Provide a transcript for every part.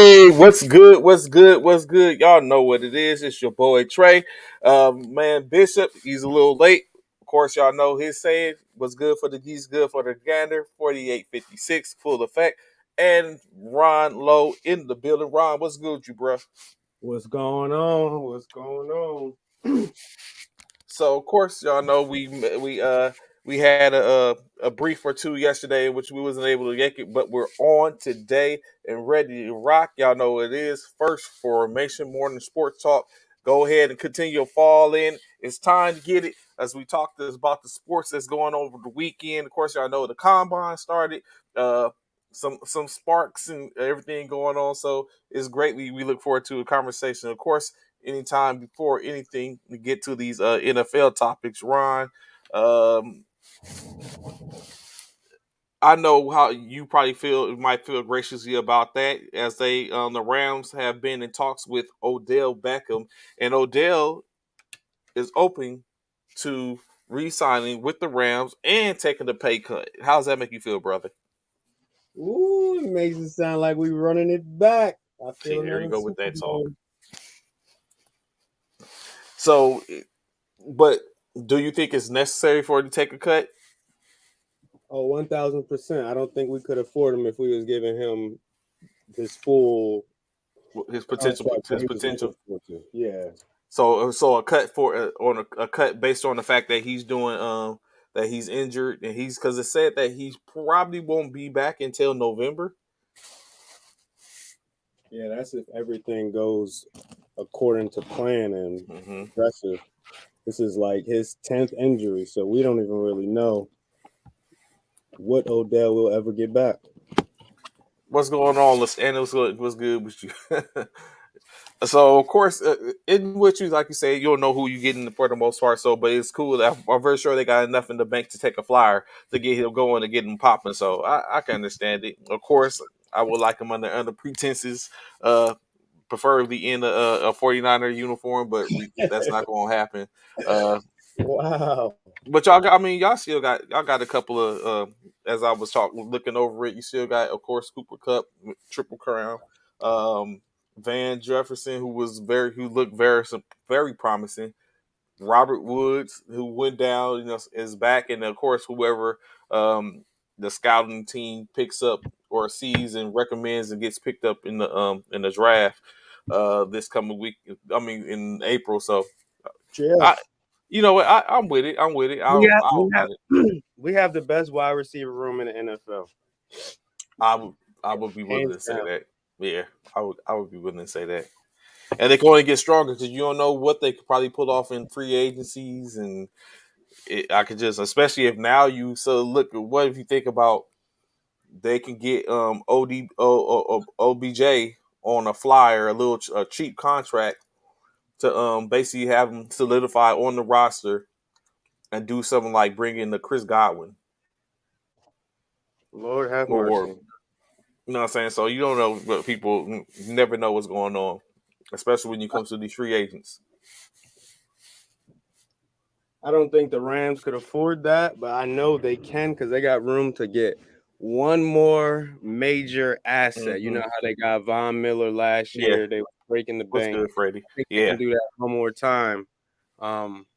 Hey, what's good? What's good? What's good? Y'all know what it is. It's your boy Trey. Man, Bishop, he's a little late. Of course, y'all know his saying, what's good for the geese, good for the gander, 4856, full effect. And Ron Loe in the building. Ron, what's good with you, bro? What's going on? What's going on? So of course y'all know we had a brief or two yesterday in which we wasn't able to get it, but we're on today and ready to rock. Y'all know what it is. First Formation Morning Sports Talk. Go ahead and continue your fall in. It's time to get it as we talk this about the sports that's going on over the weekend. Of course, y'all know the combine started. Uh, some sparks and everything going on. So it's great. We look forward to a conversation. Of course, anytime before anything to get to these NFL topics, Ron. Um, I know how you probably might feel graciously about that, as the Rams have been in talks with Odell Beckham, and Odell is open to re-signing with the Rams and taking the pay cut. How does that make you feel, brother? Ooh, it makes it sound like we running it back. I See, feel there you another go with Super that talk. Bowl. So, but do you think it's necessary for it to take a cut? Oh, 1,000%. I don't think we could afford him if we was giving him his full His potential, contract that his he was potential. looking for. Yeah. So a cut for on a cut based on the fact that he's doing that he's injured, and he's because it said that he probably won't be back until November. Yeah, that's if everything goes according to plan and Hmm. aggressive. This is like his 10th injury, so we don't even really know what Odell will ever get back. What's going on, Los Angeles? What's good with you? So of course, in which you like you say, you'll know who you getting for the most part. So, but it's cool. I'm very sure they got enough in the bank to take a flyer to get him going to get him popping. So I can understand it. Of course, I would like him under pretenses, preferably in a 49er uniform, but that's not going to happen. Uh, Wow. but y'all got, I mean, y'all got a couple of as I was talking, looking over it, you still got, of course, Cooper Cup, Triple Crown, um, Van Jefferson, who looked very promising. Robert Woods, who went down, is back, and of course, whoever um, the scouting team picks up or sees and recommends and gets picked up in the draft this coming week. I mean, in April. So I, Jeff. you know what, I'm with it. I'm with it. We have I we don't have mind it. we have the best wide receiver room in the NFL, I would I would be willing hands to say down. that. Yeah, I would be willing to say that. And they can only get stronger because you don't know what they could probably pull off in free agencies, and I could just, especially if now you so look at what if you think about they can get OBJ on a flyer, a cheap contract to basically have him solidify on the roster and do something like bring in the Chris Godwin Lord have or mercy. you know what I'm saying. So you don't know what people you never know what's going on, especially when you come to these free agents. I don't think the Rams could afford that, but I know they can because they got room to get one more major asset. You Hmm. know how they got Von Miller last Yeah, year? They were breaking the what's bank. good, Freddie? I think they can Yeah, do that one more time. Um,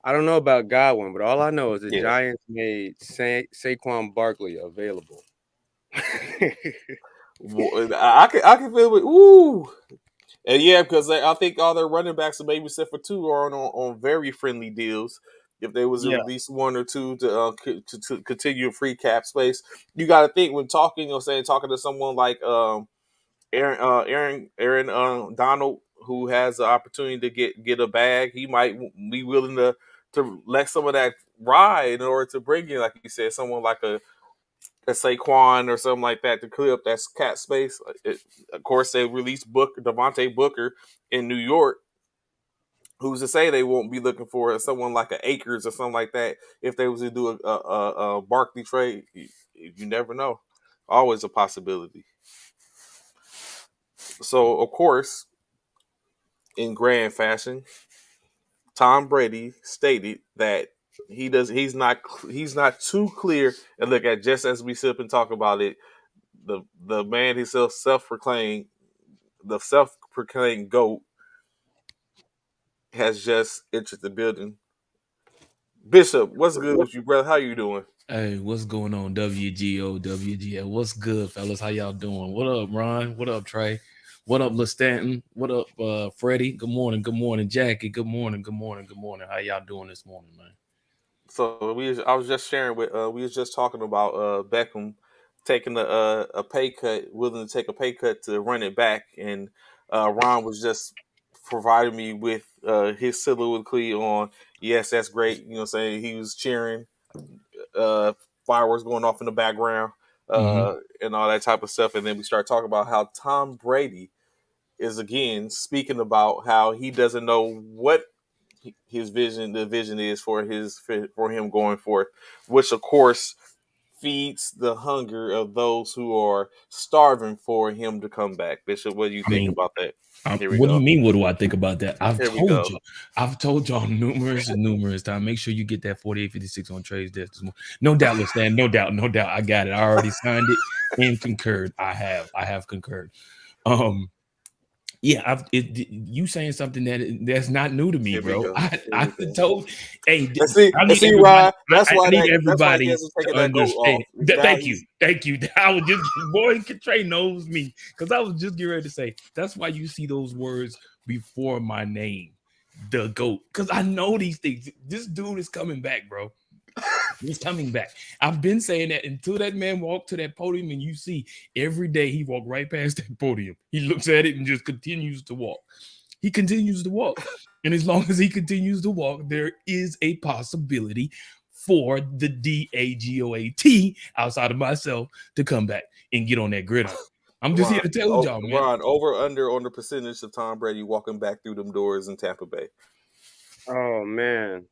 I don't know about Godwin, but all I know is the yeah. Giants made Saquon Barkley available. I can feel it. Ooh, and yeah, because I think all their running backs, maybe except for two, are on very friendly deals. If there was Yeah, at least one or two to continue free cap space, you got to think when talking, talking to someone like Aaron Donald, who has the opportunity to get a bag, he might be willing to let some of that ride in order to bring in, like you said, someone like a Saquon or something like that to clear up that cap space. Of course, they released Devontae Booker in New York. Who's to say they won't be looking for someone like an Akers or something like that if they was to do a Barkley trade? You never know. Always a possibility. So, of course, in grand fashion, Tom Brady stated that he's not too clear. And look at, just as we sit up and talk about it, the man himself self proclaimed the self-proclaimed GOAT, has just entered the building. Bishop, what's good with you, brother? How you doing? Hey, what's going on? WGO, WGL. What's good, fellas? How y'all doing? What up, Ron? What up, Trey? What up, LaStanton? What up, Freddie? Good morning. Good morning, Jackie. Good morning. Good morning. Good morning. How y'all doing this morning, man? So I was just sharing with we was just talking about Beckham taking a pay cut, willing to take a pay cut to run it back, and Ron was just providing me with his soliloquy on yes, that's great. You know, what I'm saying he was cheering, uh, fireworks going off in the background, Mm-hmm. and all that type of stuff, and then we start talking about how Tom Brady is again speaking about how he doesn't know what the vision is for him going forth, which of course feeds the hunger of those who are starving for him to come back. Bishop, what do you I think mean, about that? Here we what do you go. mean? What do I think about that? Here we go. I've told y'all numerous and numerous times. Make sure you get that 4856 on trades desk this morning. No doubt, LaStanton. No doubt. No doubt. I got it. I already signed it and concurred. I have concurred. Yeah, you saying something that's not new to me, Here we bro. go. I told, hey, And see, Ryan, I need that's why he everybody hasn't taken to that goat understand. off. Now Thank you. I was just boy Trey knows me because I was just getting ready to say that's why you see those words before my name, the GOAT, because I know these things. This dude is coming back, bro. He's coming back. I've been saying that until that man walked to that podium, and you see every day he walked right past that podium. He looks at it and just continues to walk. He continues to walk. And as long as he continues to walk, there is a possibility for the DAGOAT outside of myself to come back and get on that gridiron. I'm just here to tell y'all, man. Ron, over under on the percentage of Tom Brady walking back through them doors in Tampa Bay. Oh man.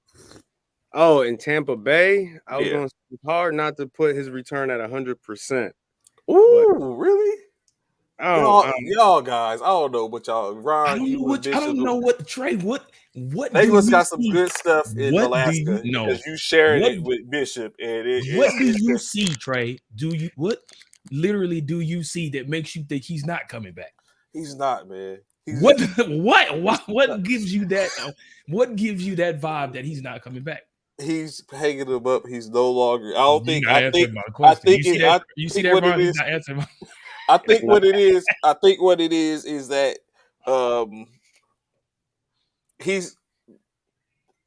Oh, in Tampa Bay, I was Yeah. going to say it's hard not to put his return at 100%. Ooh, really? Oh, Y'all guys, I don't know what y'all. Ron, I don't know what Trey. What they do must you got some see? good stuff in What do Alaska you know? because you sharing What it with Bishop, and what do you see, Trey? What literally do you see that makes you think he's not coming back? He's not, man. What gives you that? What gives you that vibe that he's not coming back? He's hanging him up. He's no longer. You're not answering my question. You see that, Ron? He's not answering my. I think what it is. I think what it is that he's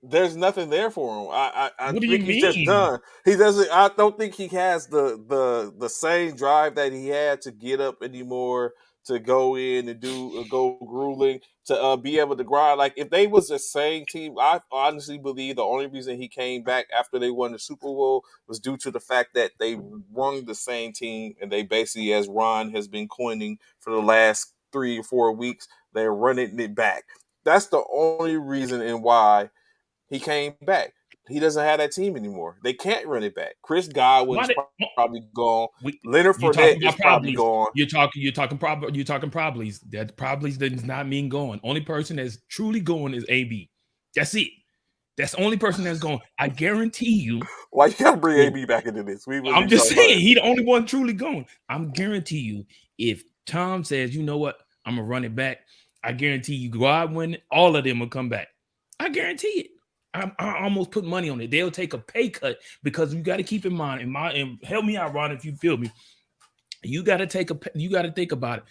there's nothing there for him. I What do think you he's just mean? done. He doesn't. I don't think he has the same drive that he had to get up anymore, to go in and go grueling, to be able to grind. Like if they was the same team, I honestly believe the only reason he came back after they won the Super Bowl was due to the fact that they won the same team, and they basically, as Ron has been coining for the last 3 or 4 weeks, they're running it back. That's the only reason and why he came back. He doesn't have that team anymore. They can't run it back. Chris Godwin's probably gone. Leonard Fournette is probably gone. You're talking probablys. That probablys does not mean going. Only person that's truly going is AB. That's it. That's the only person that's going. I guarantee you. Why you gotta bring AB back into this? I'm just saying he's the only one truly going. I'm guarantee you, if Tom says, you know what, I'm gonna run it back, I guarantee you, Godwin, all of them will come back. I guarantee it. I almost put money on it. They'll take a pay cut because you got to keep in mind, and help me out, Ron, if you feel me. You got to think about it.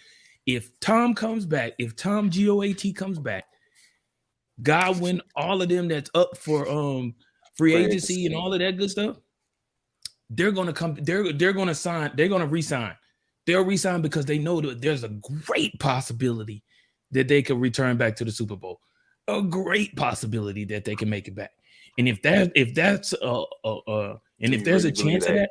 If Tom comes back, if Tom GOAT comes back, Godwin, all of them that's up for free agency and all of that good stuff, they're gonna come. They're gonna sign. They're gonna resign. They'll resign because they know that there's a great possibility that they could return back to the Super Bowl. A great possibility that they can make it back. And if there's a chance of that,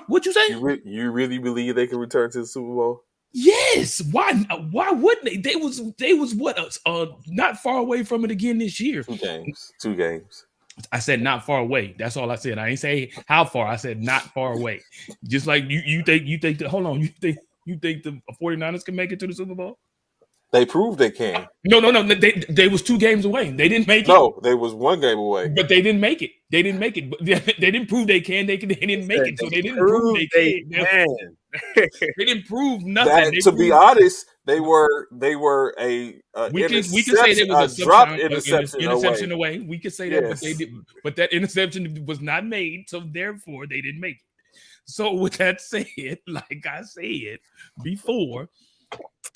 what'd you say? You really believe they can return to the Super Bowl? Yes. Why wouldn't they? They was what not far away from it again this year. 2 games. I said not far away. That's all I said. I ain't say how far. I said not far away. Just like you think that, hold on, you think the 49ers can make it to the Super Bowl? They proved they can. No. They was 2 games away. They didn't make it. No, they was 1 game away. But they didn't make it. But they didn't prove they can. They didn't make it. So they didn't prove they can. They didn't prove nothing. That, to be honest, they were a We can say interception, there was a a drop touchdown, interception away. interception away. We could say that, but they Yes. did. But that interception was not made, so therefore they didn't make it. So with that said, like I said before,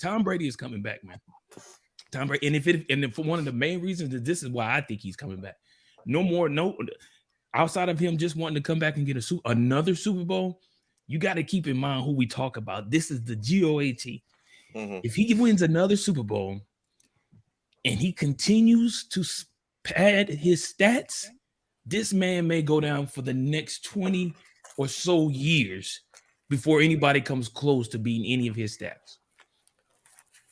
Tom Brady is coming back, man. Tom Brady, and for one of the main reasons that this is why I think he's coming back. No, outside of him just wanting to come back and get another Super Bowl, you got to keep in mind who we talk about. This is the GOAT. Mm-hmm. If he wins another Super Bowl and he continues to pad his stats, this man may go down for the next 20 or so years before anybody comes close to beating any of his stats.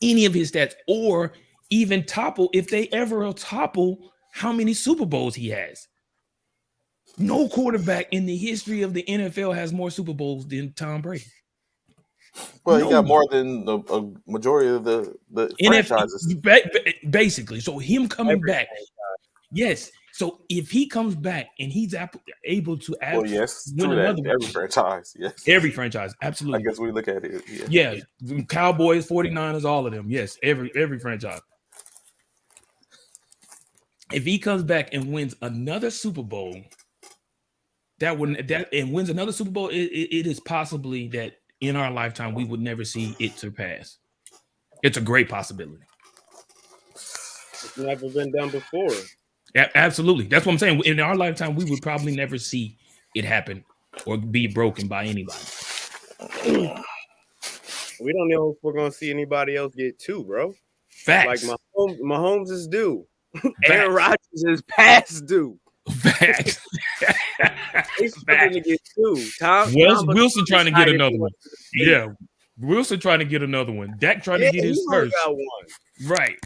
Any of his stats, or even topple, if they ever topple how many Super Bowls he has. No quarterback in the history of the NFL has more Super Bowls than Tom Brady. Well, he got more than a majority of the franchises. Basically. So him coming back, yes. So if he comes back and he's able to win another every franchise, yes. Every franchise, absolutely. I guess we look at it. Yeah. Cowboys, 49ers, all of them. Yes, every franchise. If he comes back and wins another Super Bowl, and wins another Super Bowl, it is possibly that in our lifetime we would never see it surpass. It's a great possibility. It's never been done before. Yeah, absolutely. That's what I'm saying. In our lifetime, we would probably never see it happen or be broken by anybody. We don't know if we're gonna see anybody else get two, bro. Facts. Like Mahomes is due. Aaron Rodgers is past due. Facts. He's trying to get two. Wilson trying to get another one. Yeah. Wilson trying to get another one. Dak trying to get his first. Got one. Right.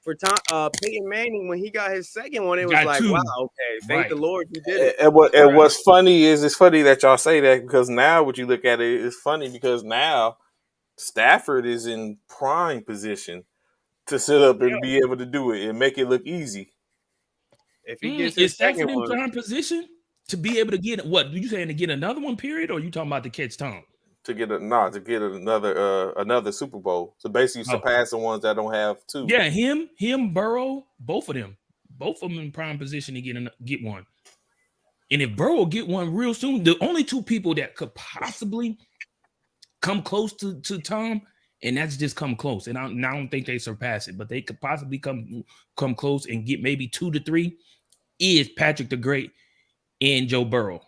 For Peyton Manning, when he got his second one, it was like, two. wow, okay, thank the Lord you did it. And what's funny is, it's funny that y'all say that, because now what you look at it is funny, because now Stafford is in prime position to sit up and be able to do it and make it look easy. If he gets his Stafford in prime position to be able to get what? You saying to get another one? Period, or you talking about to catch Tom? To get another Super Bowl. So basically surpass the ones that don't have two. Yeah, him, Burrow, both of them in prime position to get one. And if Burrow get one real soon, the only two people that could possibly come close to Tom, and that's just come close. And I don't think they surpass it, but they could possibly come close and get maybe 2 to 3, is Patrick the Great and Joe Burrow.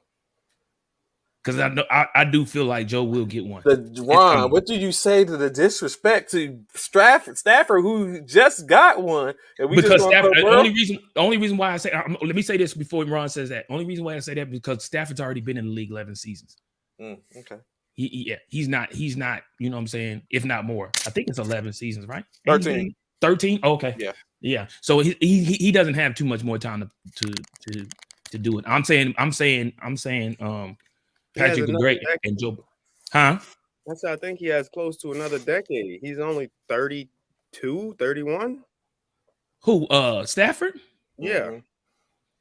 Because I do feel like Joe will get one. Ron, what do you say to the disrespect to Stafford, who just got one? And we because just Stafford, the only reason why I say, let me say this before Ron says that. Only reason why I say that because Stafford's already been in the league 11 seasons. Okay. He's not. You know what I'm saying? If not more, I think it's 11 seasons, right? 13. 13. Okay. Yeah. So he doesn't have too much more time to do it. I'm saying. Patrick the Great and Joe. Huh? That's I think he has close to another decade. He's only 32, 31. Who? Stafford? Yeah. Mm-hmm.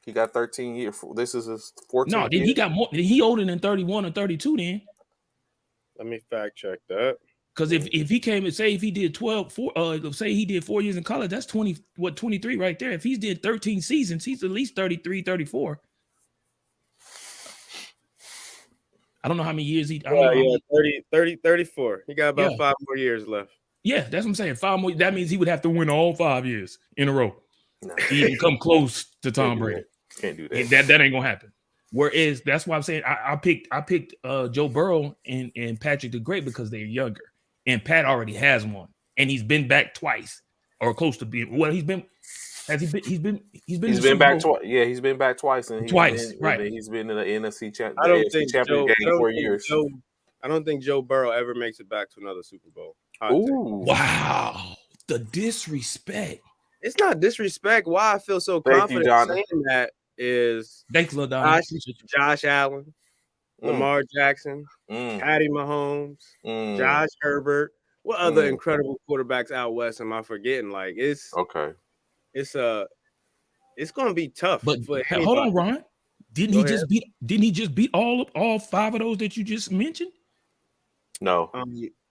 He got 13 years. This is his 14th. No, he got more. He older than 31 or 32 then. Let me fact check that. Because if he came and say if he did say he did 4 years in college, that's 23 right there. If he's did 13 seasons, he's at least 33, 34. I don't know how many years he. 34. He got about 5 more years left. Yeah, that's what I'm saying. 5 more. That means he would have to win all 5 years in a row. No. He even come close to Tom Brady. Can't do that. That ain't gonna happen. Whereas that's why I'm saying I picked Joe Burrow and Patrick the Great because they're younger, and Pat already has one, and he's been back twice or close to being. Well, he's been back twice. Yeah, he's been back twice, and right. He's been in the NFC championship game 4 years. I don't think Joe Burrow ever makes it back to another Super Bowl. Ooh. Wow, the disrespect. It's not disrespect. Why I feel so confident saying that is thanks, Lil Josh Allen, Lamar Jackson, Patty Mahomes, Josh Herbert. What other incredible quarterbacks out west am I forgetting? Like it's gonna be tough. But hold on, Ron. Didn't he just beat all 5 of those that you just mentioned? No.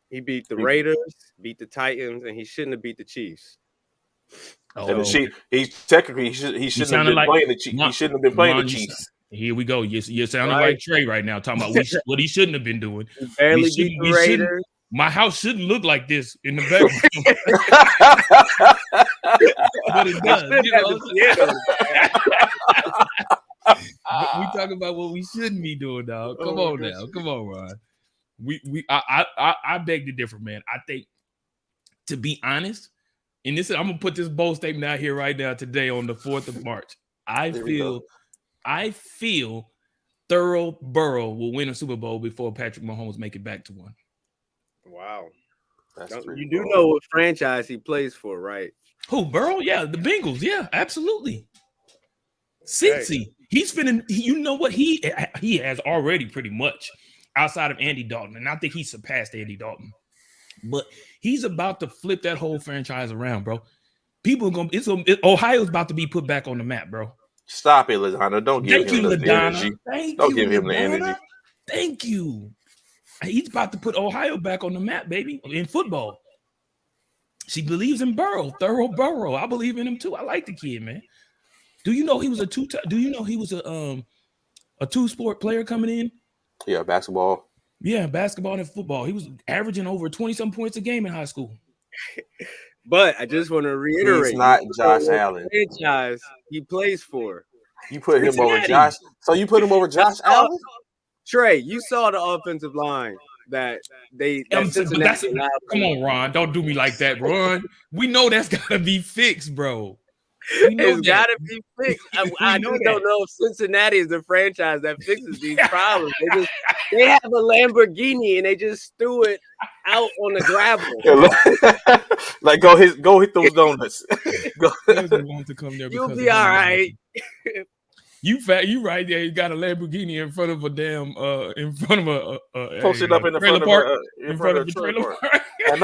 He beat the Raiders, beat the Titans, and he shouldn't have beat the Chiefs. And he technically he shouldn't have been playing the Chiefs. He shouldn't have been playing the Chiefs. Here we go. You're sounding like Trey right now, talking about what he shouldn't have been doing. He barely beat the Raiders. My house shouldn't look like this in the background. But it does. We talk about what we shouldn't be doing, dog. Come on now. Come on, Ron. I beg to differ, man. I think, to be honest, and this, I'm gonna put this bold statement out here right now today on the 4th of March. I feel Thorough Burrow will win a Super Bowl before Patrick Mahomes make it back to one. Wow. You do know what franchise he plays for, right? Who, Burrow? Yeah, the Bengals. Yeah, absolutely. Cincy. He's finna, you know what? He has already pretty much, outside of Andy Dalton, and I think he surpassed Andy Dalton. But he's about to flip that whole franchise around, bro. People are Ohio's about to be put back on the map, bro. Stop it, Ladonna. Don't give him the energy. Don't give him the energy. Thank you. He's about to put Ohio back on the map, baby, in football. She believes in Burrow, Thorough Burrow. I believe in him too. I like the kid, man. Do you know he was a two-sport player coming in? Yeah, basketball. Yeah, basketball and football. He was averaging over 20-some points a game in high school. But I just want to reiterate, he's not Josh Allen. Franchise he plays for. You put him over Josh. So you put him over Josh Allen? Trey, you saw the offensive line that come on, Ron. Don't do me like that, Ron. We know that's gotta be fixed, bro. It's gotta be fixed. I just don't know if Cincinnati is the franchise that fixes these problems. They have a Lamborghini and they just threw it out on the gravel. Like go hit those donuts. You'll be all right. You right there. You got a Lamborghini in front of a damn posted up in front of a trailer park. and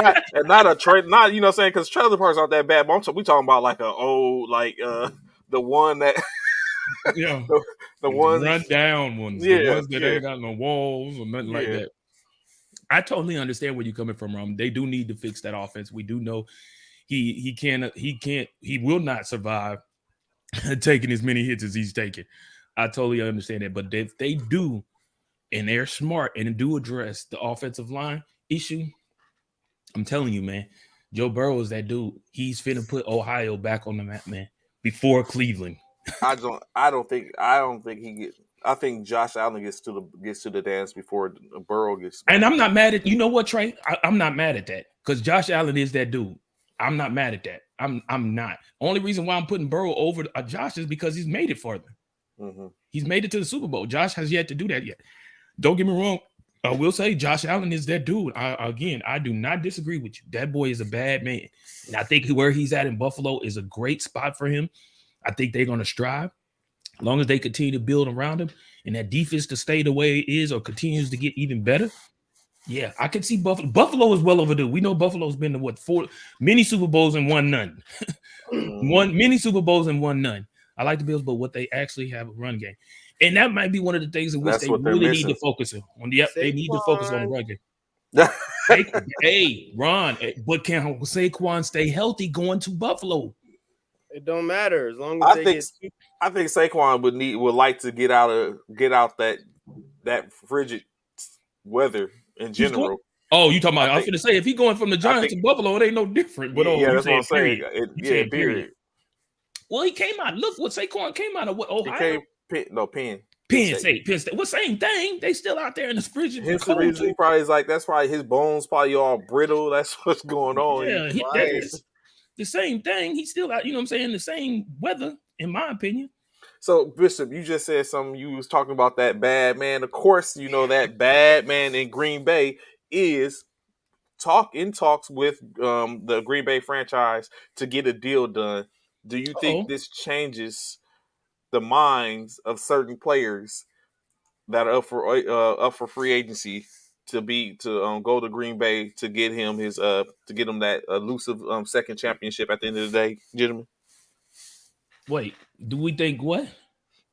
not a trailer, not, you know what I'm saying, because trailer parks aren't that bad. But we talking about like an old, like the one that the ones run down ones, the ones that ain't got no walls or nothing like that. I totally understand where you're coming from, Ron. They do need to fix that offense. We do know he will not survive taking as many hits as he's taking. I totally understand that. But if they do, and they're smart and do address the offensive line issue, I'm telling you, man, Joe Burrow is that dude. He's finna put Ohio back on the map, man, before Cleveland. I think Josh Allen gets to the dance before Burrow gets. And I'm not mad at, you know what, Trey? I'm not mad at that, because Josh Allen is that dude. I'm not mad at that. I'm not. Only reason why I'm putting Burrow over Josh is because he's made it further. Mm-hmm. He's made it to the Super Bowl. Josh has yet to do that yet. Don't get me wrong. I will say Josh Allen is that dude. I do not disagree with you. That boy is a bad man. And I think where he's at in Buffalo is a great spot for him. I think they're going to strive as long as they continue to build around him and that defense to stay the way it is or continues to get even better. Yeah, I can see Buffalo. Buffalo is well overdue. We know Buffalo's been to 4 many Super Bowls and won none. Many Super Bowls and won none. I like the Bills, but what they actually have a run game. And that might be one of the things in which they really need to focus on. Yep, they need to focus on the run game. Hey, Ron, but can Saquon stay healthy going to Buffalo? It don't matter as long as I think Saquon would like to get out that frigid weather in general. You talking about? I was going to say, if he's going from the Giants to Buffalo, it ain't no different. But that's what I'm saying. Period. Well, he came out. Look what Saquon came out of. What, Ohio? Penn State. Well, same thing. They still out there in the frigid. His reason probably is like, that's probably his bones probably all brittle. That's what's going on. Yeah, the same thing. He's still out. You know what I'm saying? The same weather, in my opinion. So, Bishop, you just said something. You was talking about that bad man. Of course, you know that bad man in Green Bay is talks with the Green Bay franchise to get a deal done. Do you think this changes the minds of certain players that are up for free agency to go to Green Bay to get him that elusive second championship at the end of the day, gentlemen? Wait, do we think what?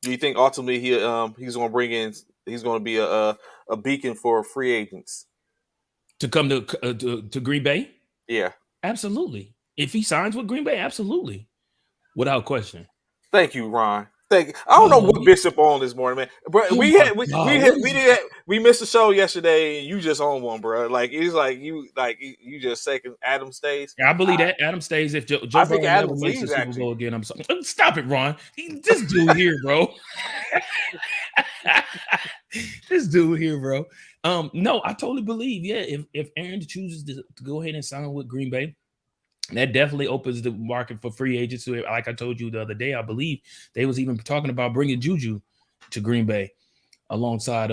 Do you think ultimately he's going to be a beacon for free agents? to come to Green Bay? Yeah. Absolutely. If he signs with Green Bay, absolutely. Without question. Thank you, Ron. Thank you. I don't know what Bishop on this morning, man. But Oh we missed the show yesterday, and you just on one, bro. Like it's like you just second Adam stays. I believe that Adam stays if Joe I think Burrow never Adams makes the leaves, Super actually. Bowl again. I'm sorry. Stop it, Ron. This dude here, bro. This dude here, bro. No, I totally believe. Yeah, if Aaron chooses to go ahead and sign with Green Bay, that definitely opens the market for free agents. Like I told you the other day, I believe they was even talking about bringing Juju to Green Bay alongside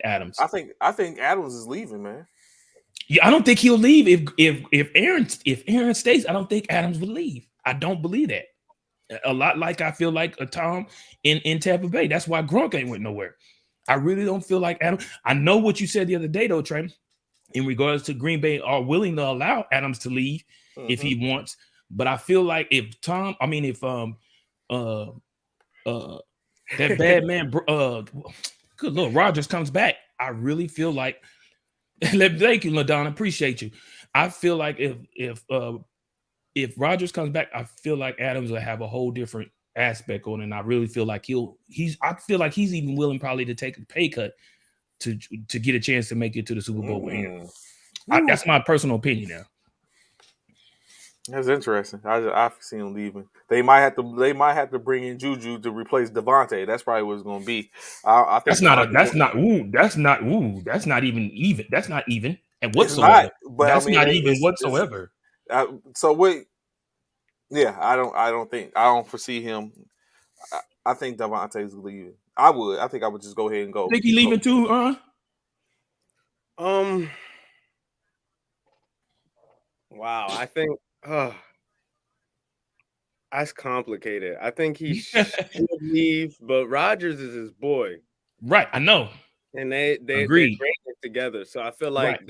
Adams. I think Adams is leaving, man. Yeah, I don't think he'll leave if Aaron stays. I don't think Adams will leave. I don't believe that. A lot like I feel like a Tom in Tampa Bay. That's why Gronk ain't went nowhere. I really don't feel like Adams. I know what you said the other day, though, Trey, in regards to Green Bay are willing to allow Adams to leave if he wants. But I feel like if that bad man, good Lord, Rodgers comes back, I really feel like. Thank you, LaDonna. Appreciate you. I feel like if Rodgers comes back, I feel like Adams will have a whole different aspect on it. And I really feel like I feel like he's even willing probably to take a pay cut to get a chance to make it to the Super Bowl with him. That's my personal opinion now. That's interesting. I've seen him leaving. They might have to bring in Juju to replace Devontae. That's probably what it's going to be. I think that's not even. That's not even and whatsoever. It's not, but that's not even whatsoever. So wait, yeah, I don't foresee him. I think Devontae's leaving. I think I would just go ahead and go. Think he leaving too? Wow, I think that's complicated. I think he should leave, but Rodgers is his boy. Right, I know. And they're great together. So I feel like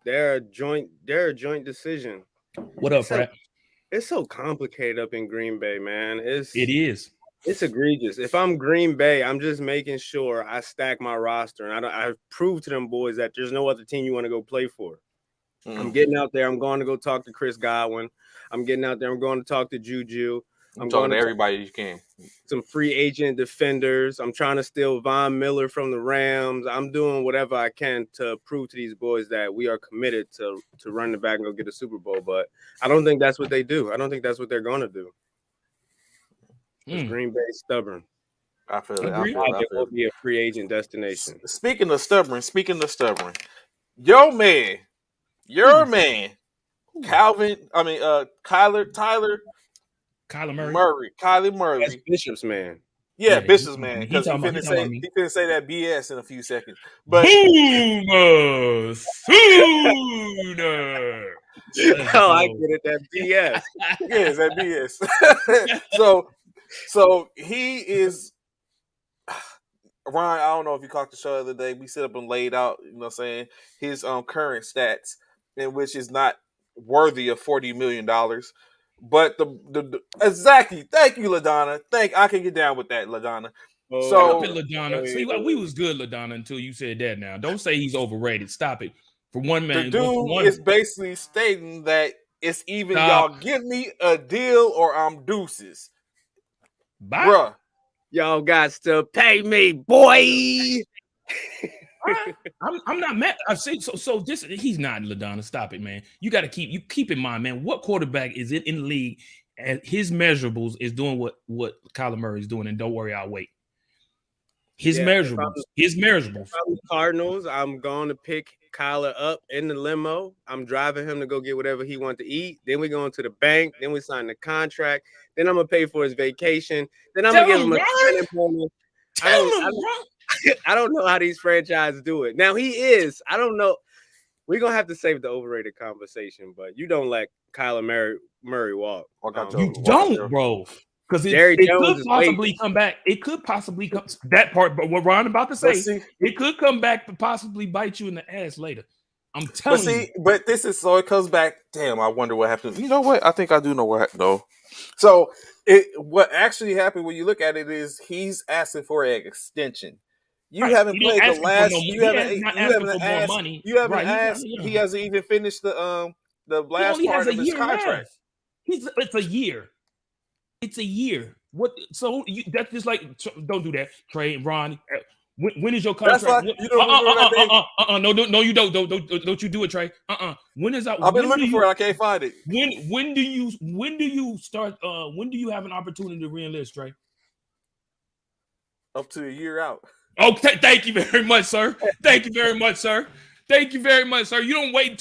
they're a joint decision. What up, Frat? It's so complicated up in Green Bay, man. It is. It's egregious. If I'm Green Bay, I'm just making sure I stack my roster, and I prove to them boys that there's no other team you want to go play for. I'm getting out there. I'm going to go talk to Chris Godwin. I'm getting out there. I'm going to talk to Juju. I'm talking to everybody you can. Some free agent defenders. I'm trying to steal Von Miller from the Rams. I'm doing whatever I can to prove to these boys that we are committed to run the back and go get a Super Bowl. But I don't think that's what they do. I don't think that's what they're going to do. Green Bay stubborn. I feel it. It will be a free agent destination. Speaking of stubborn, your man, Kyler Murray. That's Bishop's man. Yeah, Bishop's man. Because he couldn't say that BS in a few seconds. But sooner. Oh, I get it. That BS. Yes, that BS. So he is. Ron, I don't know if you caught the show the other day. We set up and laid out, you know what I'm saying, his current stats, in which is not worthy of $40 million. But exactly, thank you, LaDonna. I can get down with that, LaDonna. Stop it, LaDonna. See, we was good, LaDonna, until you said that. Now, don't say he's overrated. Stop it. For one man, the dude is basically stating that it's either y'all give me a deal or I'm deuces. Bye. Bruh. Y'all got to pay me, boy. I'm not mad. I see. So this he's not LaDonna. Stop it, man. You got to keep in mind, man. What quarterback is it in the league? And his measurables is doing what Kyler Murray is doing, and don't worry, I'll wait. His measurables. Cardinals. I'm going to pick Kyler up in the limo. I'm driving him to go get whatever he wants to eat. Then we going to the bank. Then we sign the contract. Then I'm gonna pay for his vacation. Then I'm gonna give him a signing bonus. I don't know how these franchises do it. Now he is. I don't know. We're gonna have to save the overrated conversation, but you don't let Kyler Murray walk. You don't, bro. Because it could possibly come back. It could possibly come that part. But what Ron about to say, it could come back to possibly bite you in the ass later. I'm telling you. But this is so it comes back. Damn, I wonder what happened. You know what? I think I do know what happened though. So what actually happened when you look at it is he's asking for an extension. You Right. haven't You don't played the ask him for no last. money. He has not asking for more money. You haven't Right. asked. He hasn't even finished the He last only has part a of his year contract. left. It's a year. It's a year. What? So that's just like, don't do that, Trey and Ron. When is your That's contract? why you don't remember that day. No, you don't you do it, Trey. When is that? I've been When do looking for you? it. I can't find it. When do you start? When do you have an opportunity to re-enlist, Trey? Up to a year out. Okay, thank you very much, sir. Thank you very much, sir. Thank you very much, sir. You don't wait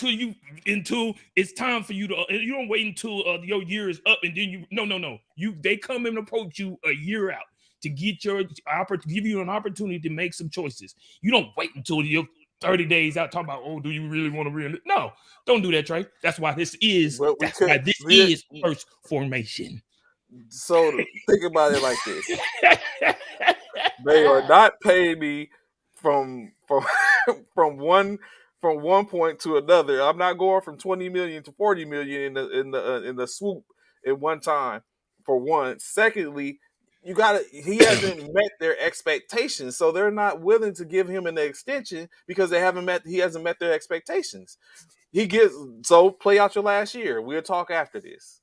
until it's time for you to. You don't wait until your year is up and then you. No. They come and approach you a year out to get give you an opportunity to make some choices. You don't wait until you're 30 days out talking about, oh, do you really want to re-enlist? No, don't do that, Trey. That's why this is. But That's why this is first formation. So think about it like this. They are not paying me from from one point to another. I'm not going from 20 million to 40 million in the swoop at one time. For one, secondly, he hasn't met their expectations, so they're not willing to give him an extension because he hasn't met their expectations. So play out your last year. We'll talk after this.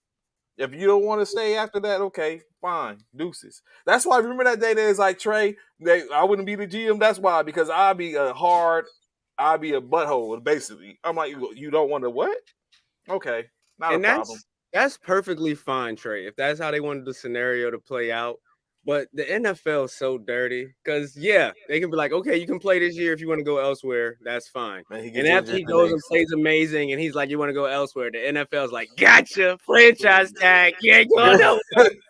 If you don't want to stay after that, okay, fine, deuces. That's why, remember that day that it's like, Trey, I wouldn't be the GM. That's why, because I'd be a butthole, basically. I'm like, you don't want to what? Okay, not a problem. That's perfectly fine, Trey, if that's how they wanted the scenario to play out. But the NFL is so dirty because, yeah, they can be like, okay, you can play this year if you want to go elsewhere. That's fine. Man, and after he goes and plays amazing and he's like, you want to go elsewhere, the NFL is like, gotcha, franchise tag. You ain't going nowhere.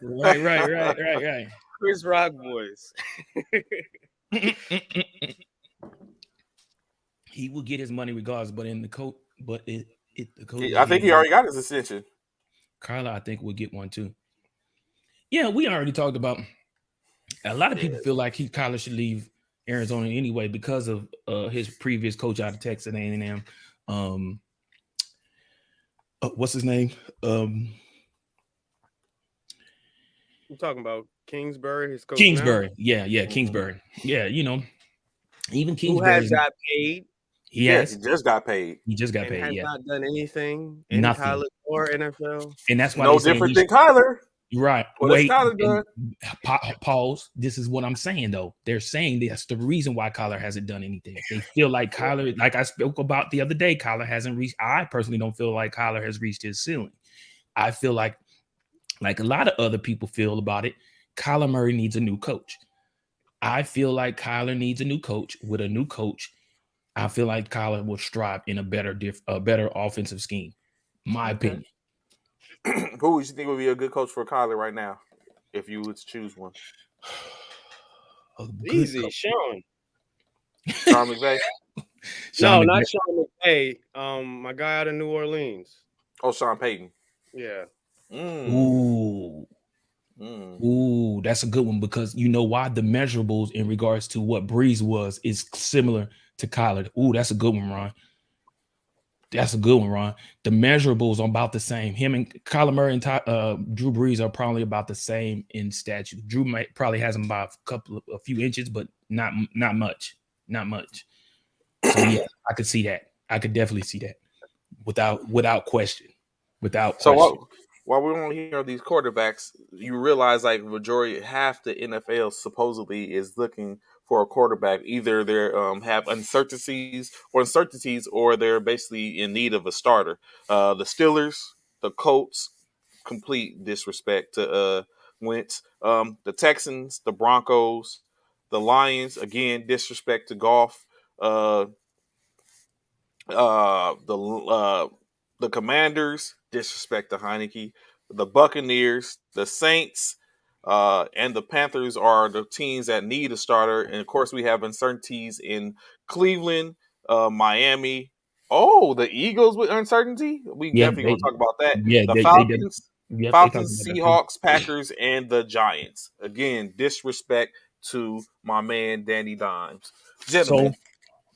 Right. Chris Rock boys. He will get his money regardless, but the coach. I think he already got his extension. Kyler, I think, will get one too. Yeah, we already talked about. A lot of people feel like Kyler should leave Arizona anyway because of his previous coach out of Texas A&M. What's his name? I'm talking about Kingsbury, his coach. Kingsbury, now? Yeah, Kingsbury. Yeah, even Kingsbury. Who has got paid? He just got paid. He just got paid. Has yeah, not done anything in college or NFL, and that's why no different than Kyler. Right. What has Kyler done? Pause. This is what I'm saying, though. They're saying that's the reason why Kyler hasn't done anything. They feel like Kyler, like I spoke about the other day, Kyler hasn't reached. I personally don't feel like Kyler has reached his ceiling. I feel like a lot of other people feel about it, Kyler Murray needs a new coach. I feel like Kyler needs a new coach. With a new coach, I feel like Kyler will strive in a better offensive scheme. My opinion. Who would you think would be a good coach for Kyler right now, if you would choose one? Easy, Sean McVay. Not Sean McVay. My guy out of New Orleans. Oh, Sean Payton. Yeah. Ooh, that's a good one because you know why? The measurables in regards to what Breeze was is similar to Kyler. Ooh, that's a good one, Ron. That's a good one, Ron. The measurables are about the same. Him and Kyler Murray and Drew Brees are probably about the same in stature. Drew probably has him by a few inches, but not much. So yeah, I could see that. I could definitely see that without question. So while we're only hearing of these quarterbacks, you realize like half the NFL supposedly is looking for a quarterback. Either they have uncertainties or they're basically in need of a starter. The Steelers, the Colts, complete disrespect to Wentz. The Texans, the Broncos, the Lions, again, disrespect to Goff. The Commanders, disrespect to Heineke. The Buccaneers, the Saints, and the Panthers are the teams that need a starter. And of course, we have uncertainties in Cleveland, Miami. Oh, the Eagles with uncertainty. We definitely gonna talk about that. Yeah, the Falcons, Seahawks, Packers, and the Giants. Again, disrespect to my man Danny Dimes. Gentlemen. So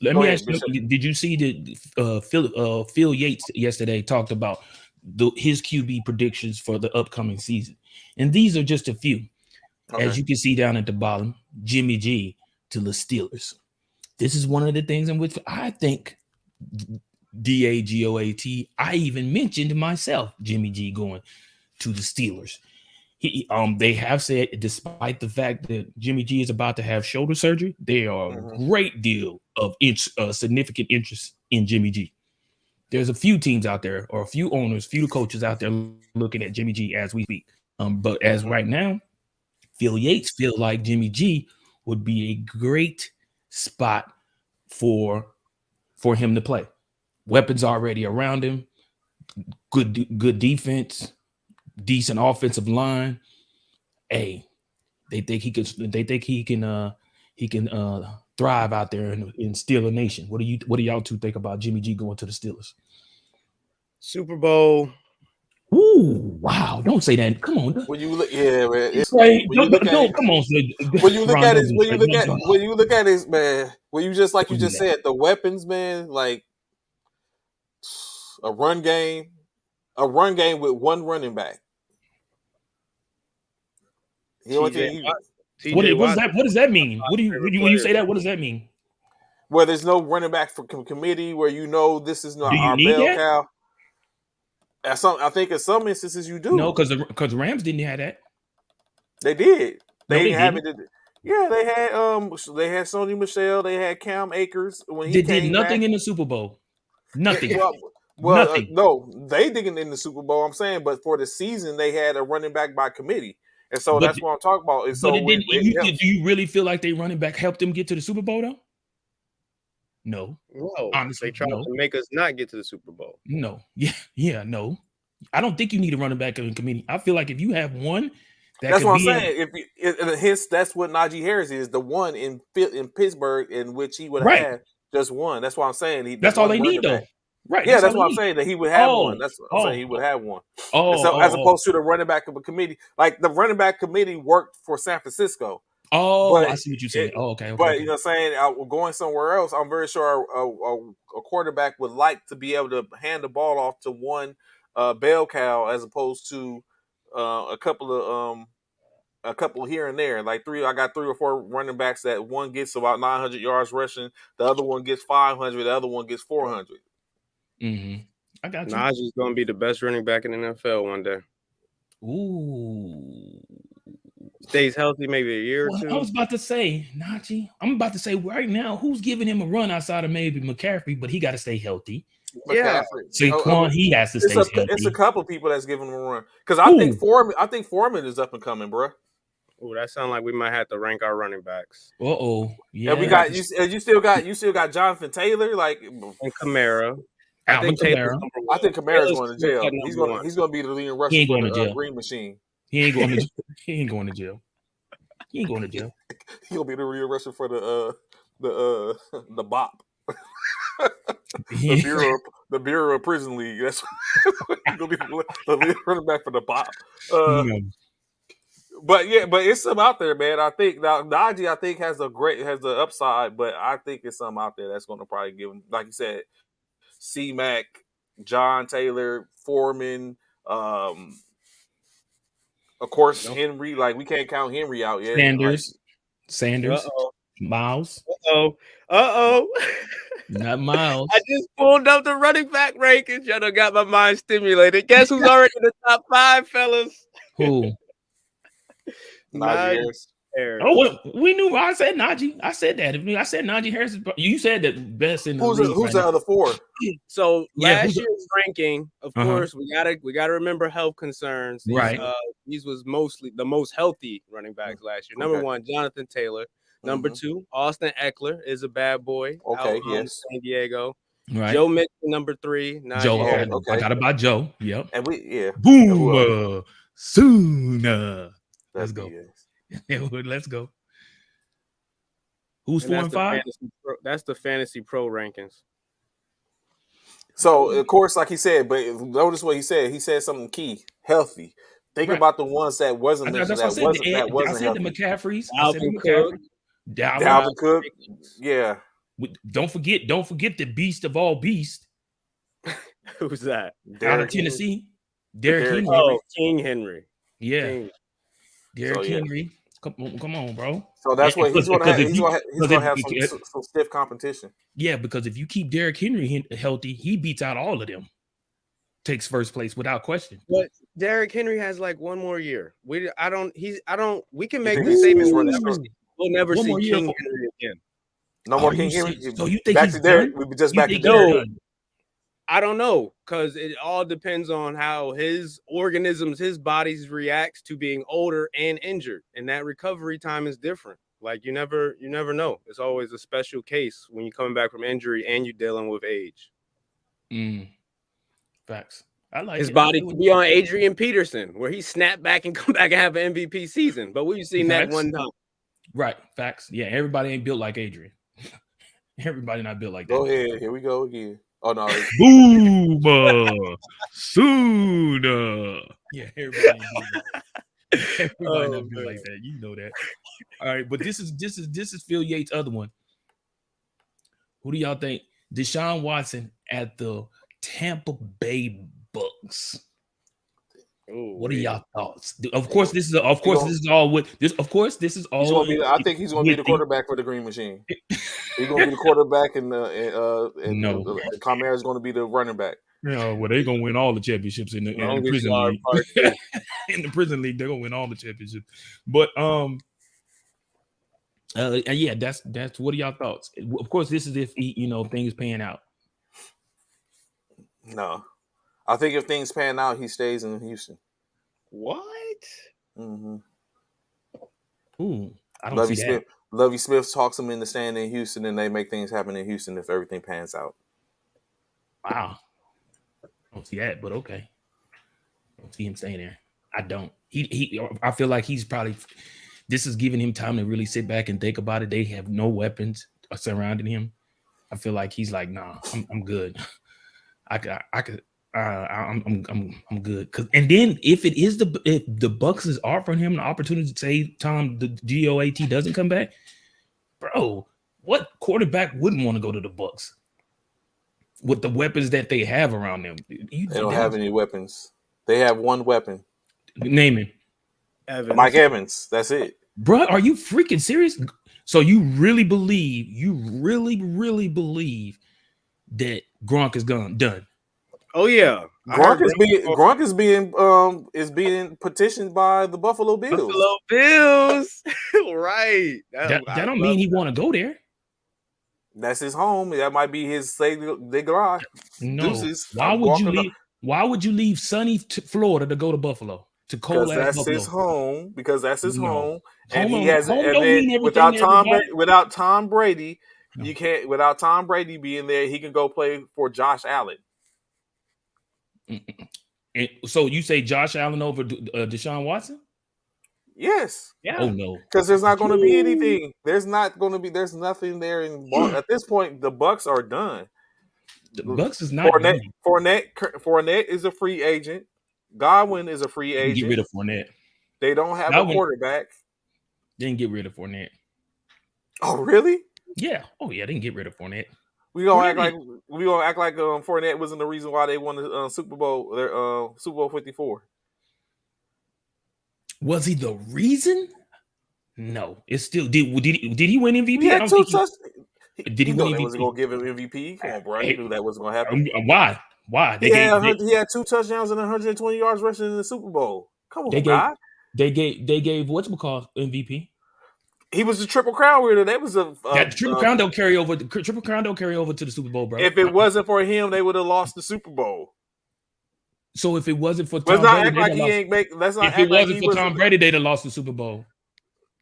let me ask you: did you see that Phil Yates yesterday talked about his QB predictions for the upcoming season? And these are just a few. Okay. As you can see down at the bottom, Jimmy G, to the Steelers. This is one of the things in which I think DAGOAT. I even mentioned myself, Jimmy G going to the Steelers. They have said, despite the fact that Jimmy G is about to have shoulder surgery, there are a great deal of significant interest in Jimmy G. There's a few teams out there, or a few owners, few coaches out there looking at Jimmy G as we speak. But as right now, Phil Yates feels like Jimmy G would be a great spot for him to play. Weapons already around him, good defense, decent offensive line. Hey, they think he can thrive out there in Steeler Nation. What do y'all two think about Jimmy G going to the Steelers? Super Bowl. Ooh, wow! Don't say that. Come on. When you look, yeah, man. Come on. When you look Ron, at his, man. When you just like you just said, the weapons, man. Like a run game with one running back. What does that mean? When you say that? What does that mean? Where there's no running back for committee, where this is not our need bell that? cow. I think in some instances you do. No, because Rams didn't have that. They did. They didn't have didn't. it. Yeah, they had Sony Michel, they had Cam Akers when he They came did nothing back. in the Super Bowl. Nothing. Nothing. No, they didn't in the Super Bowl. I'm saying, but for the season they had a running back by committee, and so that's what I'm talking about. And so, do you really feel like they running back helped them get to the Super Bowl though? No. Honestly, they tried to make us not get to the Super Bowl. No. Yeah. No. I don't think you need a running back in committee. I feel like if you have one, that's what I'm saying. Hence, that's what Najee Harris is, the one in Pittsburgh in which he would have just one. That's what I'm saying. That's all they need, though. Right. Yeah, that's what I'm saying. That he would have one. That's what I'm saying. He would have one. As opposed to the running back of a committee, like the running back committee worked for San Francisco. I see what you're saying. Okay. But you know, what I'm saying going somewhere else, I'm very sure a quarterback would like to be able to hand the ball off to one bell cow as opposed to a couple here and there. Like I got 3 or 4 running backs that one gets about 900 yards rushing, the other one gets 500, the other one gets 400. Mm-hmm. I got you. Najee's gonna be the best running back in the NFL one day. Ooh. Stays healthy maybe a year or two. I was about to say, Najee. I'm about to say right now, who's giving him a run outside of maybe McCaffrey, but he got to stay healthy. Yeah, Saquon, he has to stay healthy. It's a couple people that's giving him a run because I think Foreman is up and coming, bro. Oh, that sounds like we might have to rank our running backs. Yeah. And we got you still got Jonathan Taylor, like, and Kamara. I think Kamara's going to jail. He's going to be the leading rusher for the Green Machine. He ain't going to jail. He ain't going to jail. He'll be the leading rusher for the BOP. the Bureau of Prison League. That's he's gonna be the leading running back for the BOP. But it's some out there, man. I think now Najee, has the upside, but I think it's some out there that's going to probably give him, like you said, C-Mac, John Taylor, Foreman, of course Henry. Like we can't count Henry out yet. Sanders, Miles. Not Miles. I just pulled up the running back rankings. Y'all done got my mind stimulated. Guess who's already in the top 5, fellas? Who? Najee Harris. Oh, we knew. I said Najee. I said that. I said Najee Harris. You said that best in the league. Who's the other 4? So last year's ranking, of course, we gotta remember health concerns. These was mostly the most healthy running backs last year. Number 1, Jonathan Taylor. Number 2, Austin Eckler is a bad boy. Okay, yes. San Diego. Right. Joe Mixon, number 3. Joe. Okay. I got about Joe. Yep. And Boom. Sooner. Let's go. Let's go. Who's 4 and 5? That's the Fantasy Pro rankings. So of course, like he said, but notice what he said. He said something key: healthy. Think about the ones that wasn't mentioned. I said the McCaffreys. Dalvin Cook. Yeah. Don't forget the beast of all beasts. Who's that? Out of Tennessee. Derrick Henry. Oh, King Henry. Yeah. Derrick Henry. Come on, bro. So that's what he's gonna have. He's gonna have if, some stiff competition. Yeah, because if you keep Derrick Henry healthy, he beats out all of them. Takes first place without question. But Derrick Henry has like one more year. We can make the statements we'll never see King Henry again. No more King Henry. So you think back to Derrick? We just back to Derrick. I don't know, because it all depends on how his organisms, his bodies reacts to being older and injured, and that recovery time is different. Like you never know. It's always a special case when you're coming back from injury and you're dealing with age. Facts. I like his body could be on Adrian Peterson, where he snapped back and come back and have an MVP season. But we've seen that one time. Right. Facts. Yeah, everybody ain't built like Adrian. Everybody not built like that. Go ahead. Here we go again. Oh no. Boom. Soon. Yeah, everybody not built like that. You know that. All right, but this is Phil Yates' other one. Who do y'all think? Deshaun Watson at the Tampa Bay Bucks. What are y'all thoughts? Of course, this is all. He's gonna be, I think he's going to be the quarterback for the Green Machine. He's going to be the quarterback, and Kamara is going to be the running back. Yeah, well, they're going to win all the championships in the prison league. In the prison league, they're going to win all the championships. But yeah, that's what are y'all thoughts? Of course, this is if things pan out. No, I think if things pan out, he stays in Houston. What? Mm-hmm. Ooh, I don't see that. Lovie Smith talks him into staying in Houston, and they make things happen in Houston if everything pans out. Wow, I don't see that, but okay. I don't see him staying there. I don't. I feel like he's probably. This is giving him time to really sit back and think about it. They have no weapons surrounding him. I feel like he's like, nah, I'm good. I'm good. And then if the Bucks is offering him the opportunity to say Tom the GOAT doesn't come back, bro, what quarterback wouldn't want to go to the Bucks with the weapons that they have around them? They don't have any weapons. They have one weapon. Name him. Evans. Mike Evans. That's it. Bro, are you freaking serious? So you really believe that Gronk is done? Oh yeah, Gronk is being petitioned by the Buffalo Bills. Right? That don't mean he want to go there. That's his home. That might be his de garage. No. Why would you leave sunny Florida to go to Buffalo? To cold ass Buffalo. Because that's his home. And he has without Tom Brady, you can't. Without Tom Brady being there, he can go play for Josh Allen. And so you say Josh Allen over Deshaun Watson? Yes. Yeah. Oh no. Because there's not going to be anything. There's nothing there at this point. The Bucks are done. The Bucks is not. Fournette is a free agent. Godwin is a free agent. Get rid of Fournette. They don't have a quarterback. They didn't get rid of Fournette. Oh really? Yeah. Oh yeah. They didn't get rid of Fournette. We gonna act like Fournette wasn't the reason why they won the Super Bowl. Their Super Bowl 54. Was he the reason? No. It's still did he win MVP? He had two touchdowns. Did he win MVP? They wasn't gonna give him MVP. Come on, bro. He knew that wasn't gonna happen. Why? He had 2 touchdowns and 120 yards rushing in the Super Bowl. Come on, guy. They gave whatchamacallit MVP. He was the Triple Crown winner. That was that Triple Crown don't carry over. The Triple Crown don't carry over to the Super Bowl, bro. If it wasn't for him, they would have lost the Super Bowl. So if it wasn't for Tom Let's not act like he ain't make. Let's not. If it wasn't for Tom Brady, they'd have lost the Super Bowl.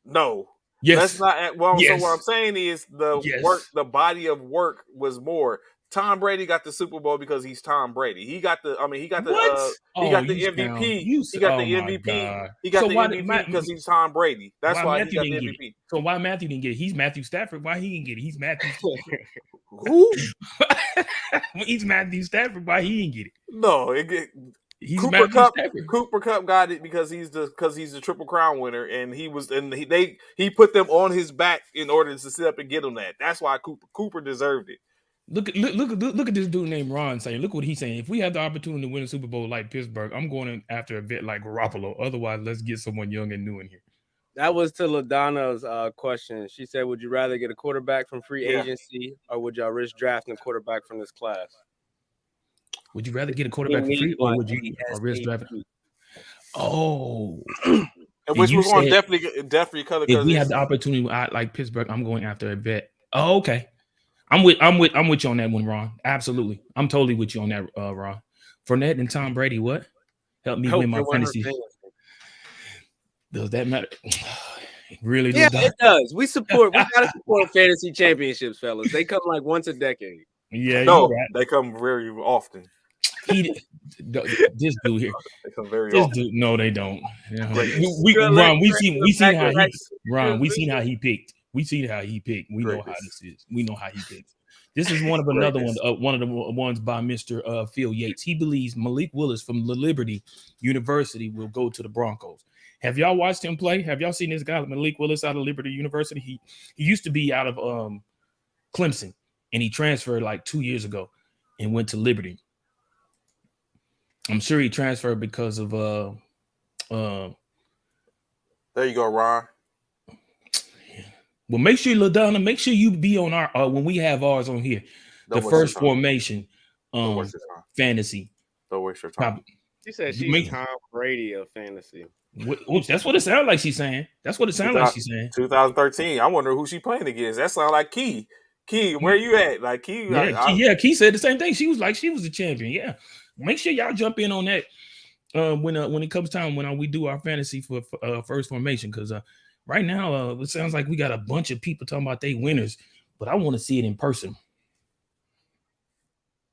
No. Yes. That's not. Well, yes. So what I'm saying is the body of work was more. Tom Brady got the Super Bowl because he's Tom Brady. He got the MVP. He got the MVP. He got the MVP because he's Tom Brady. That's why he got the MVP. So why Matthew didn't get it? He's Matthew Stafford. Why he didn't get it? He's Matthew Stafford. Who? He's Matthew Stafford. Why he didn't get it? No, he's Cooper Kupp. Cooper Kupp got it because he's the Triple Crown winner, and he put them on his back in order to sit up and get him that. That's why Cooper deserved it. Look at this dude named Ron saying. Look what he's saying. If we have the opportunity to win a Super Bowl like Pittsburgh, I'm going after a vet like Garoppolo. Otherwise, let's get someone young and new in here. That was to LaDonna's question. She said, "Would you rather get a quarterback from free Yeah. agency, or would y'all risk drafting a quarterback from this class?" Would you rather get a quarterback for free, or would you risk drafting? Oh, And and which you we're going to said definitely cover if because we had the opportunity, I like Pittsburgh, I'm going after a vet. Oh, okay. I'm with you on that one, Ron. Absolutely. I'm totally with you on that, Ron. Fournette and Tom Brady, what? Help me win my fantasy. Does that matter? It really Yeah, does. it does. We gotta support fantasy championships, fellas. They come like once a decade. Yeah, no, you're right. they come very often. This dude here. They come very This often. dude, no, they don't. Yeah. Greatness. Ron, we seen how he Ron, we seen how Greatness. he picked. We see how he picked. We know how Greatness. this is. We know how he picks. This is one of another one. One of the ones by Mr. Phil Yates. He believes Malik Willis from Liberty University will go to the Broncos. Have y'all watched him play? Have y'all seen this guy, Malik Willis, out of Liberty University? He used to be out of Clemson, and he transferred like 2 years ago and went to Liberty. I'm sure he transferred because of there you go, Ron. Well, make sure, LaDonna, make sure you be on our when we have ours on here. Don't the first formation fantasy. Don't waste your time. She said she's Tom Brady of fantasy. That's what it sounds like she's saying. That's what it sounds like she's saying. 2013. I wonder who she playing against. That sounds like Key. Key, where you at? Like Key. Key said the same thing. She was a champion. Yeah. Make sure y'all jump in on that when it comes time when we do our fantasy for first formation, because right now it sounds like we got a bunch of people talking about they winners, but I want to see it in person.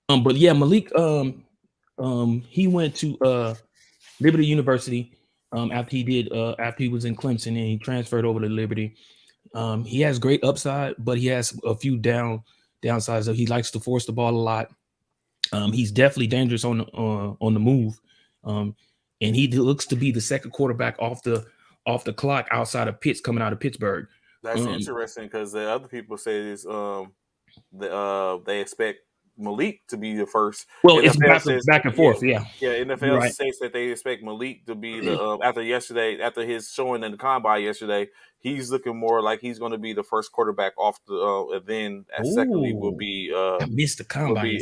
But yeah, Malik he went to Liberty University after he was in Clemson, and he transferred over to Liberty. He has great upside, but he has a few downsides. He likes to force the ball a lot. He's definitely dangerous on the move, and he looks to be the second quarterback off the clock outside of Pitts coming out of Pittsburgh. That's interesting because the other people say is they expect Malik to be the first. Well, NFL it's back and forth. Yeah. NFL says that they expect Malik to be the after his showing in the combine yesterday. He's looking more like he's going to be the first quarterback off the. And then secondly will be. I missed the combine.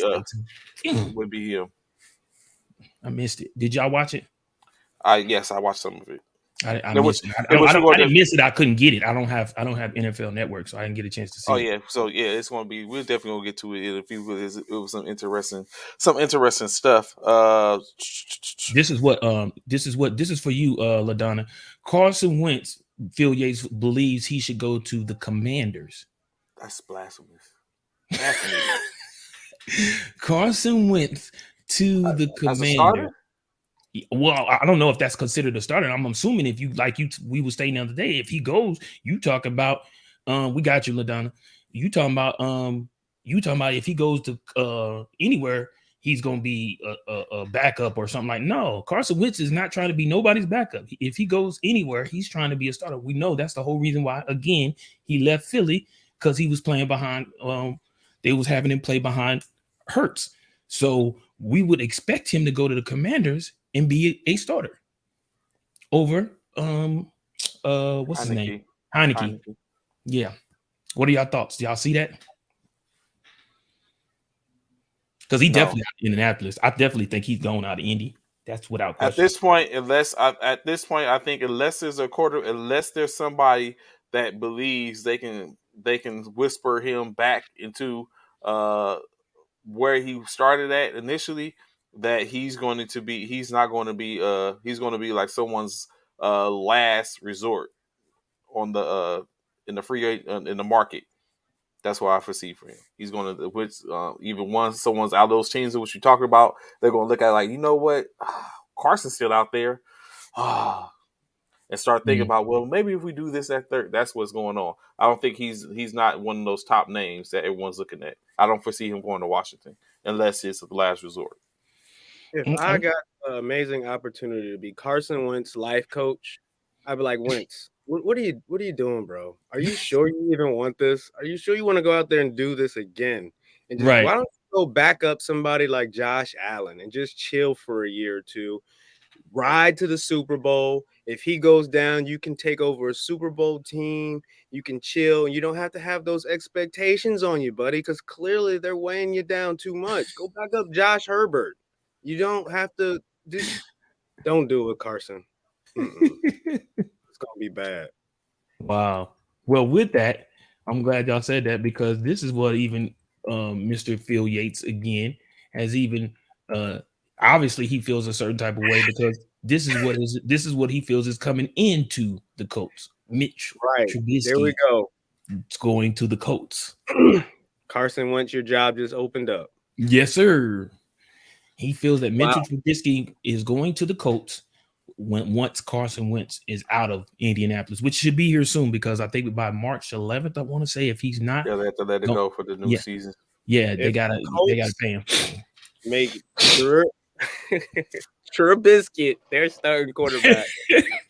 Would be him. I missed it. Did y'all watch it? Yes, I watched some of it. I missed it. I didn't miss it. I couldn't get it. I don't have NFL Network, so I didn't get a chance to see. Oh yeah, so yeah, it's gonna be. We're definitely gonna get to it. It was some interesting stuff. This is for you, LaDonna. Carson Wentz. Phil Yates believes he should go to the Commanders. That's blasphemous. Carson Wentz to the Commanders. Well, I don't know if that's considered a starter. I'm assuming if we were stating the other day, if he goes, you talk about we got you, LaDonna. You talking about if he goes to anywhere, he's gonna be a backup or something like. No, Carson Wentz is not trying to be nobody's backup. If he goes anywhere, he's trying to be a starter. We know that's the whole reason why, again, he left Philly, because he was playing behind they was having him play behind Hurts. So we would expect him to go to the Commanders and be a starter over what's his name? Heineke. Yeah. What are y'all thoughts? Do y'all see that? Because he definitely out of Indianapolis. I definitely think he's going out of Indy. That's without question. At this point, I think unless there's somebody that believes they can whisper him back into where he started at initially, that he's not going to be like someone's last resort on the in the market. That's what I foresee for him. He's going to, even once someone's out of those teams, which you talking about, they're going to look at like, you know what, Carson's still out there, and start thinking about, well, maybe if we do this at third, that's what's going on. I don't think he's not one of those top names that everyone's looking at. I don't foresee him going to Washington unless it's the last resort. If I got an amazing opportunity to be Carson Wentz life coach, I'd be like, Wentz, what are you doing, bro? Are you sure you even want this? Are you sure you want to go out there and do this again? And just, why don't you go back up somebody like Josh Allen and just chill for a year or two? ride to the Super Bowl. If he goes down, you can take over a Super Bowl team. You can chill. You don't have to have those expectations on you, buddy, because clearly they're weighing you down too much. Go back up Josh Herbert. You don't have to don't do it, Carson. It's gonna be bad. Wow. Well, with that, I'm glad y'all said that, because this is what even Mr. Phil Yates again has even obviously he feels a certain type of way, because this is what he feels is coming into the Colts. Mitch Right. Trubisky, There we go. It's going to the Colts. Carson Wentz, your job just opened up. Yes, sir. He feels that Mitchell Trubisky is going to the Colts once Carson Wentz is out of Indianapolis, which should be here soon, because I think by March 11th, I want to say, if he's not, they have to let it go for the new season. Yeah, they gotta pay him. Make sure Trubisky, their starting quarterback.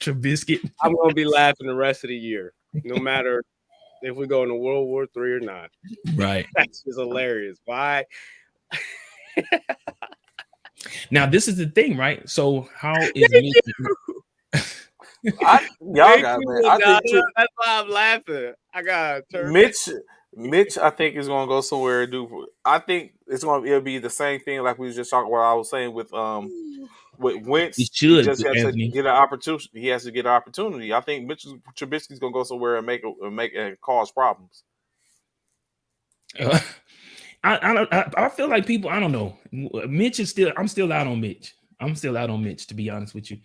Trubisky. I'm gonna be laughing the rest of the year, no matter if we go into World War III or not. Right. That's just hilarious. Why? Now, this is the thing, right? So, how is Mitch? That's why I'm laughing. I got Mitch, I think is gonna go somewhere and do. I think it'll be the same thing like we was just talking about. I was saying with Wentz, he just has to get an opportunity. He has to get an opportunity. I think Trubisky's gonna go somewhere and make and cause problems. I feel like people. I don't know. Mitch is still. I'm still out on Mitch. To be honest with you.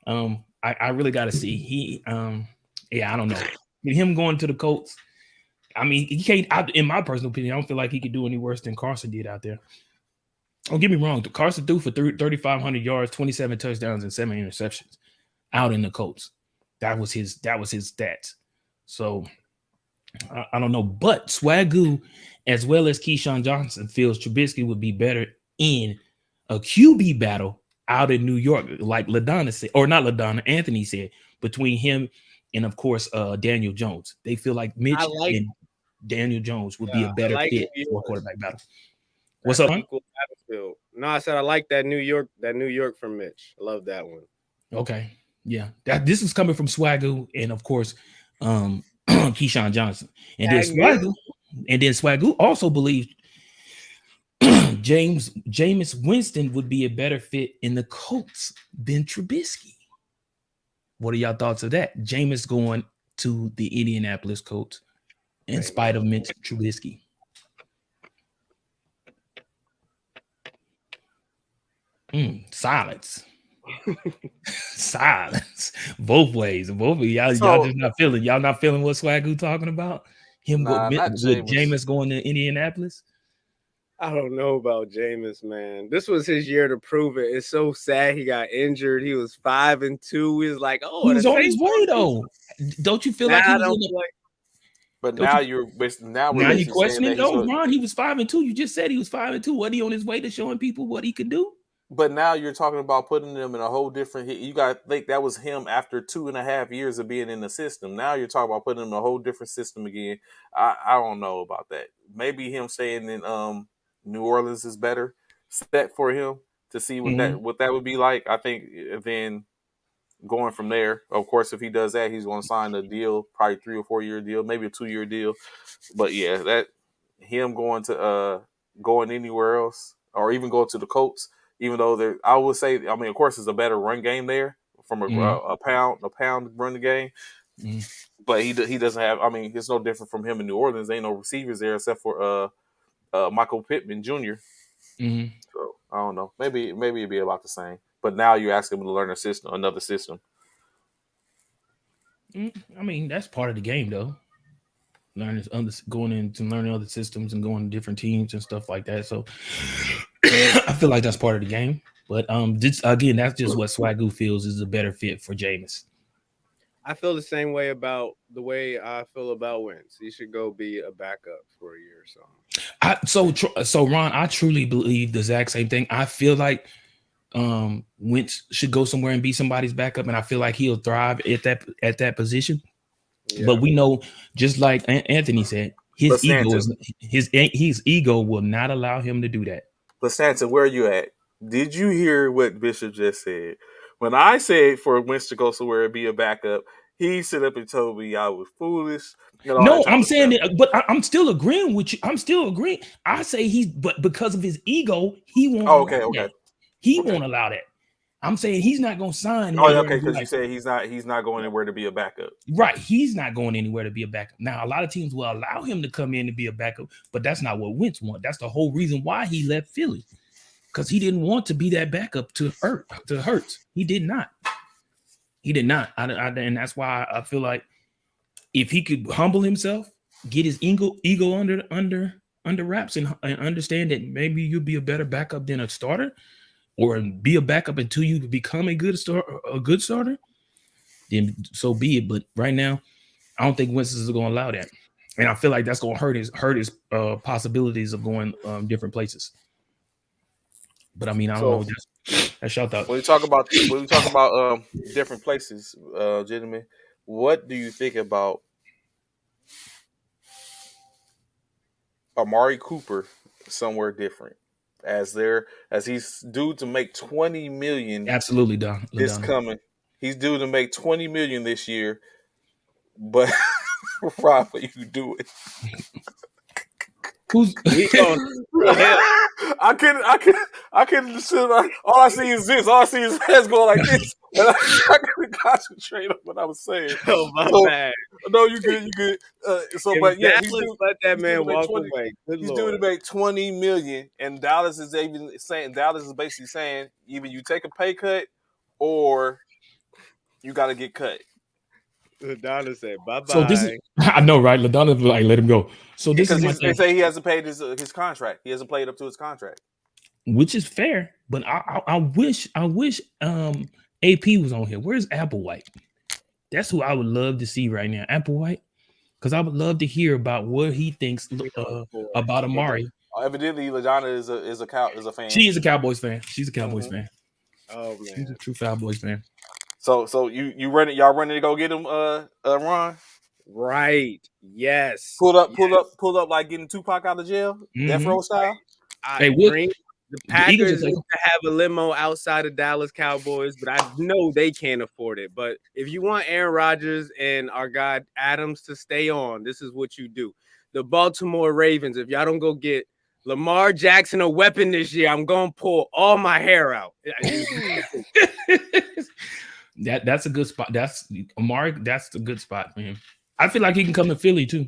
I really got to see. He. I don't know. Him going to the Colts. I mean, he can't. In my personal opinion, I don't feel like he could do any worse than Carson did out there. Don't get me wrong. Carson threw for 3,500 yards, 27 touchdowns, and 7 interceptions out in the Colts. That was his stats. So I don't know. But Swagoo, as well as Keyshawn Johnson, feels Trubisky would be better in a QB battle out in New York, like LaDonna said, or not LaDonna, Anthony said, between him and, of course, Daniel Jones. They feel like Mitch and Daniel Jones would be a better fit for a quarterback battle. What's up, man? No, I said I like that New York from Mitch. I love that one. Okay. Yeah. This is coming from Swagoo and, of course, Keyshawn Johnson. And then Swagoo also believes Jameis Winston would be a better fit in the Colts than Trubisky. What are y'all thoughts of that? Jameis going to the Indianapolis Colts in spite of Mitch Trubisky. Silence. Silence. Both ways. Both of y'all just not feeling. Y'all not feeling what Swagoo talking about? Him with Jameis going to Indianapolis? I don't know about Jameis, man. This was his year to prove it. It's so sad he got injured. He was 5-2. He was like, he was on his way though. Don't you feel like he was But now you're questioning. No, Ron, he was 5-2. You just said he was 5-2. Wasn't he on his way to showing people what he could do? But now you're talking about putting them in a whole different. You got to think that was him after 2.5 years of being in the system. Now you're talking about putting him in a whole different system again. I don't know about that. Maybe him staying in New Orleans is better set for him to see what that would be like. I think then going from there, of course, if he does that, he's going to sign a deal, probably 3 or 4 year deal, maybe a 2-year deal. But yeah, that him going anywhere else or even going to the Colts. Even though I would say, I mean, of course, it's a better run game there from a pound run game. But he doesn't have. I mean, it's no different from him in New Orleans. There ain't no receivers there except for Michael Pittman Jr. So I don't know. Maybe it'd be about the same. But now you're asking him to learn another system. I mean, that's part of the game, though. Going into learning other systems and going to different teams and stuff like that. So I feel like that's part of the game. But that's just what Swagoo feels is a better fit for Jameis. I feel the same way about the way I feel about Wentz. He should go be a backup for a year or so. So Ron, I truly believe the exact same thing. I feel like Wentz should go somewhere and be somebody's backup, and I feel like he'll thrive at that position. Yeah. But we know, just like Anthony said, his ego will not allow him to do that. But Santa, where are you at? Did you hear what Bishop just said? When I said for Wentz to go somewhere and be a backup, he stood up and told me I was foolish and all that No, type I'm of saying stuff. that, but I'm still agreeing with you. I'm still agreeing. I say but because of his ego, he won't Oh, allow okay, okay, that. He okay. won't allow that. I'm saying he's not going to sign Oh, yeah, anywhere okay, and be because you like, said he's not going anywhere to be a backup. right. He's not going anywhere to be a backup. Now, a lot of teams will allow him to come in and be a backup, but that's not what Wentz wants. That's the whole reason why he left Philly, because he didn't want to be that backup to Hurts. He did not. He did not. And that's why I feel like if he could humble himself, get his ego under wraps, and understand that maybe you'll be a better backup than a starter, or be a backup until you become a good starter, then so be it. But right now, I don't think Winston is going to allow that, and I feel like that's going to hurt his possibilities of going different places. But I mean, I don't So know. That's your thought. when we talk about different places, gentlemen, what do you think about Amari Cooper somewhere different, as he's due to make $20 million Absolutely, Don. this coming. He's due to make $20 million this year, but Rob, you do it. Who's I couldn't sit. All I see is this. All I see is his hands going like this, and I couldn't concentrate on what I was saying. Oh, my bad. No, you good. You good. But yeah, Dallas let that man walk away. Good he's Lord. due to make $20 million, and Dallas is basically saying either you take a pay cut or you got to get cut. LaDonna said bye bye. So this is, I know, right? LaDonna like, let him go. So this is my They say he hasn't paid his contract. He hasn't played up to his contract, which is fair. But I wish AP was on here. Where's Applewhite? That's who I would love to see right now, Applewhite, because I would love to hear about what he thinks about Amari. Evidently, LaDonna is a fan. She is a Cowboys fan. She's a Cowboys fan. Oh man, she's a true Cowboys fan. So y'all running to go get him, Ron? Right. Yes. Pulled up like getting Tupac out of jail, Death Row style. I agree. The Packers need to have a limo outside of Dallas Cowboys, but I know they can't afford it. But if you want Aaron Rodgers and our guy Adams to stay on, this is what you do. The Baltimore Ravens, if y'all don't go get Lamar Jackson a weapon this year, I'm going to pull all my hair out. That's a good spot. That's Amari. That's a good spot for him. I feel like he can come to Philly too.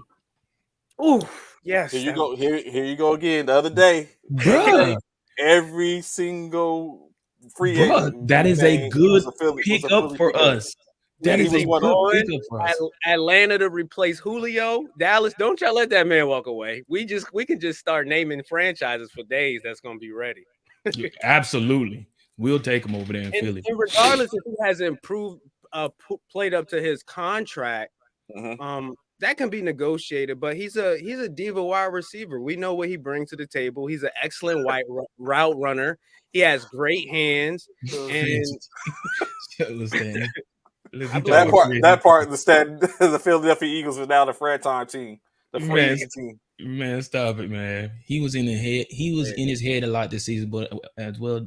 Oh, yes. Here you go. Here you go again. The other day, Bruh. every single free agent. That is a good pickup for us. That is a good pickup for us. Atlanta to replace Julio. Dallas, don't y'all let that man walk away. We can just start naming franchises for days that's going to be ready. Yeah, absolutely. We'll take him over there in Philly. And regardless if he has improved, played up to his contract, that can be negotiated. But he's a diva wide receiver. We know what he brings to the table. He's an excellent route runner. He has great hands. And that part, the Philadelphia Eagles is now the Fred-time team, the free agent team. Man, stop it, man. He was in the head. He was in his head a lot this season, but as well.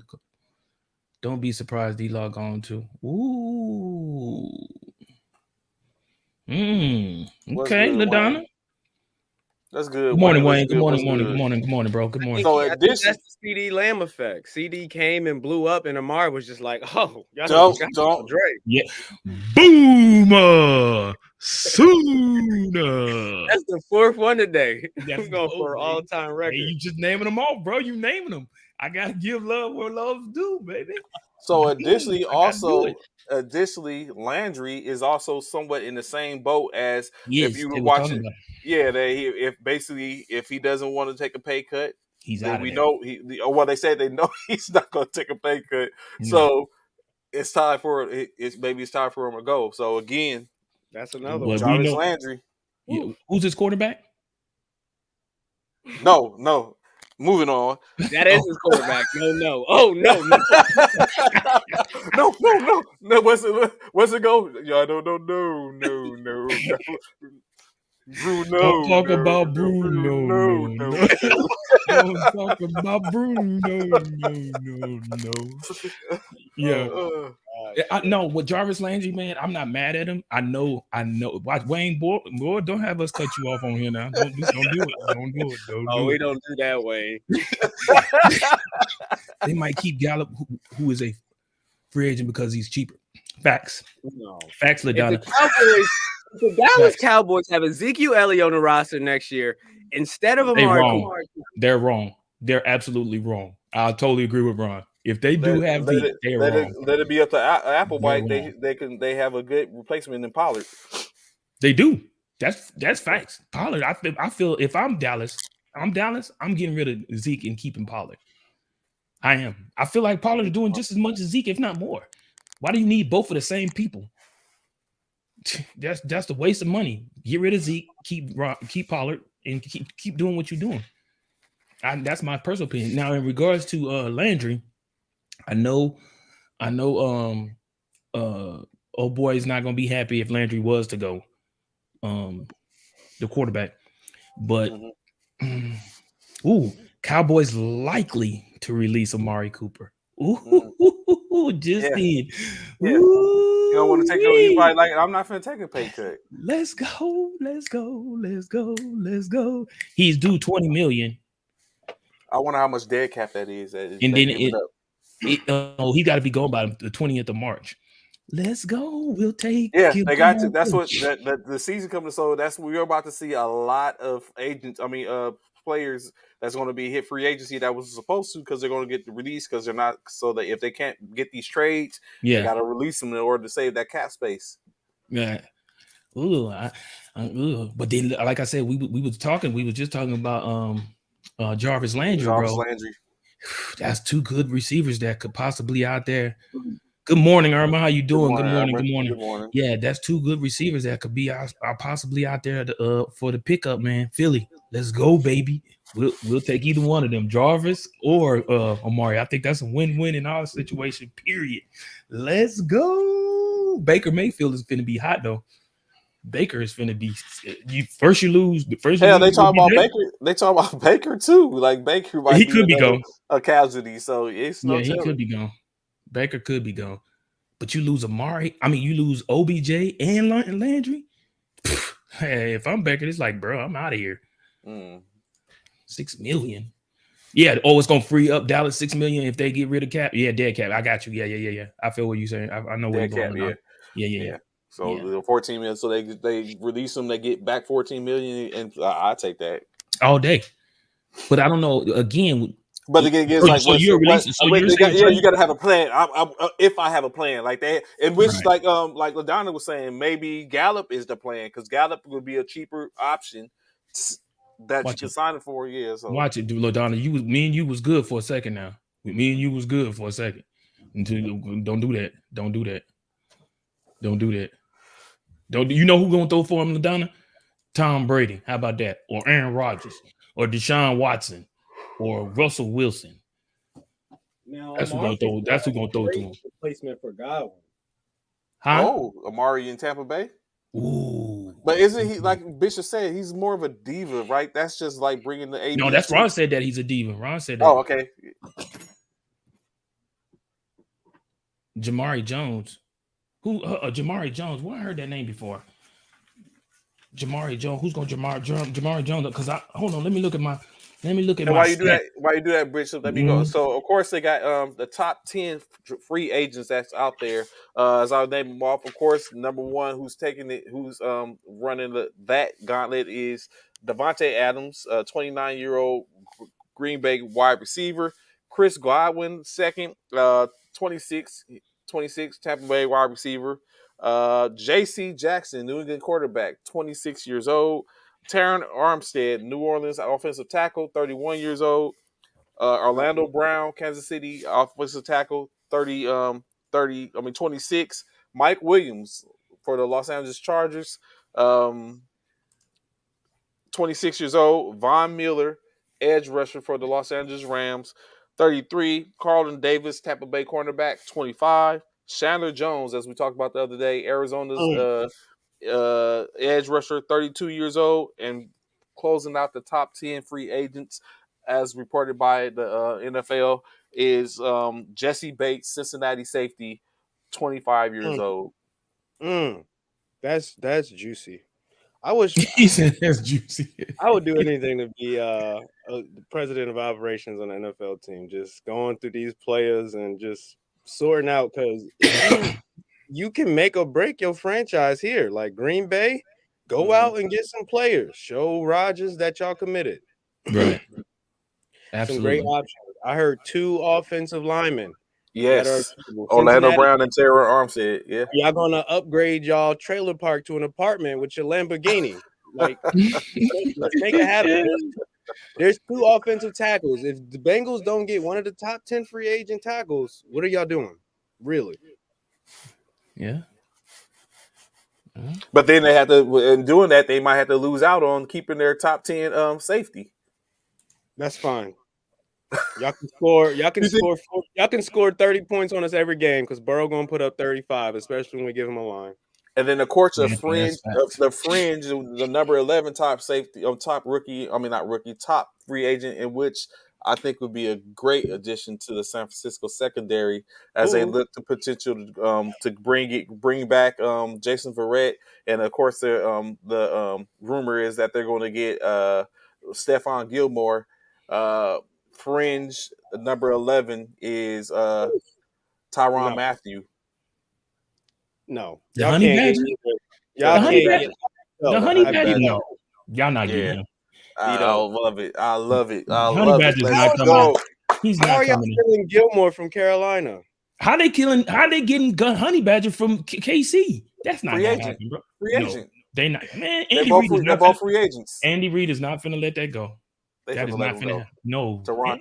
Don't be surprised D-Log on too. Ooh. Okay, LaDonna. That's good. Good morning, Wayne. Good morning, bro. Good morning. So that's the CD Lamb effect. CD came and blew up, and Amari was just like, "Oh, don't Drake." Yeah, Boomer Sooner. That's the fourth one today. That's going for an all-time record. Hey, you just naming them off, bro. You naming them. I gotta give love where love's due, baby. So additionally, Landry is also somewhat in the same boat as if you were watching. Yeah, if he doesn't want to take a pay cut, he's out. We know they say they know he's not going to take a pay cut. No. So it's time for it's time for him to go. So again, that's another one. Jarvis Landry. Yeah. Who's his quarterback? No. Moving on. That is his quarterback. No. Oh no. No. What's it go? Y'all don't know. No. Bruno. Don't talk about Bruno. No. Don't talk about Bruno. No. Yeah. I know with Jarvis Landry, man. I'm not mad at him. I know. Watch Wayne boy, don't have us cut you off on here now. Don't do it. Don't do it. Don't Oh, do we it. don't do that way. They might keep Gallup, who is a free agent because he's cheaper. Facts. No. Facts, If LaDonna. the Dallas Cowboys have Ezekiel Elliott on the roster next year instead of They Amari wrong. Cooper, They're wrong. They're absolutely wrong. I totally agree with Ron. If they do have Zeke, they're wrong. Let it be up to Applewhite. They have a good replacement in Pollard. They do. That's facts. Pollard. I feel if I'm Dallas, I'm getting rid of Zeke and keeping Pollard. I am. I feel like Pollard is doing just as much as Zeke, if not more. Why do you need both of the same people? That's the waste of money. Get rid of Zeke, keep Pollard, and keep doing what you're doing. That's my personal opinion. Now, in regards to Landry, I know old boy is not gonna be happy if Landry was to go, the quarterback. But Cowboys likely to release Amari Cooper. Just did. Yeah. You don't want to take it. You probably like it. I'm not gonna take a pay cut. Let's go. He's due $20 million. I wonder how much dead cap that is. And then he got to be going by the 20th of March. Let's go. We'll take. Yeah, they got to. That's what the season coming. So that's we're about to see a lot of players that's going to be hit free agency that was supposed to because they're going to get released because they're not. So that if they can't get these trades, they got to release them in order to save that cap space. Yeah. But then, like I said, we was just talking about Jarvis Landry, bro. That's two good receivers that could possibly out there. Good morning, Irma. How you doing? Good morning. Yeah, that's two good receivers that could be possibly out there for the pickup, man. Philly, let's go, baby. We'll take either one of them, Jarvis or Amari. I think that's a win-win in our situation. Period. Let's go. Baker Mayfield is going to be hot though. Baker is finna be first you lose. Hell, they talk about Baker. They talk about Baker too. Like Baker might could be gone. A casualty. So it's no he could be gone. Baker could be gone. But you lose Amari. I mean, you lose OBJ and Landry. Hey, if I'm Baker, it's like, bro, I'm out of here. $6 million. Yeah. Oh, it's gonna free up Dallas $6 million if they get rid of cap. Yeah, dead cap. I got you. Yeah. I feel what you're saying. I know where you're going. Yeah. So the 14 million. So they release them. They get back 14 million, and I take that all day. But I don't know. Again. But again, it's like you got to have a plan. If I have a plan like that, in which like LaDonna was saying, maybe Gallup is the plan because Gallup would be a cheaper option that you can sign it for. Yeah, so watch it, LaDonna. Me and you was good for a second now. Me and you was good for a second. Don't do that. Don't do that. You know who gonna throw for him, LaDonna? Tom Brady. How about that? Or Aaron Rodgers, or Deshaun Watson, or Russell Wilson. Now, that's who gonna throw. That's who gonna throw to him. Replacement for Godwin. Huh? Oh, Amari in Tampa Bay. Ooh. But isn't he like Bishop said? He's more of a diva, right? That's just like bringing the AD. No, that's Ron said that he's a diva. Ron said that. Oh, okay. Jamari Jones. Who? Jamari Jones. Well, I heard that name before. Jamari Jones. Who's going to Jamari Jones? Because hold on. Let me look at my. Why you do that, Bishop? Let me go. So of course they got the top 10 free agents that's out there. As I'll name them off. Of course, number one who's taking it, who's running that gauntlet is Devontae Adams, 29-year-old Green Bay wide receiver. Chris Godwin, second, 26 Tampa Bay wide receiver. J.C. Jackson, New England quarterback, 26 years old. Taron Armstead, New Orleans offensive tackle, 31 years old. Orlando Brown, Kansas City offensive tackle, 26. Mike Williams for the Los Angeles Chargers, 26 years old. Von Miller, edge rusher for the Los Angeles Rams, 33. Carlton Davis, Tampa Bay cornerback, 25. Chandler Jones, as we talked about the other day, Arizona's edge rusher, 32 years old. And closing out the top 10 free agents, as reported by the NFL, is Jesse Bates, Cincinnati safety, 25 years old. That's juicy. I wish He said that's juicy. I would do anything to be the president of operations on an NFL team. Just going through these players and just sorting out, because you can make or break your franchise here. Like Green Bay, go out and get some players. Show Rodgers that y'all committed. Right. Some great Absolutely. options. I heard 2 offensive linemen that are Yes. available. Orlando Cincinnati, Brown and Terrell Armstead. Yeah. y'all gonna upgrade y'all trailer park to an apartment with your Lamborghini. Like, let's make it happen. There's 2 offensive tackles. If the Bengals don't get one of the top 10 free agent tackles, what are y'all doing? Really? Yeah. But then they have to, in doing that, they might have to lose out on keeping their top 10 safety. That's fine. Y'all can score. Y'all can score 30 points on us every game, because Burrow gonna put up 35, especially when we give him a line. And then, of course, Yeah, that's facts. the number 11 top safety, top rookie. I mean, not rookie, top free agent, in which I think would be a great addition to the San Francisco secondary as they look to potential to bring back Jason Verrett, and of course, the rumor is that they're going to get Stephon Gilmore. Fringe number 11 is Tyrann Mathieu. No, The y'all Honey can't Badger? get. The Y'all Honey can't Badger? get. The Honey Badger? No. Y'all not Yeah. getting him. I love it. I love it. I Honey love it. Badger's Let's not go. coming. He's How not are y'all coming in. killing Gilmore from Carolina? How they getting gun Honey Badger from KC? That's not Free gonna agent. happen, bro. Free No, agent. they not. Man, They're Andy both Reid is free, they're not. both free agents. Andy Reid is not finna let that go. They That finna is let not him finna go. happen. No, Teron. man,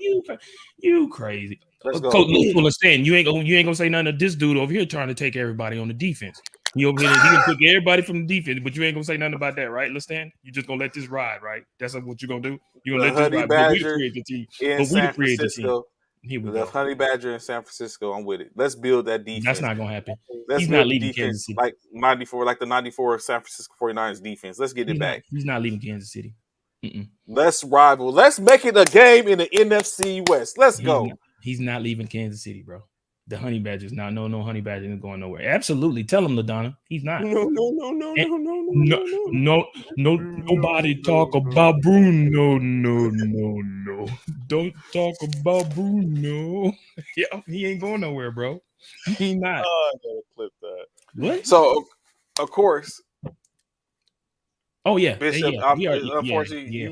you crazy. Let's go. Coach Lutz will understand. You ain't gonna say nothing to this dude over here trying to take everybody on the defense. He over here, he can pick everybody from the defense, but you ain't gonna say nothing about that, right? Understand? You just gonna let this ride, right? That's what you're gonna do. You're gonna The let this Honey ride. But we the Badger free agent team. in But we the San free agent team. Francisco. Here we The go. Honey Badger in San Francisco. I'm with it. Let's build that defense. That's not gonna happen. Let's He's build not the leaving defense Kansas City. like 94, like the 94 San Francisco 49ers defense. Let's get it back. He's not leaving Kansas City. Let's rival. Let's make it a game in the NFC West. Let's go. He's not leaving Kansas City, bro. The Honey Badgers. No Honey Badger isn't going nowhere. Absolutely. Tell him, LaDonna. He's not. No. Nobody talk about Bruno. No. Don't talk about Bruno. Yeah, he ain't going nowhere, bro. He not. Oh, I gotta clip that. What? So, of course, oh yeah, Bishop. Unfortunately, yeah.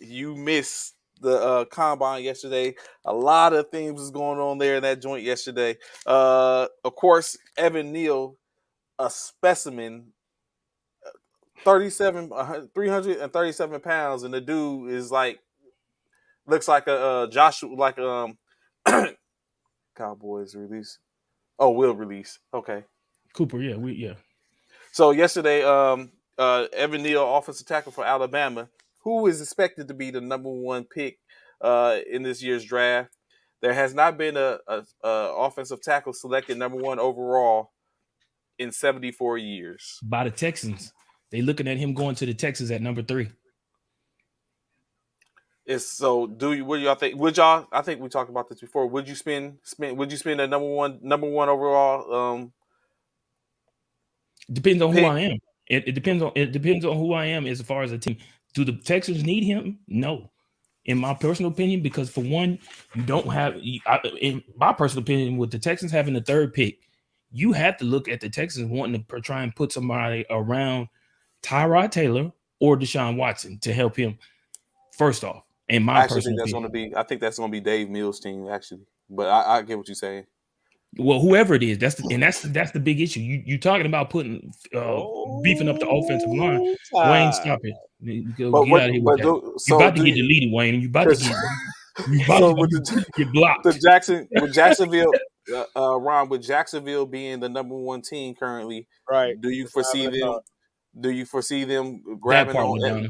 you miss the combine yesterday. A lot of things was going on there in that joint yesterday. Of course, Evan Neal, a specimen, 337 pounds, and the dude is looks like a Joshua, Cowboys release. Oh, will release. Okay, Cooper. Yeah. So yesterday, Evan Neal, offensive tackle for Alabama, who is expected to be the number 1 pick in this year's draft. There has not been a offensive tackle selected number 1 overall in 74 years. By the Texans. They looking at him going to the Texans at number 3. What do y'all think? I think we talked about this before. Would you spend a number one overall Depends on who I am. It depends on who I am as far as a team. Do the Texans need him? No. In my personal opinion, because for one, you don't have. In my personal opinion, with the Texans having the 3rd pick, you have to look at the Texans wanting to try and put somebody around Tyrod Taylor or Deshaun Watson to help him. First off, in my personal opinion, I think that's gonna be Dave Mills' team actually. But I get what you're saying. Well, whoever it is, that's the big issue. You talking about putting beefing up the offensive line. Wayne, stop it. Get out of here with that. You're about to get deleted, Wayne, and you're about to get blocked. Jacksonville, Ron, with Jacksonville being the number 1 team currently, right? Do you foresee them grabbing names?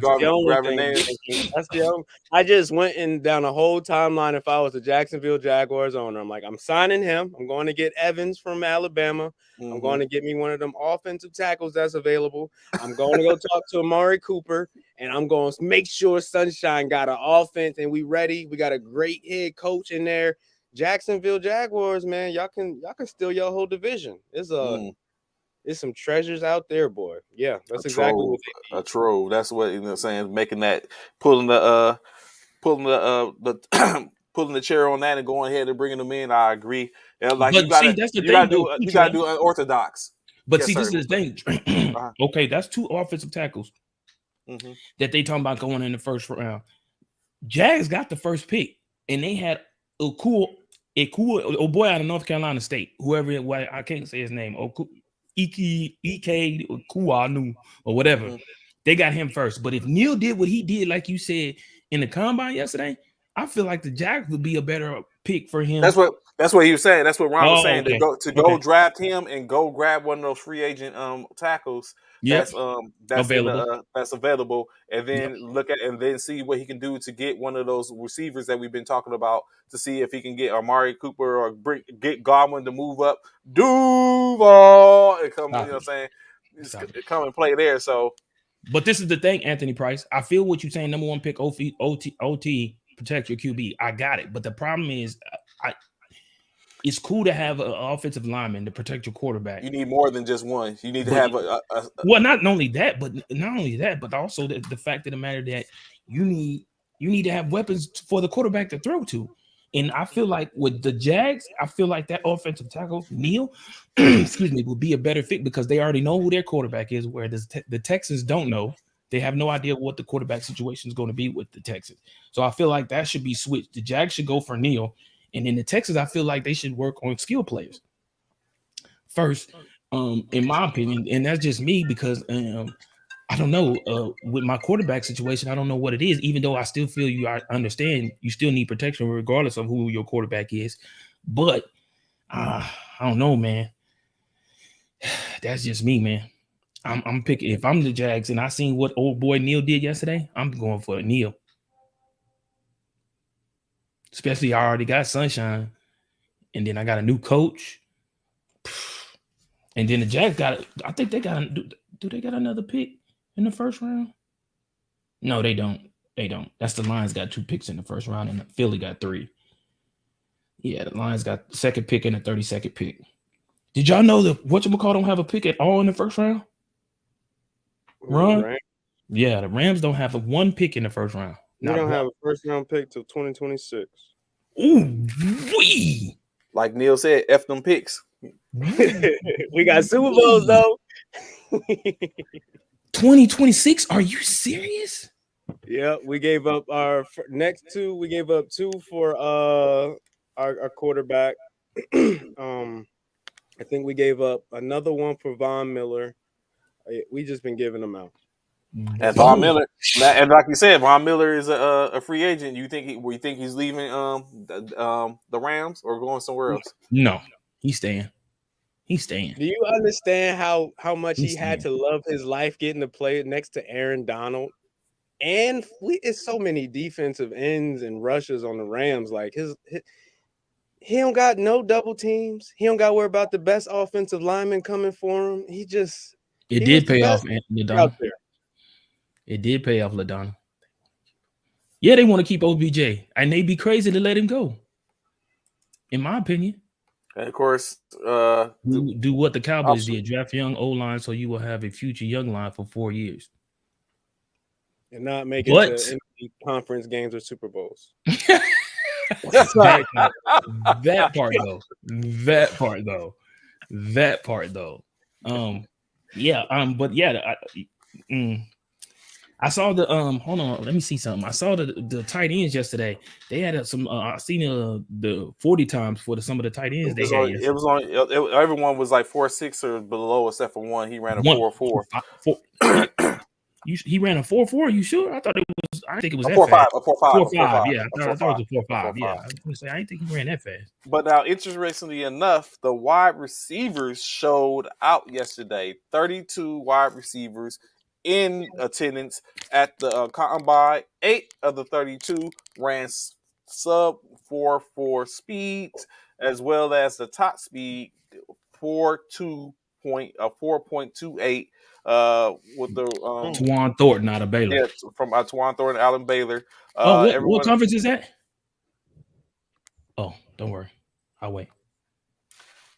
That's the only. I just went down a whole timeline. If I was a Jacksonville Jaguars owner, I'm like, I'm signing him. I'm going to get Evans from Alabama. Mm-hmm. I'm going to get me one of them offensive tackles that's available. I'm going to go talk to Amari Cooper, and I'm going to make sure Sunshine got an offense and we ready. We got a great head coach in there. Jacksonville Jaguars, man, y'all can steal your whole division. It's some treasures out there, boy. Yeah, that's exactly what they need. A trove. That's what saying. Making that, pulling the pulling the chair on that and going ahead and bringing them in. I agree. And like But see, that's the thing, though. You gotta do unorthodox. But yes, see, sir. this is the thing. Okay, that's 2 offensive tackles that they talking about going in the first round. Jags got the first pick, and they had a cool boy out of North Carolina State, whoever it was, I can't say his name, Ike Kuanu or whatever. They got him first. But if Neil did what he did, like you said in the combine yesterday, I feel like the Jags would be a better pick for him. That's what he was saying. That's what Ron was saying. Okay. To go draft him and go grab one of those free agent tackles that's available. That's available, and then look at and then see what he can do to get one of those receivers that we've been talking about, to see if he can get Amari Cooper or get Godwin to move up. Duval and come, you know what I'm saying? Come and play there. So, but this is the thing, Anthony Price. I feel what you're saying. Number 1 pick, OT, protect your QB. I got it. But the problem is, it's cool to have an offensive lineman to protect your quarterback. You need more than just one. You need to have well, not only that, but also the fact of the matter that you need to have weapons for the quarterback to throw to. And I feel like with the Jags, I feel like that offensive tackle, Neil, excuse me, will be a better fit because they already know who their quarterback is, where the Texans don't know. They have no idea what the quarterback situation is going to be with the Texans. So I feel like that should be switched. The Jags should go for Neil. And in the Texans, I feel like they should work on skill players first, in my opinion. And that's just me because I don't know with my quarterback situation. I don't know what it is, even though I still feel I understand you still need protection regardless of who your quarterback is. But I don't know, man. That's just me, man. I'm picking. If I'm the Jags and I seen what old boy Neil did yesterday, I'm going for Neil. Especially I already got Sunshine, and then I got a new coach, and then the Jags I think they got. Do they got another pick in the first round? No, they don't. They don't. That's the Lions got 2 picks in the first round, and Philly got 3. Yeah, the Lions got the 2nd pick and the 32nd pick. Did y'all know that whatchamacall don't have a pick at all in the first round? Ron? Right. Yeah, the Rams don't have 1 pick in the first round. We don't have a first round pick till 2026. Ooh, wee. Like Neil said, F them picks. We got Super Bowls though. 2026? Are you serious? Yeah, we gave up our next 2. We gave up 2 for our quarterback. I think we gave up another one for Von Miller. We just been giving them out. And Von Miller, and like you said, Von Miller is a free agent. You think he's leaving the Rams or going somewhere else? No, he's staying. He's staying. Do you understand how much he had to love his life getting to play next to Aaron Donald? And it's so many defensive ends and rushers on the Rams. Like he don't got no double teams. He don't got to worry about the best offensive lineman coming for him. It did pay off, LaDonna. It did pay off, LaDonna. Yeah, they want to keep OBJ, and they'd be crazy to let him go, in my opinion. And of course, do what the Cowboys did: draft young O-line, so you will have a future young line for 4 years, and not make it to any conference games or Super Bowls. That part though. But yeah, I saw the hold on, let me see something. I saw the tight ends yesterday. They had some I seen the 40 times for some of the tight ends everyone was like 4.6 or below except for one. He ran a 4.4. He ran a 4.4. You sure? I thought it was. I think it was a that 4.5. fast. A 4.5. Yeah, I thought it was a 4.5. Yeah, I was gonna say I didn't think he ran that fast. But now, interestingly enough, the wide receivers showed out yesterday. 32 wide receivers in attendance at the combine. 8 of the 32 ran sub 4.4 speeds, as well as the top speed 4.28. With the Twan Thornton out of Baylor. Yeah, from Twan Thornton, Alan Baylor. What conference is that? Oh, Don't worry. I'll wait.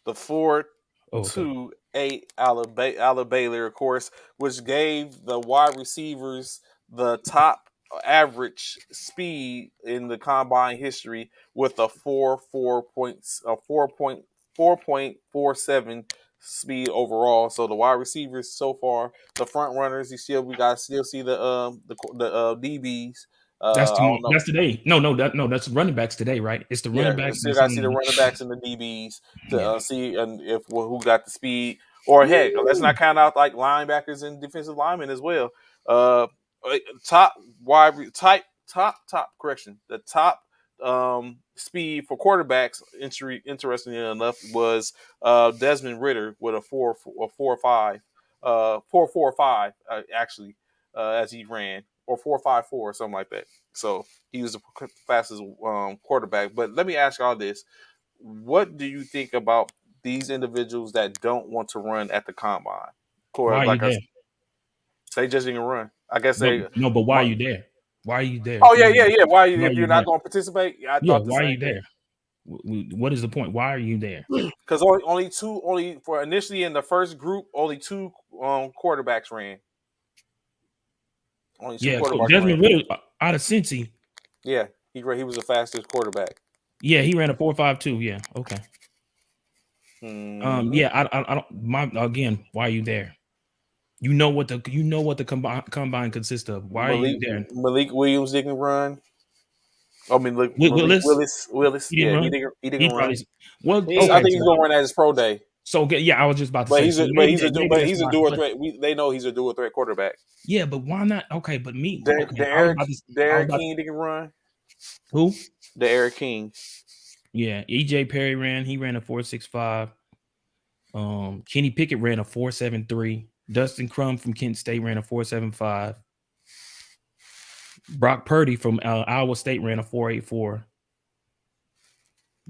The 4 Oh, okay. 2 8 Alabama, of course, which gave the wide receivers the top average speed in the combine history with a 4.47 speed overall. So the wide receivers so far, the front runners, we got still see the DBs. I don't know. That's today. No, that's running backs today, right? It's the Yeah, running back still that's got to see the on. running backs and the DBs to Yeah. see and if who got the speed. Or heck, let's Woo! not count out like linebackers and defensive linemen as well. Uh, top wide top correction. The top speed for quarterbacks, interestingly enough, was Desmond Ritter with a 4.45, 4.45 actually as he ran, or 4.54 something like that. So he was the fastest quarterback. But let me ask y'all this: what do you think about these individuals that don't want to run at the combine? Why Or are you like there? they just didn't run. I guess But they. no, but why are you there? Why are you there? Oh If yeah, yeah, yeah. Why why are if you you're not there? going to participate? Yeah, I Yeah, thought the why are you same thing. there? What is the point? Why are you there? Because only for initially in the first group, only two quarterbacks ran. Only two Yeah, quarterbacks ran. Desmond Ritter out of Cincy. Yeah, he was the fastest quarterback. Yeah, he ran a 4.52. Yeah, okay. Mm-hmm. Yeah, I don't. Again, why are you there? You know what the combine consists of. Why are you there? Malik Williams didn't run. I mean, look, Malik Willis, Willis. he didn't Yeah, run. he didn't He run. probably well. I Okay, think he's gonna run at his pro day. so yeah, I was just about to But say. he's So a maybe that's he's a why. dual But threat. They know he's a dual threat quarterback. yeah, but why not? Okay, but me. Okay, The I was Eric about King didn't run. who? The Eric King. Yeah, EJ Perry ran. He ran a 4.65. Kenny Pickett ran a 4.73. Dustin Crum from Kent State ran a 4.75. Brock Purdy from Iowa State ran a 4.84.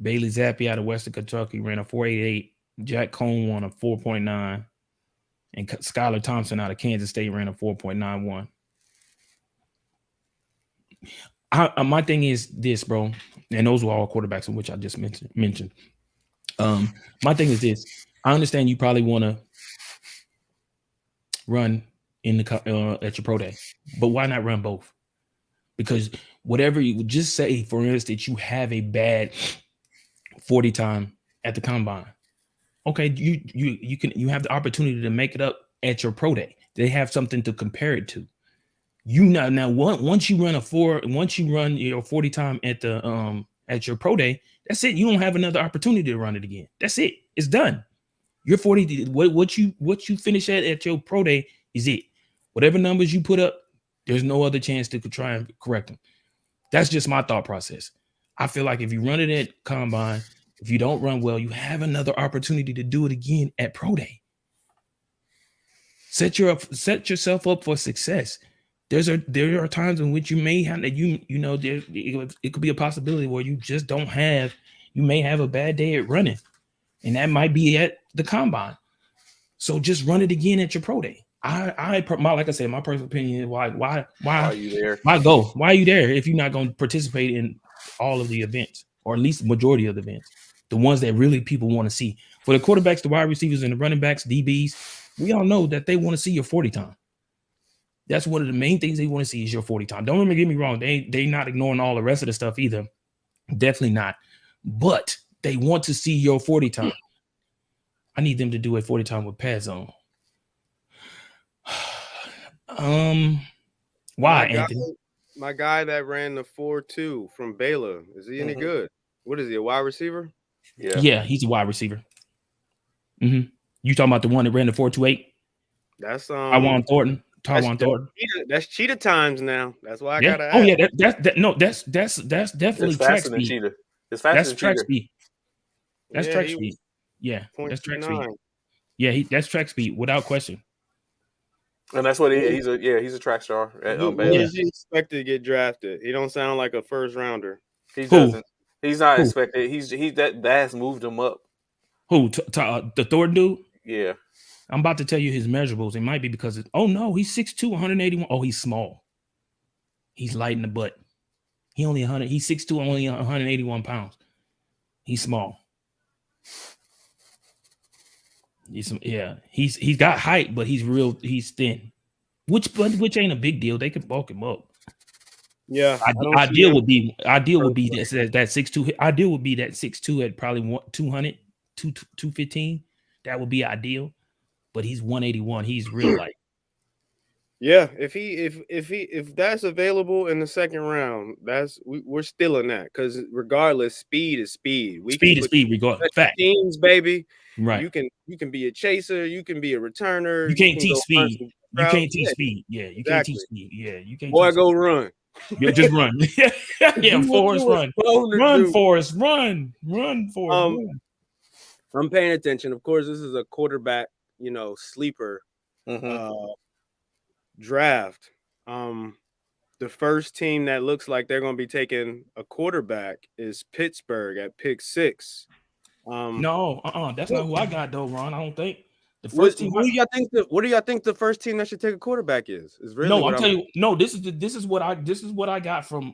Bailey Zappi out of Western Kentucky ran a 4.88. Jack Cohn won a 4.9. And Skylar Thompson out of Kansas State ran a 4.91. My thing is this, bro, and those were all quarterbacks in which I just mentioned. My thing is this: I understand you probably want to run in the at your pro day, but why not run both? Because whatever you just say, for instance, you have a bad 40 time at the combine. Okay, you have the opportunity to make it up at your pro day. They have something to compare it to. You now once you run your 40 time at your pro day, that's it. You don't have another opportunity to run it again. That's it. It's done. You're 40. What you finish at your pro day is it. Whatever numbers you put up, there's no other chance to try and correct them. That's just my thought process. I feel like if you run it at combine, if you don't run well, you have another opportunity to do it again at pro day. Set yourself up for success. There are times in which you may have that it could be a possibility where you just don't have. You may have a bad day at running, and that might be at the combine. So just run it again at your pro day. Like I said, my personal opinion is why are you there? why go? Why are you there if you're not going to participate in all of the events, or at least the majority of the events, the ones that really people want to see? For the quarterbacks, the wide receivers, and the running backs, DBs, we all know that they want to see your 40 time. That's one of the main things they want to see is your 40 time. Don't get me wrong. They not ignoring all the rest of the stuff either. Definitely not. But they want to see your 40 time. I need them to do a 40 time with pads on. Why, Anthony? My guy that ran the 4.2 from Baylor, is he any good? What is he, a wide receiver? Yeah, he's a wide receiver. You talking about the one that ran the 4.28? That's Tywan Thornton. That's cheetah times now. That's why I gotta ask. Oh yeah, that's definitely track speed. Cheetah. It's faster That's than track cheetah. speed. That's track speed. Yeah, that's track speed. Yeah, that's track speed without question. And that's what he's a track star at Who is he expected to get drafted? He don't sound like a first rounder. He doesn't. He's not expected. That has moved him up. Who? The Thornton dude? Yeah. I'm about to tell you his measurables. It might be because he's 6'2", 181. Oh, he's small. He's light in the butt. He's 6'2", only 181 pounds. He's small. He's got height, but he's thin. Which ain't a big deal. They can bulk him up. Yeah, I don't see Ideal him. would be that 6'2". Ideal would be that 6'2" at probably 200, 215. That would be ideal. But he's 181. He's real light. Yeah, if that's available in the second round, we're still in that because regardless, speed is speed. Speed, regardless. Fact. Teams, baby. Right. You can be a chaser. You can be a returner. You can't can teach go speed. You can't teach yeah, speed. Yeah, you exactly. can't teach speed. Yeah, you can't. Boy, go run. Yeah, just run. Yeah, Forrest, run. Run, Forrest, run. Run, Forrest, run. I'm paying attention. Of course, this is a quarterback, sleeper draft. The first team that looks like they're going to be taking a quarterback is Pittsburgh at pick 6. No, that's not who I got though, Ron. I don't think the first first team. What do y'all think the first team that should take a quarterback is? Really no, I'm telling you. No, this is what I got from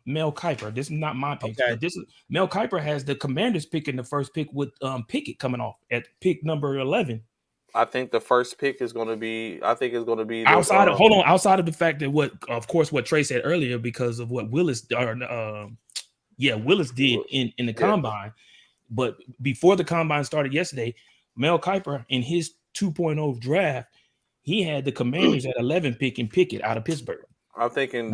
Mel Kiper. This is not my pick. Okay. This is Mel Kiper has the Commanders picking the first pick with Pickett coming off at pick number 11. I think the first pick is going to be. I think it's going to be outside of the fact that what Trey said earlier because of what Willis did in the combine. But before the combine started yesterday, Mel Kiper in his 2.0 draft, he had the Commanders at 11 picking Pickett out of Pittsburgh. I'm thinking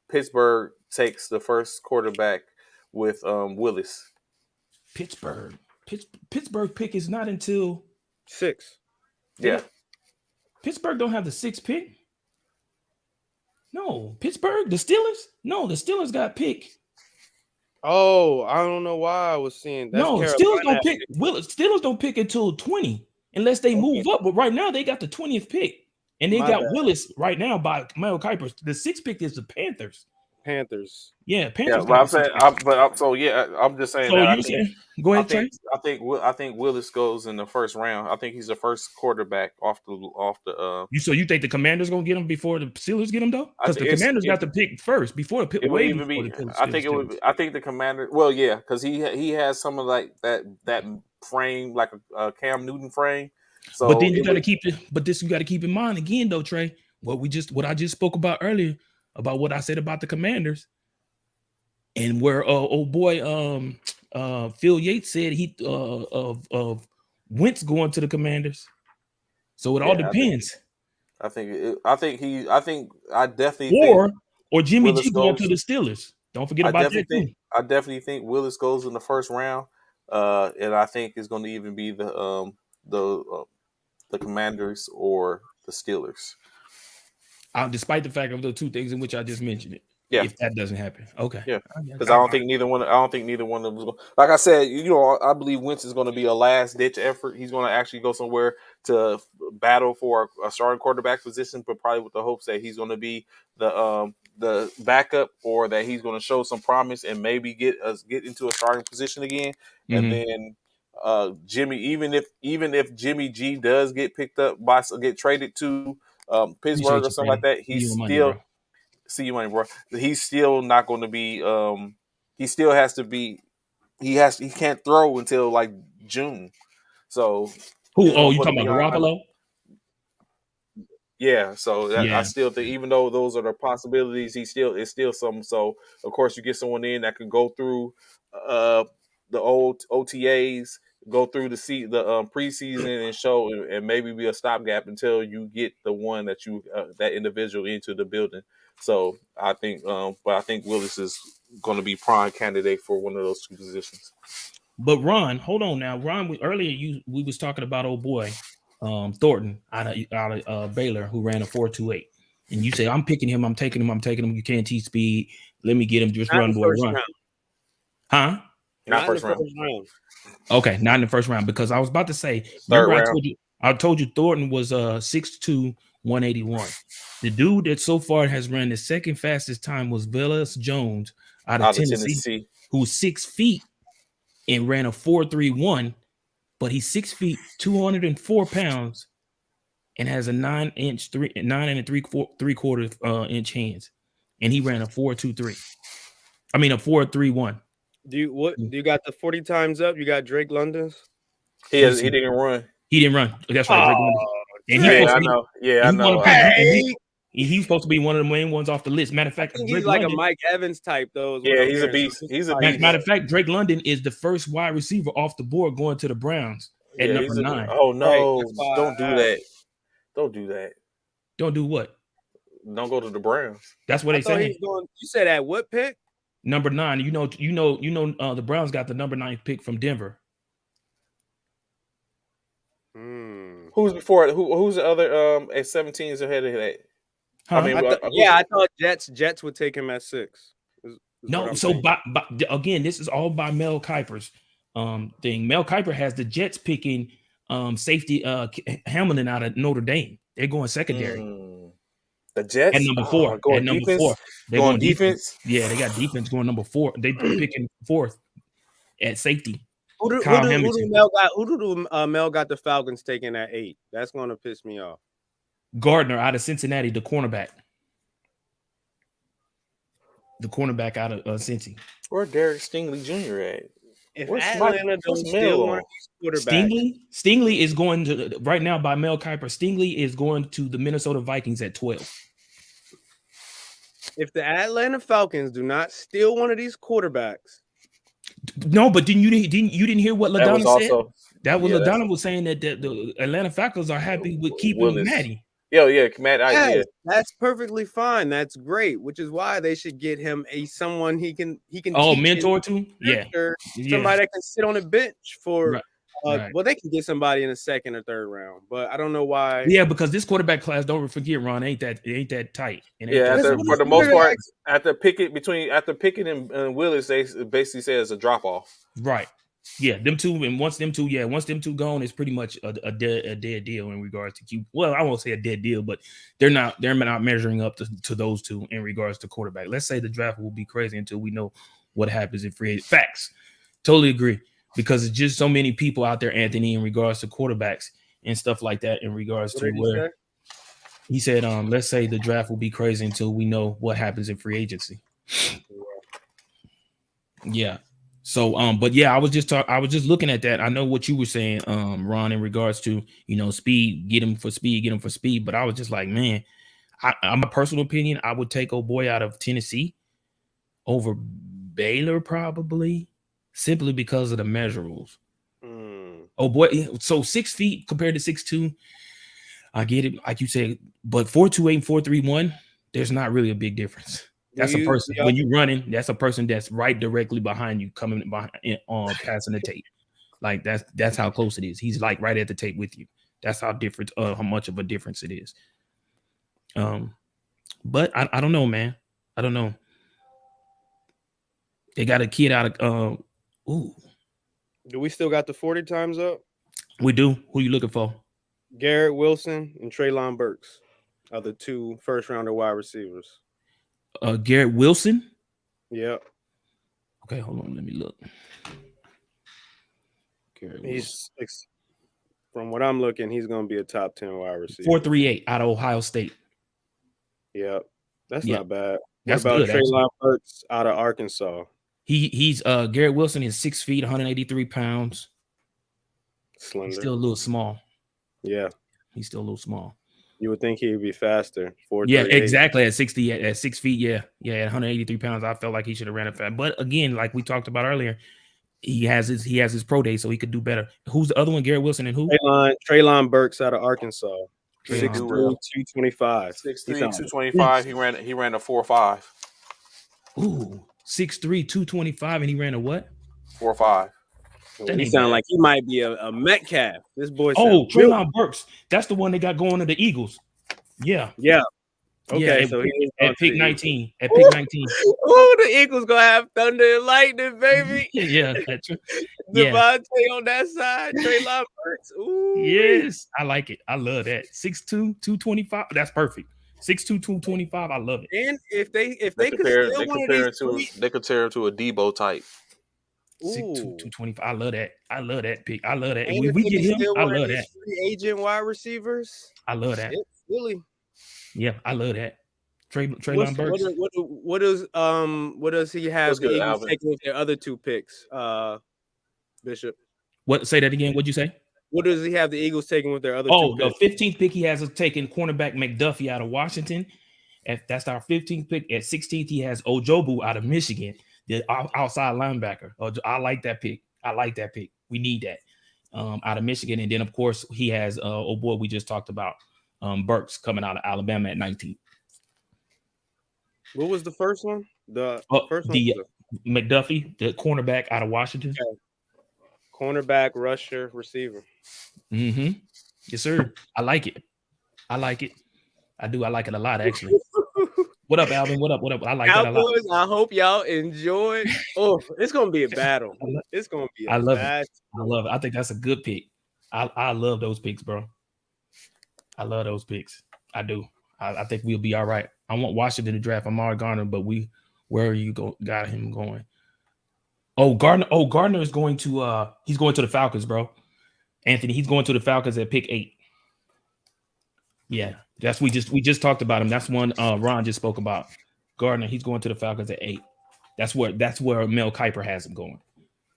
Pittsburgh takes the first quarterback with Willis. Pittsburgh pick is not until 6. Yeah. Pittsburgh don't have the 6th pick. No, Pittsburgh, the Steelers? No, the Steelers got pick. Oh, I don't know why I was seeing that. No, Steelers don't pick. Steelers don't pick until 20 unless they move up. But right now they got the 20th pick, and they got Willis right now by Mel Kiper. The 6th pick is the Panthers. Yeah, Panthers. Yeah, but I'm saying, I'm just saying. So that you saying? Go ahead, Trey. I think Willis goes in the first round. I think he's the first quarterback off the. You think the Commanders gonna get him before the Steelers get him though? Because the Commanders got the pick first before the pick. I think the Commander. Well, yeah, because he has some of like that frame like a Cam Newton frame. So, but then you got to keep it. But this you got to keep in mind again, though, Trey. What I just spoke about earlier about what I said about the Commanders, and where Phil Yates said he of Wentz going to the Commanders. So it all depends. I definitely think or Jimmy G going to the Steelers. Don't forget about that too. I definitely think Willis goes in the first round, and I think it's going to even be the Commanders or the Steelers. Despite the fact of the two things in which I just mentioned it. Yeah. If that doesn't happen. Okay. Yeah. Because I don't think neither one of them is going. Like I said, I believe Wentz is going to be a last ditch effort. He's going to actually go somewhere to battle for a starting quarterback position, but probably with the hopes that he's going to be the backup or that he's going to show some promise and maybe get into a starting position again. Mm-hmm. And then Jimmy, even if Jimmy G does get picked up get traded to Pittsburgh or something like that, he's still. See you money, bro. He's still not going to be. He still has to be. He can't throw until like June. So who? You talking about Garoppolo? Yeah. So I still think, even though those are the possibilities, it's still something. So of course, you get someone in that can go through the old OTAs, go through the preseason and show, and maybe be a stopgap until you get the one that that individual into the building. So I think, Willis is going to be prime candidate for one of those two positions. But Ron, hold on now, Ron. Earlier we was talking about old boy Thornton out of Baylor who ran a 4.28, and you say I'm picking him, I'm taking him. You can't teach speed. Let me get him. Just run, boy, run. Huh? Not first round. Okay, not in the first round, because I was about to say third round. I told you Thornton was 6'2", 181. The dude that so far has ran the second fastest time was Velus Jones out of Tennessee, who's 6 feet and ran a 4.31, but he's 6 feet, 204 pounds, and has a 9 and 3/4 inch hands, and he ran a 4.23. I mean a 4.31. Do you got the 40 times up? You got Drake London's? He didn't run. He didn't run. That's right, Drake London. And he's Drake. supposed Yeah, to I be. know. Yeah, I He's know. he's supposed to be one of the main ones off the list. Matter of I fact, think Drake he's like London. a Mike Evans type, though. Is what Yeah, I'm he's a hearing. beast. So He's a beast. Matter of fact, Drake London is the first wide receiver off the board going to the Browns at Yeah, number 9. Oh Right, no! that's why Don't do that. Don't do that. Don't do what? Don't go to the Browns. That's what I they thought he saying. was going. You said at what pick? Number 9. The Browns got the number 9 pick from Denver. Who's before? Who's the other at 17 is ahead of that? Huh? I mean, I thought Jets would take him at 6. No, so again, this is all by Mel Kiper's thing. Mel Kiper has the Jets picking safety Hamilton out of Notre Dame. They're going secondary. The Jets At number 4. going At number defense. 4. They're going defense. Yeah, they got defense going number 4. They picking 4th at safety. Who do Mel got the Falcons taking at 8? That's going to piss me off. Gardner out of Cincinnati, the cornerback. The cornerback out of Cincy. Where Derek Stingley Jr. at? If Atlanta don't steal one of these quarterbacks, Stingley is going to right now by Mel Kiper. Stingley is going to the Minnesota Vikings at 12. If the Atlanta Falcons do not steal one of these quarterbacks, no, but you didn't hear what LaDonna said? That was LaDonna was saying that the Atlanta Falcons are happy with keeping Matty. Yeah, Matt. That's perfectly fine. That's great, which is why they should get him someone he can mentor to. Somebody that can sit on the bench for. Right. Well, they can get somebody in the 2nd or 3rd round, but I don't know why. Yeah, because this quarterback class, don't forget, Ron, ain't that tight. For the most part, after Pickett and Willis, they basically say it's a drop off. Right. Yeah, them two, and once them two gone, it's pretty much a dead deal in regards to Q. Well, I won't say a dead deal, but they're not measuring up to those two in regards to quarterback. Let's say the draft will be crazy until we know what happens in free agency. Facts. Totally agree. Because it's just so many people out there, Anthony, in regards to quarterbacks and stuff like that. In regards to where he said, let's say the draft will be crazy until we know what happens in free agency. Yeah. So, but yeah, I was just looking at that. I know what you were saying, Ron, in regards to speed, get him for speed. But I was just like, man, I'm a personal opinion. I would take old boy out of Tennessee over Baylor probably. Simply because of the measurables. Oh boy, so 6 feet compared to 6'2", I get it, like you said, but 4'2" and 4'3", there's not really a big difference. That's a person when you're running. That's a person that's right directly behind you, coming behind on passing the tape. Like that's how close it is. He's like right at the tape with you. That's how different, how much of a difference it is. But I don't know, man. I don't know. They got a kid out of Do we still got the 40 times up? We do. Who you looking for? Garrett Wilson and Treylon Burks are the 2 first-rounder wide receivers. Garrett Wilson? Yep. Okay, hold on. Let me look. From what I'm looking, he's going to be a top 10 wide receiver. 4.38 out of Ohio State. Yep. That's not bad. That's what about good, Treylon Burks out of Arkansas? He's Garrett Wilson is 6 feet, 183 pounds. Slender. He's still a little small. Yeah. He's still a little small. You would think he would be faster. Yeah, exactly. At 6 feet, yeah. At 183 pounds, I felt like he should have ran it fast. But again, like we talked about earlier, he has his pro day, so he could do better. Who's the other one? Garrett Wilson and who? Treylon Burks out of Arkansas. 6'3", 225. 6'3", 225. He ran a 4.5. Ooh, 6'3", 225, and he ran a what? 4.5. He sound like he might be a Metcalf. This boy. Treylon Burks. That's the one they got going to the Eagles. Yeah. Okay, yeah, so at pick 19. At pick 19. Oh, the Eagles gonna have thunder and lightning, baby. Yeah, that's true. Devontae on that side, Treylon Burks. Ooh. Yes, I like it. I love that. 6'2", 225. That's perfect. 6'2", 225. I love it. And if they compare him to a Debo type. 6'2", 225. I love that. I love that pick. I love that. And if we get him, I love that. Free agent wide receivers. I love that. Really. Yeah, I love that. Treylon Burks. What does he have What's the good, Eagles Alvin? taking with their other 2 picks? Bishop. What? Say that again. What'd you say? What does he have the Eagles taking with their other 2 Oh, the picks? 15th pick he has us taking cornerback McDuffie out of Washington. That's our 15th pick. At 16th, he has Ojobu out of Michigan, the outside linebacker. I like that pick. We need that out of Michigan. And then, of course, he has we just talked about, Burks coming out of Alabama at 19. What was the first one? The first one. The McDuffie, the cornerback out of Washington. Okay. Cornerback, rusher, receiver. Mm-hmm. Yes, sir. I like it. I do. I like it a lot, actually. What up, Alvin? What up? I like that a lot. Cowboys, I hope y'all enjoyed. Oh, it's gonna be a battle. It's gonna be. I love it. I love it. I think that's a good pick. I love those picks, bro. I love those picks. I do. I think we'll be all right. I want Washington to draft Amari Gardner, but where are you got him going? Gardner is going to he's going to the Falcons, bro. Anthony, he's going to the Falcons at pick 8. Yeah, we just talked about him. That's one Ron just spoke about. Gardner, he's going to the Falcons at 8. That's where Mel Kiper has him going,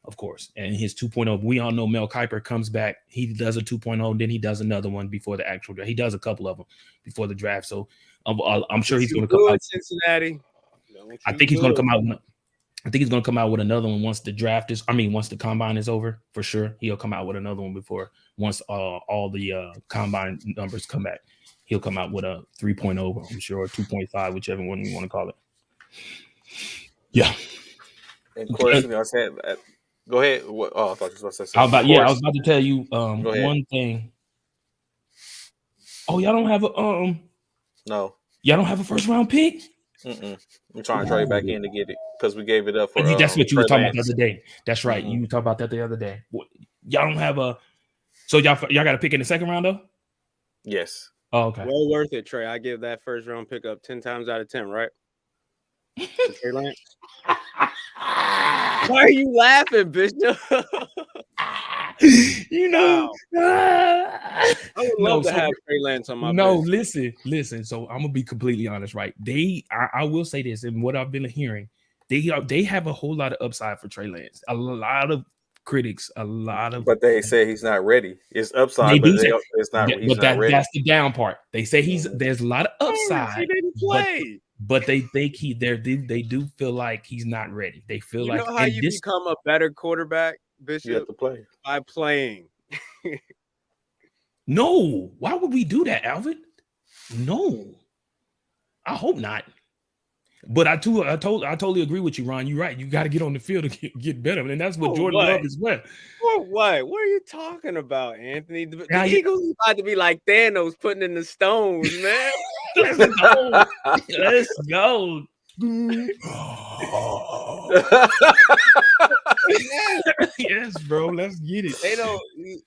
of course. And his 2.0. We all know Mel Kiper comes back. He does a 2.0, then he does another one before the actual draft. He does a couple of them before the draft. So I'm sure he's going to come out. Cincinnati. I think he's going to come out. I think he's going to come out with another one once the draft is. Once the combine is over, for sure. He'll come out with another one once all the combine numbers come back. He'll come out with a 3.0, I'm sure, or 2.5, whichever one you want to call it. Yeah. And of course, I said, go ahead. I thought you were supposed to say something. I was about to tell you one thing. Oh, y'all don't have a No. Y'all don't have a first round pick? I'm trying to trade back in to get it because we gave it up for. That's what you were talking about the other day. That's right. You were talking about that the other day. Y'all don't have a. So y'all got to pick in the second round though. Yes. Oh, okay. Well worth it, Trey. I give that first round pickup 10 times out of 10, right? Trey Lance. Why are you laughing, Bishop? I would love to have Trey Lance on my listen. So I'm gonna be completely honest, right? I will say this, and what I've been hearing, they have a whole lot of upside for Trey Lance. A lot of critics, but they say he's not ready. It's upside, but it's not. He's not ready. That's the down part. They say there's a lot of upside. He didn't play. But they think they do feel like he's not ready. They feel you know how you become a better quarterback, Bishop? You have to play by playing. No, why would we do that, Alvin? No, I hope not. But I totally agree with you, Ron. You're right. You got to get on the field to get better, and that's what Jordan Love is well. What are you talking about, Anthony? The Eagles is about to be like Thanos putting in the stones, man. Let's go. Yes, bro. Let's get it. They don't.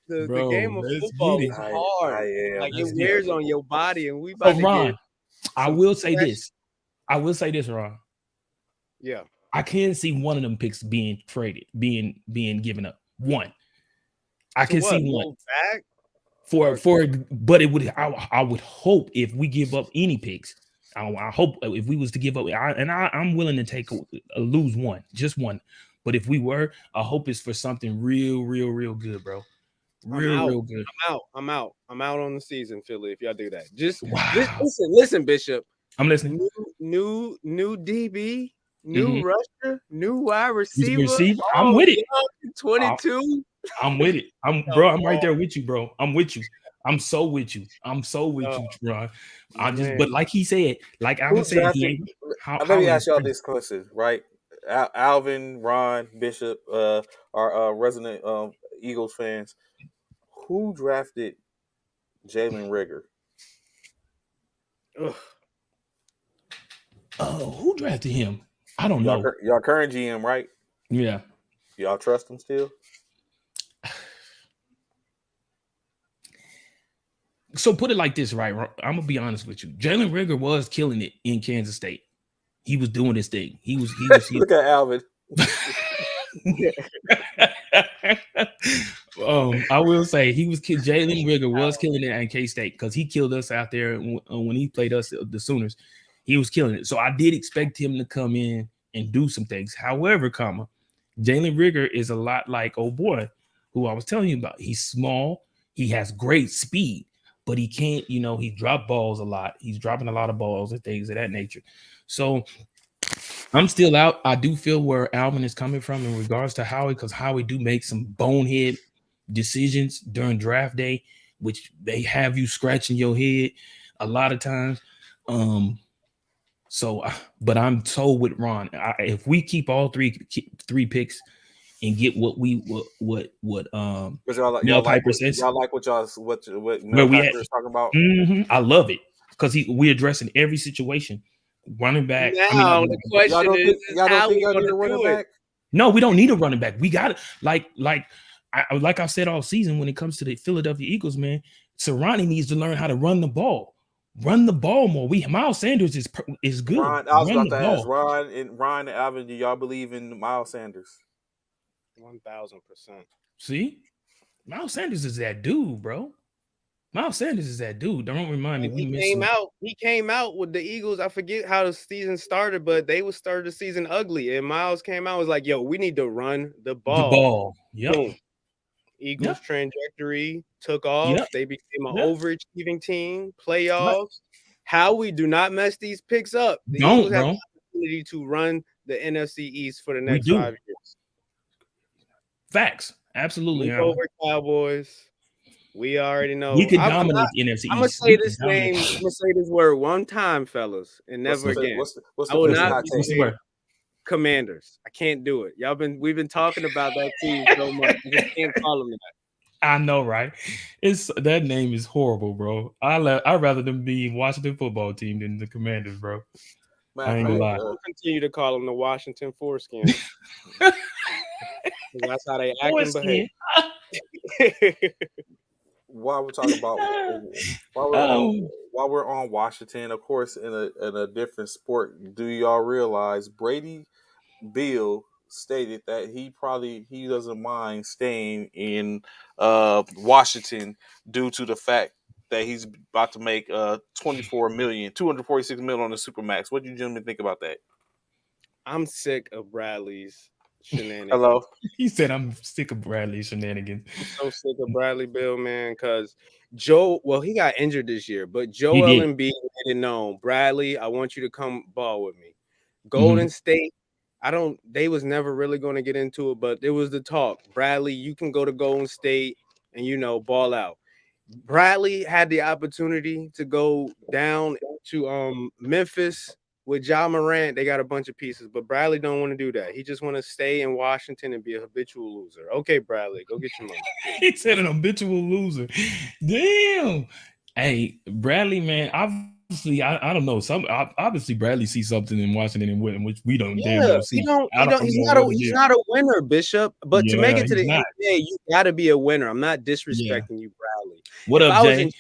The game of football is hard. Like it wears on your body, and we about to Ron, I will say this, Ron. Yeah, I can see one of them picks being traded, being given up. One, I can see one back but it would. I would hope if we give up any picks. I hope if we was to give up, I'm willing to take lose one, just one. But if we were, I hope it's for something real good, bro. Real good. I'm out on the season, Philly. If y'all do that, just listen, Bishop. I'm listening. New DB, new rusher, new wide receiver. I'm with it. 22. I'm with it. I'm right there with you, bro. I'm with you. I'm so with you. You, Ron. But like he said, like Alvin said, let me ask y'all this question, right? Alvin, Ron, Bishop, our resident Eagles fans. Who drafted Jalen Reagor? Who drafted him? I don't know. Y'all current GM, right? Yeah. Y'all trust him still? So put it like this, right? I'm gonna be honest with you. Jalen Reagor was killing it in Kansas State. He was doing his thing. He was Look at Alvin. I will say Jalen Reagor was killing it at K-State because he killed us out there when he played us the Sooners. He was killing it. So I did expect him to come in and do some things. However, Jalen Rigger is a lot like old boy who I was telling you about. He's small. He has great speed, but he can't, he dropped balls a lot. He's dropping a lot of balls and things of that nature. So I'm still out. I do feel where Alvin is coming from in regards to Howie, because Howie do make some bonehead decisions during draft day, which they have you scratching your head a lot of times. But I'm told with Ron, if we keep all three picks and get what Mel Kiper says, y'all like what Mel where we Kiper is talking about. I love it because we're addressing every situation. Running back. Now the question is, y'all don't think y'all need a running back? No, we don't need a running back. We got it. Like I've said all season when it comes to the Philadelphia Eagles, man, Sirianni needs to learn how to run the ball. Run the ball more. Miles Sanders is good. Ron, I was about to ask Ron and Alvin, do y'all believe in Miles Sanders? 1,000%. See, Miles Sanders is that dude, bro. Miles Sanders is that dude. Don't remind me. He came out with the Eagles. I forget how the season started, but they would start the season ugly. And Miles came out and was like, yo, we need to run the ball. The ball. Yep. Boom. Eagles trajectory took off. Yep. They became an overachieving team. Playoffs. How we do not mess these picks up. The Eagles have the opportunity to run the NFC East for the next 5 years. Facts. Absolutely. Over Cowboys. We already know. We can dominate the NFC East. I'm gonna say this name. I'm gonna say this word one time, fellas, and never again. I will not say Commanders. I can't do it. We've been talking about that team so much. I just can't call them that. I know, right? That name is horrible, bro. I'd rather them be Washington football team than the Commanders, bro. I ain't gonna lie. We'll continue to call them the Washington Foreskin. That's how they act and behave. While we're talking about while we're on Washington, of course, in a different sport, do y'all realize Brady Bill stated that he doesn't mind staying in Washington due to the fact that he's about to make $246 million on the Supermax. What do you gentlemen think about that? I'm sick of Bradley's shenanigans. Hello. He said I'm sick of Bradley's shenanigans. I'm so sick of Bradley Bill, man, because he got injured this year, but Joel Embiid made it known. Bradley, I want you to come ball with me. Golden State, they was never really going to get into it, but it was the talk. Bradley, you can go to Golden State and, ball out. Bradley had the opportunity to go down to Memphis with Ja Morant. They got a bunch of pieces, but Bradley don't want to do that. He just want to stay in Washington and be a habitual loser. Okay, Bradley, go get your money. He said an habitual loser. Damn. Hey, Bradley, man, obviously, I don't know. Obviously, Bradley sees something in Washington and Witten, which we don't damn well see. He's not a winner, Bishop. But to make it to the NBA, you got to be a winner. I'm not disrespecting you, Bradley. What up, Jay?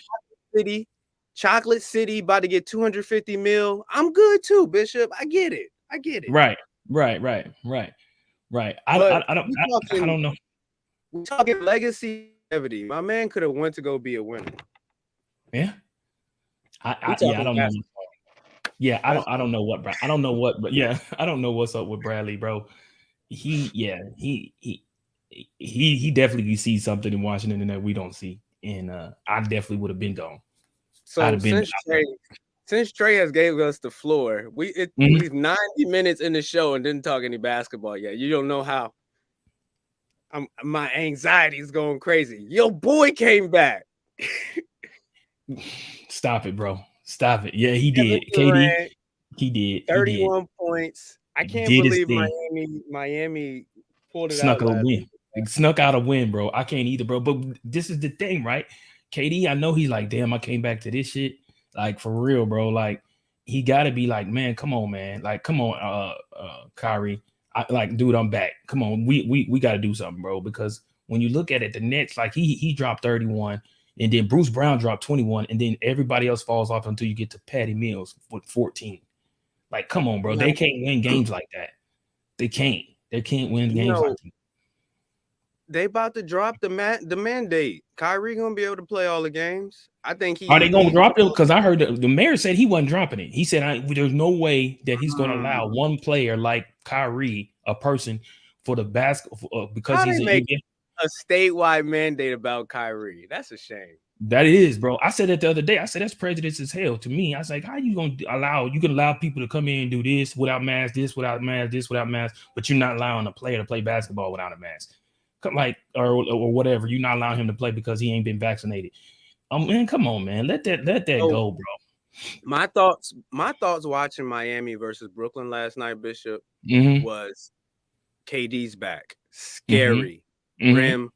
Chocolate City about to get 250 mil. I'm good too, Bishop. I get it. Right. I don't know. We're talking legacy. My man could have went to go be a winner. Yeah. I don't know. Yeah, I don't know what. I don't know what, but yeah, I don't know what's up with Bradley, bro. He definitely sees something in Washington that we don't see, and I definitely would have been gone. So since Trey has gave us the floor, we've 90 minutes in the show and didn't talk any basketball yet. You don't know how my anxiety is going crazy. Your boy came back. Stop it, bro. Stop it. Yeah, he did. KD, he did. 31 points. I can't believe Miami pulled it out. Snuck out a win, bro. I can't either, bro. But this is the thing, right? KD, I know he's like, damn, I came back to this shit. Like, for real, bro. Like, he got to be like, man, come on, man. Like, come on, Kyrie. Dude, I'm back. Come on. We got to do something, bro. Because when you look at it, the Nets, like, he dropped 31, and then Bruce Brown dropped 21, and then everybody else falls off until you get to Patty Mills with 14. Like, come on, bro. They can't win games like that. They can't. They can't win games like that. They about to drop the mandate. Kyrie gonna be able to play all the games. I think Are they going to drop it? Because I heard the mayor said he wasn't dropping it. He said there's no way that he's going to allow one player like Kyrie, a person, for the basketball because How he's they an make NBA. a statewide mandate about Kyrie? That's a shame. That is, bro. I said it the other day. I said that's prejudice as hell to me. I was like, how you gonna allow people to come in and do this without masks, this without masks, this without masks, but you're not allowing a player to play basketball without a mask, like or whatever. You're not allowing him to play because he ain't been vaccinated. Man, come on, man. Let that go, bro. My thoughts watching Miami versus Brooklyn last night, Bishop, was KD's back. Scary. Rim.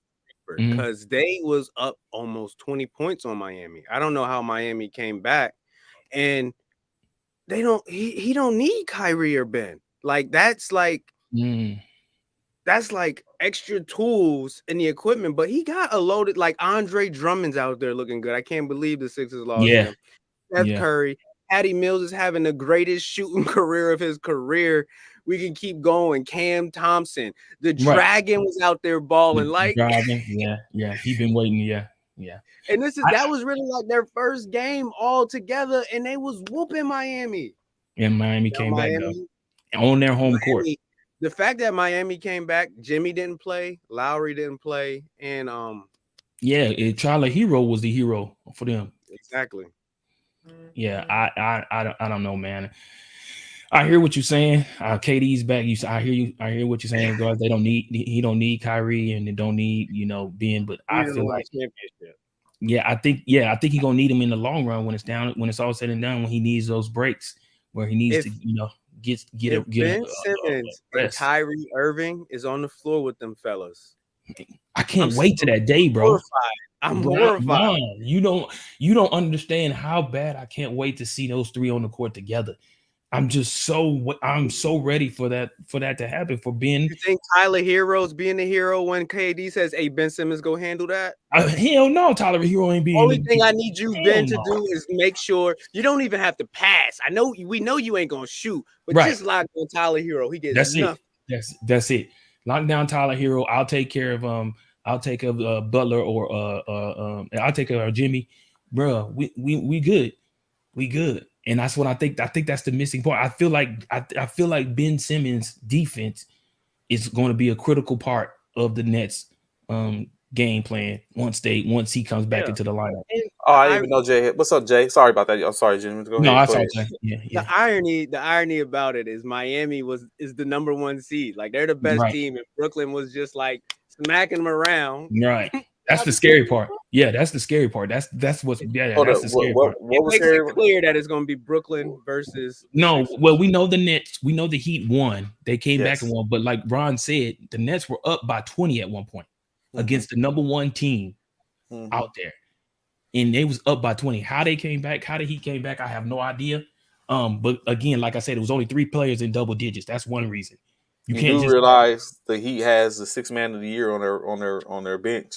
Because they was up almost 20 points on Miami. I don't know how Miami came back. And he don't need Kyrie or Ben. Like that's like extra tools in the equipment, but he got a loaded, like Andre Drummond's out there looking good. I can't believe the Sixers lost him. Steph Curry, Patty Mills is having the greatest shooting career of his career. We can keep going. Cam Thompson, the Dragon was out there balling. Like Dragon, yeah. He been waiting, yeah. And that was really like their first game all together, and they was whooping Miami. And Miami came back though, on their home court. The fact that Miami came back, Jimmy didn't play, Lowry didn't play, and Tyler Hero was the hero for them. Exactly. Yeah, I don't know, man. I hear what you're saying. KD's back. I hear what you're saying, guys. He don't need Kyrie, and they don't need Ben. But I feel like I think he's gonna need him in the long run when it's all said and done. When he needs those breaks, where he needs to get Ben Simmons and Kyrie Irving is on the floor with them fellas. I can't wait to that day, bro. I'm horrified. You don't understand how bad I can't wait to see those three on the court together. I'm so ready for that to happen for Ben. You think Tyler Hero's being the hero when KD says, "Hey, Ben Simmons, go handle that"? Hell no, Tyler Hero ain't being. Only thing I need you, Ben, to do is make sure you don't even have to pass. We know you ain't gonna shoot, but just lock on Tyler Hero. He gets nothing. That's it. Lock down Tyler Hero. I'll take care of I'll take care of Butler or I'll take care of Jimmy, bro. We good. We good. And that's what I think. I think that's the missing part. I feel like Ben Simmons' defense is going to be a critical part of the Nets game plan once he comes back into the lineup. I didn't even know Jay. What's up, Jay? Sorry about that. I'm sorry, Jimmy. Go ahead. No, I saw Jay. Yeah. The irony about it is Miami is the number one seed. Like they're the best team, and Brooklyn was just like smacking them around. Right. That's the scary part. Yeah, that's the scary part. That's what's that's the scary part. What was scary? It clear that it's going to be Brooklyn versus. No, well, we know the Nets. We know the Heat won. They came back and won. But like Ron said, the Nets were up by 20 at one point against the number one team out there, and they was up by 20. How they came back? How the Heat came back? I have no idea. But again, like I said, it was only 3 players in double digits. That's one reason. You can't just realize the Heat has the 6th man of the year on their bench.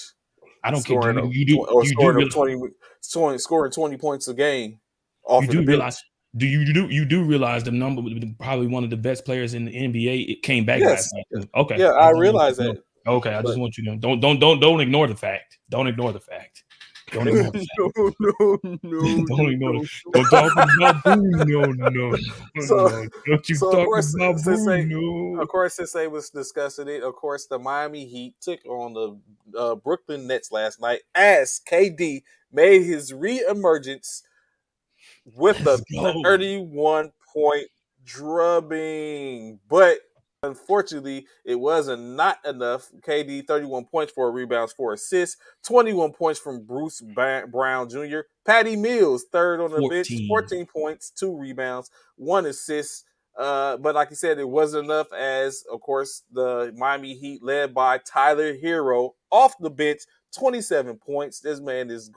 I don't care. Scoring 20 points a game off of the bench. You do realize the number, probably one of the best players in the NBA, it came back last night. Okay. Yeah, I realize that. Okay, I just want you to don't ignore the fact. Don't ignore the fact. Don't ignore the fact. No. Don't ignore it. Don't talk about Bruno. No. Don't you talk about Bruno. Of course, since they was discussing it, of course, the Miami Heat took on the Brooklyn Nets last night as KD made his re-emergence with a 31-point drubbing. But unfortunately, it wasn't not enough. KD, 31 points, 4 rebounds, 4 assists, 21 points from Bruce Brown Jr. Patty Mills, third on the bench, 14 points, 2 rebounds, 1 assist. But like you said, it wasn't enough as, of course, the Miami Heat led by Tyler Hero off the bench, 27 points. This man is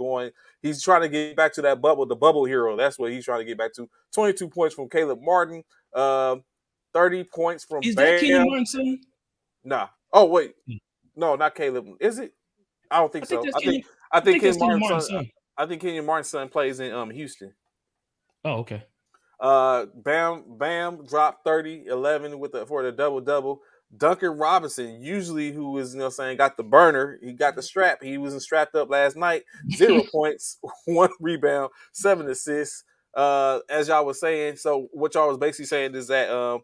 he's trying to get back to that bubble, the bubble hero. That's what he's trying to get back to. 22 points from Caleb Martin. 30 points from Is that Kenny Martin's son? Nah. Oh, wait. No, not Caleb. Is it? I don't think so. I think Kenny Martin's son. I think Kenny Martin's son plays in Houston. Oh, okay. Bam dropped 30, 11 for the double-double. Duncan Robinson, usually who is, saying, got the burner, he got the strap. He wasn't strapped up last night. 0 points, 1 rebound, 7 assists. As y'all was saying, so what y'all was basically saying is that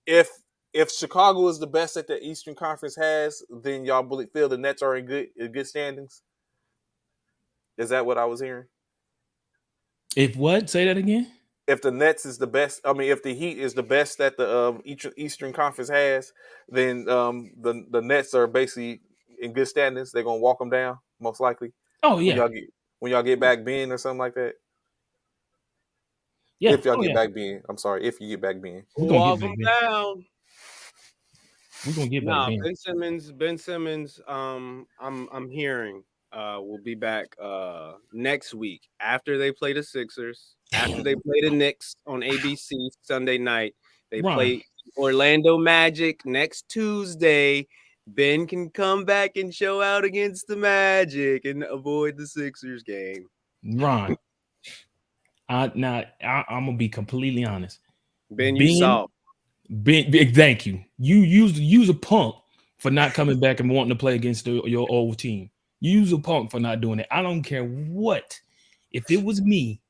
if Chicago is the best that the Eastern Conference has, then y'all feel the Nets are in good standings. Is that what I was hearing? If what? Say that again. If the Nets is the best, if the Heat is the best that the Eastern Conference has, then the Nets are basically in good standings. They're gonna walk them down most likely. Oh When yeah, y'all get back Ben or something like that. yeah. If y'all Oh get yeah. back Ben, I'm sorry. If you get back Ben, We're gonna get Walk back them Ben. down. We're gonna get back Nah, Ben. Ben Simmons, I'm hearing will be back next week after they play the Sixers, after they play the Knicks on ABC Sunday night. They Ron, play Orlando Magic next Tuesday. Ben can come back and show out against the Magic and avoid the Sixers game. Ron. I'm gonna be completely honest. Ben, you Ben, saw. thank you. You use a punk for not coming back and wanting to play against your old team. You use a punk for not doing it. I don't care what. If it was me,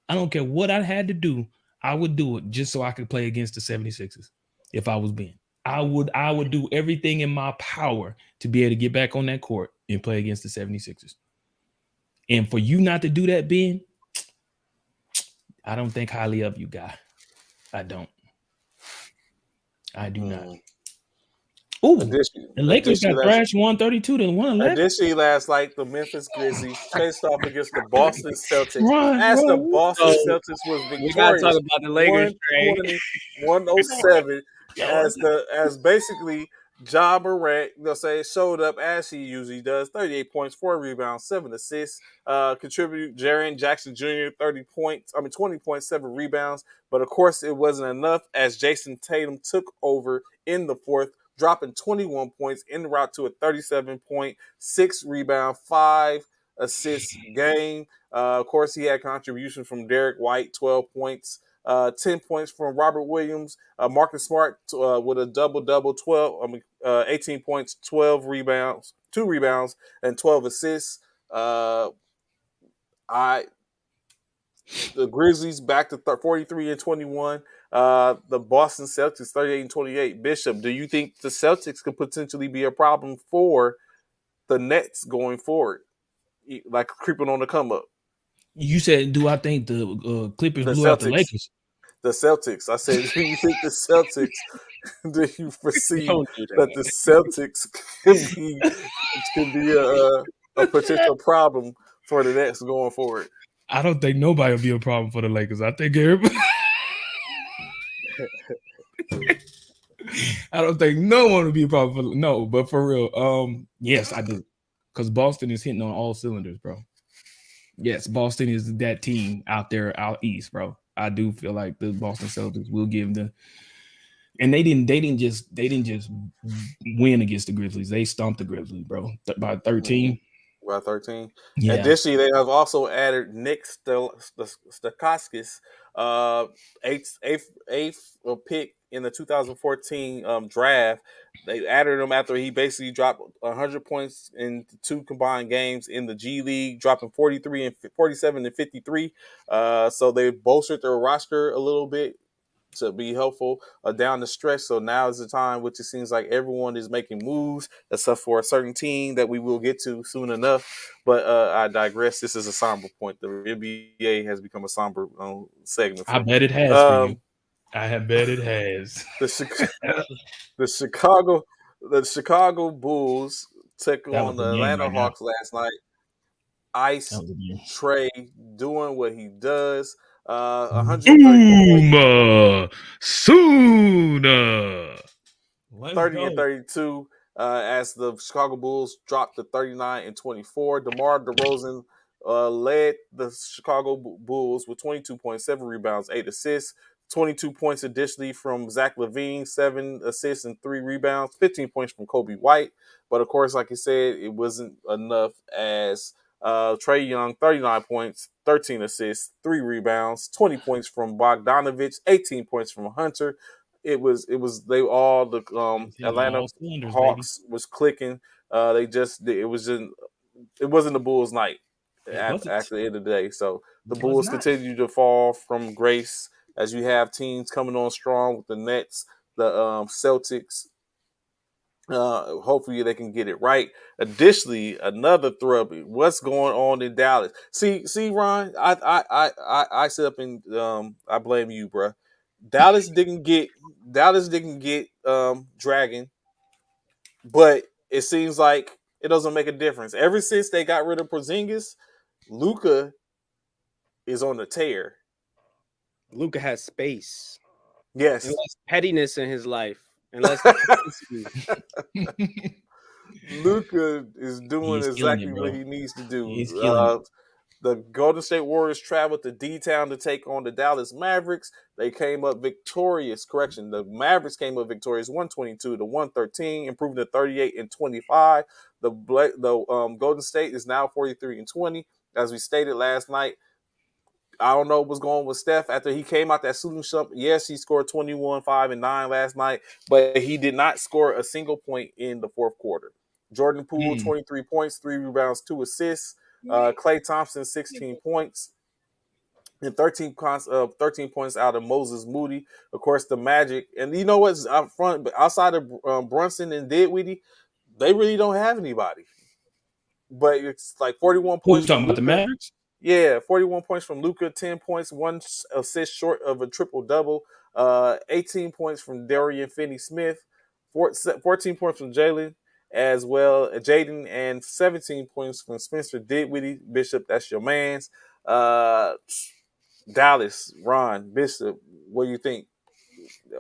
I don't care what I had to do. I would do it just so I could play against the 76ers. If I was Ben, I would do everything in my power to be able to get back on that court and play against the 76ers. And for you not to do that, Ben, I don't think highly of you, guy. I don't. I do not. Oh, the Lakers additionally, got thrashed 132 to 111. additionally, last night the Memphis Grizzlies faced off against the Boston Celtics. As the Run. Boston So Celtics was we gotta talk victorious, about the Lakers trade. 120-107, Yo, as basically Ja Morant, showed up as he usually does. 38 points, 4 rebounds, 7 assists. Contribute Jaren Jackson Jr. 20 points, 7 rebounds. But of course, it wasn't enough as Jason Tatum took over in the fourth, dropping 21 points en route to a 37 point, 6 rebound, 5 assists game. Of course, he had contributions from Derek White, 12 points. 10 points from Robert Williams, Marcus Smart with a double, 18 points, 12 rebounds, 2 rebounds, and 12 assists. The Grizzlies back to 43-21. The Boston Celtics 38-28. Bishop, do you think the Celtics could potentially be a problem for the Nets going forward, like creeping on the come up? you said, do I think the Clippers The blew out the Celtics. Lakers? The Celtics. I said, do you think the Celtics? Do you foresee Don't do that the Celtics can be a potential problem for the Nets going forward? I don't think nobody will be a problem for the Lakers. I think everybody. I don't think no one will be a problem for but for real. Yes, I do. Because Boston is hitting on all cylinders, bro. Yes, Boston is that team out there out east, bro. I do feel like the Boston Celtics will give them, and they didn't just win against the Grizzlies. They stomped the Grizzlies, bro, by 13. By 13. Yeah. Additionally, they have also added Nick Stauskas, eighth pick in the 2014 draft. They added him after he basically dropped 100 points in 2 combined games in the G League, dropping 47 and 53. So they bolstered their roster a little bit to be helpful down the stretch. So now is the time, which it seems like everyone is making moves, except for a certain team that we will get to soon enough. But I digress. This is a somber point. The NBA has become a somber segment. I bet it has for you. I bet it has. The Chicago Bulls took on the Atlanta Hawks last night. Ice Trey doing what he does. 130 Sooner. 30 and 32 as the Chicago Bulls dropped to 39-24. DeMar DeRozan led the Chicago Bulls with 22.7 rebounds, 8 assists, 22 points additionally from Zach LaVine, 7 assists and 3 rebounds, 15 points from Kobe White. But of course, like you said, it wasn't enough as Trae Young, 39 points, 13 assists, 3 rebounds, 20 points from Bogdanovich, 18 points from Hunter. they all the Hitting on Atlanta all cylinders, baby. Hawks was clicking. It wasn't the Bulls' night It wasn't. at the end of the day. So the It was Bulls not. continue to fall from grace as you have teams coming on strong with the Nets, the Celtics. Hopefully they can get it right. Additionally, another throw. What's going on in Dallas? See, Ron. I sit up and I blame you, bro. Dallas didn't get Dragon, but it seems like it doesn't make a difference. Ever since they got rid of Porzingis, Luka is on the tear. Luka has space Yes, and less pettiness in his life and less. Luka is doing He's killing exactly it, what bro. he needs to He's do. killing it. The Golden State Warriors traveled to D-Town to take on the Dallas Mavericks. They came up victorious. Correction, the Mavericks came up victorious 122 to 113, improving to 38-25. The Golden State is now 43-20. As we stated last night, I don't know what's going on with Steph after he came out that shooting slump. Yes, he scored 21, 5, and 9 last night, but he did not score a single point in the fourth quarter. Jordan Poole, 23 points, 3 rebounds, 2 assists. Klay Thompson, 16 points. And 13 points out of Moses Moody. Of course, the Magic. And you know what's out front? But outside of Brunson and Dinwiddie, they really don't have anybody. But it's like 41 Who are points you talking from about? The Luka. Mavericks? Yeah, 41 points from Luka, 10 points, 1 assist short of a triple-double. 18 points from Dorian Finney-Smith, 14 points from Jalen as well, Jaden, and 17 points from Spencer Dinwiddie. Bishop, that's your man's. Dallas, Ron, Bishop, what do you think?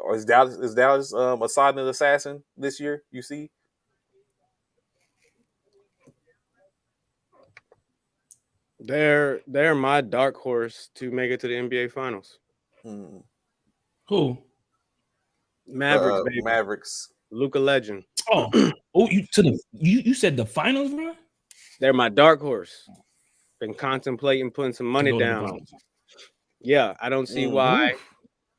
Or is Dallas a silent assassin this year, you see? They're my dark horse to make it to the NBA Finals. Who? Mavericks, baby. Mavericks. Luka Legend. You said the finals, bro? They're my dark horse. Been contemplating putting some money down. Yeah, I don't see why.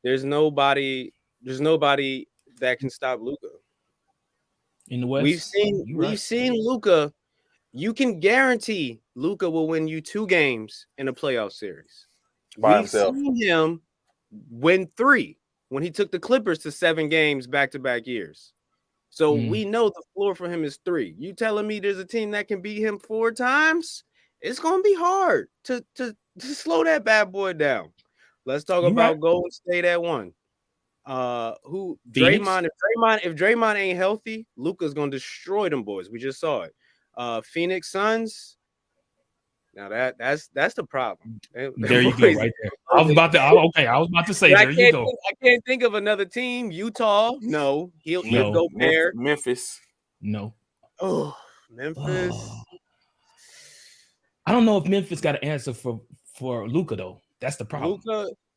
There's nobody that can stop Luka. In the West, we've seen Luka. You can guarantee Luka will win you 2 games in a playoff series. We've seen him win 3 when he took the Clippers to 7 games back-to-back years. So we know the floor for him is 3. You telling me there's a team that can beat him 4 times? It's gonna be hard to slow that bad boy down. Let's talk about Golden State at 1. Draymond? If Draymond ain't healthy, Luka's gonna destroy them boys. We just saw it. Phoenix Suns. Now that's the problem. There you go, right there. I was about to say there you go. I can't think of another team. Utah, no. He'll go pair. Memphis, no. Oh, Memphis. I don't know if Memphis got an answer for Luka though. That's the problem.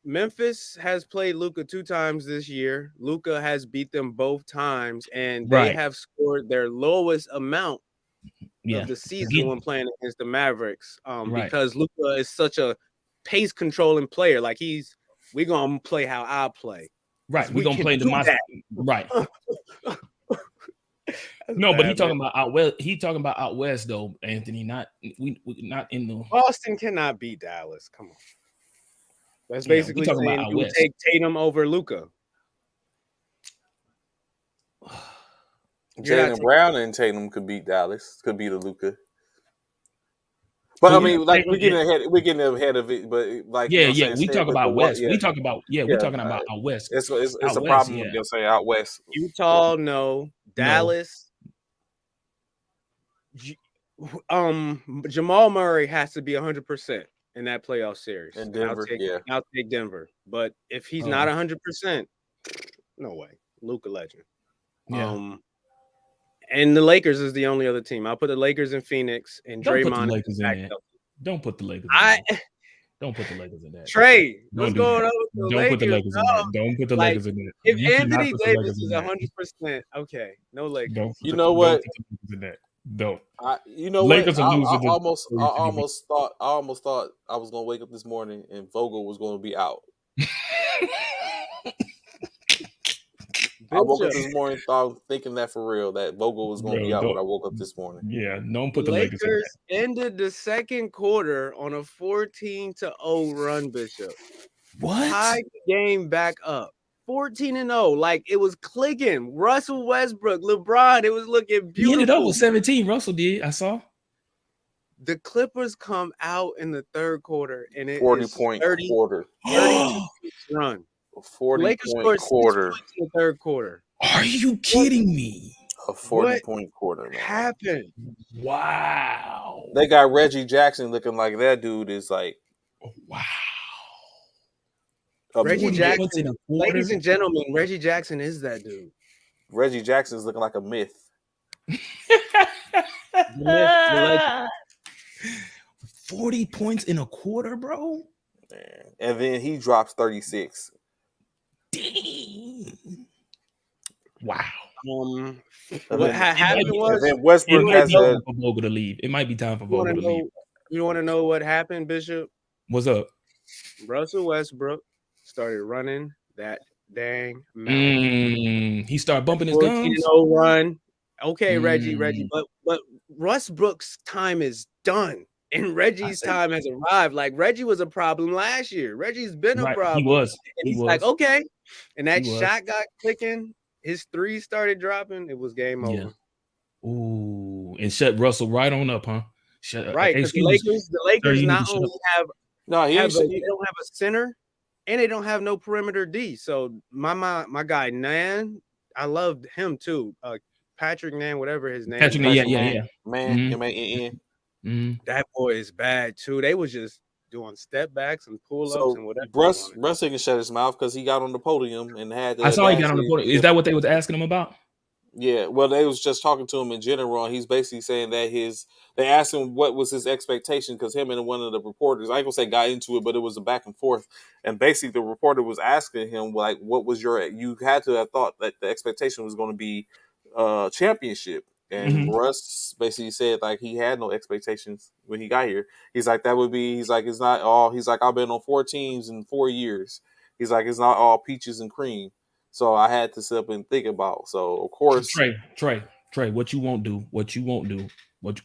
Memphis has played Luka 2 times this year. Luka has beat them both times, and they have scored their lowest amount of the season when playing against the Mavericks. Because Luka is such a pace controlling player. Like we're gonna play how I play. Right. We're gonna play the monster. Right. No, but he talking about out west. He talking about out west though, Anthony. Not in the Boston cannot beat Dallas. Come on. That's basically saying you would take Tatum over Luka. Jaylen Brown and Tatum could beat Dallas. Could beat Luka. But I mean, like we're getting ahead of it. But like we talk about West. We talk about we're talking about out West. It's a problem. They'll say out West. Utah, no. Dallas. Jamal Murray has to be 100% in that playoff series. And Denver, I'll take Denver. But if he's not 100%, no way. Luka Legend. Yeah. And the Lakers is the only other team. I'll put the Lakers in Phoenix and Draymond. Don't put the Lakers in there. Don't put the Lakers in that. Trey, what's going on with the Lakers? Put the Lakers in there. Don't put the Lakers in there. If Anthony Davis is 100%, okay, no Lakers. You know what? Don't. You know Lakers what? I almost thought I was gonna wake up this morning and Vogel was gonna be out. I woke up Bishop. this morning thinking that for real, that Vogel was going to be Bro, out when don't, I woke up this morning. yeah, don't The put the Lakers in Lakers ended the second quarter on a 14-0 run, Bishop. that. What? Tied the game back up. 14-0. Like it was clicking. Russell Westbrook, LeBron, it was looking beautiful. He ended up with 17. Russell did. I saw. The Clippers come out in the third quarter and it 40-point quarter. 32 run. 40-point Lakers scored 6 quarter. points in the third quarter. Are you kidding me? A 40-point quarter, man. Happened? Wow. They got Reggie Jackson looking like that dude is like. Wow. Reggie 40 Jackson, points in a quarter? ladies and gentlemen, Reggie Jackson is that dude. Reggie Jackson's looking like a myth. The 40 points in a quarter, bro. Man. And then he drops 36. Dang. Wow. What happened was, and then Westbrook It might has be a. time for Vogel to leave. It might be time for Vogel to leave. you want to know what happened, Bishop? What's up? Russell Westbrook started running that dang mouth. He started bumping his gums. 14-0 run. Okay, Reggie, but Russ Brooks' time is done. And Reggie's time has arrived. Like Reggie was a problem last year. Reggie's been a problem. He was. And he's like, okay. And that shot got clicking. His three started dropping. It was game over. Ooh, and shut Russell right on up, huh? Right. Because the Lakers not only have they don't have a center and they don't have no perimeter D. So my guy Nan, I loved him too. Patrick Nan, whatever his name. Patrick Nan, yeah. Man, M-A-N-N. That boy is bad too. They was just doing step backs and pull ups and whatever. Russ can shut his mouth because he got on the podium and had. I saw he got on the podium. Is that what they was asking him about? Yeah, well, they was just talking to him in general. And he's basically saying that they asked him what was his expectation because him and one of the reporters, I ain't gonna say got into it, but it was a back and forth. And basically, the reporter was asking him like, "What was you had to have thought that the expectation was going to be championship?" And Russ basically said like he had no expectations when he got here. He's like that would be. He's like it's not all. He's like I've been on 4 teams in 4 years. He's like it's not all peaches and cream. So I had to sit up and think about. So of course, Trey, what you won't do.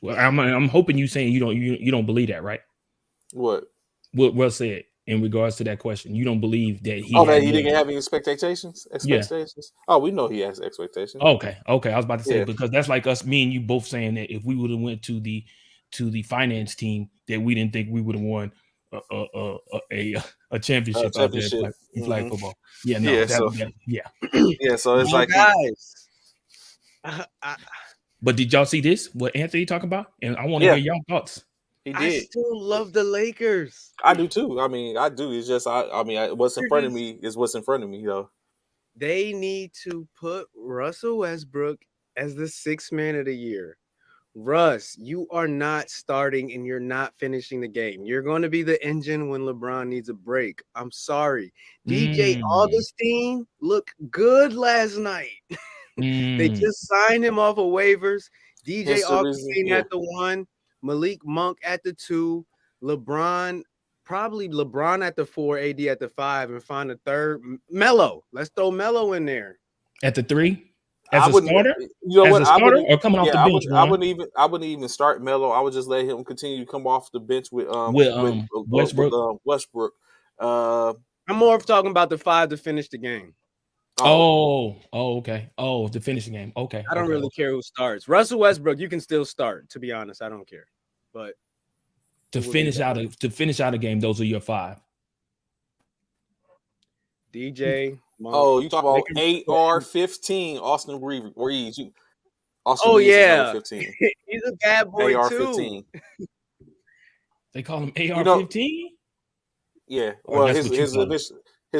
I'm hoping you saying you don't believe that, right? What Russ said in regards to that question. You don't believe that he didn't have any expectations? Yeah. Oh, we know he has expectations. Okay. I was about to say because that's like me and you both saying that if we would have went to the finance team, that we didn't think we would have won a championship out there in flag football. Yeah, no, yeah. So it's like guys. But did y'all see this? What Anthony talking about? And I want to hear y'all thoughts. He did. I still love the Lakers. I do too. I mean, I do. It's just what's in front of me is what's in front of me, though. They need to put Russell Westbrook as the 6th man of the year. Russ, you are not starting and you're not finishing the game. You're going to be the engine when LeBron needs a break. I'm sorry. DJ Augustine looked good last night. They just signed him off of waivers. DJ Augustine at the 1, Malik Monk at the 2, LeBron at the 4, AD at the 5, and find a third. Melo. Let's throw Melo in there. At the 3? As a starter? You know what? Or coming off the bench? I wouldn't even start Melo. I would just let him continue to come off the bench with Westbrook. Westbrook. I'm more of talking about the 5 to finish the game. Okay. To finish the game. Okay. I don't really care who starts. Russell Westbrook, you can still start. To be honest, I don't care. But to finish out a game, those are your 5. DJ. Monk, you talk about AR-15, Austin Reeves. Yeah. 15. He's a bad boy AR-15. too. They call him AR-15? Yeah. Well, his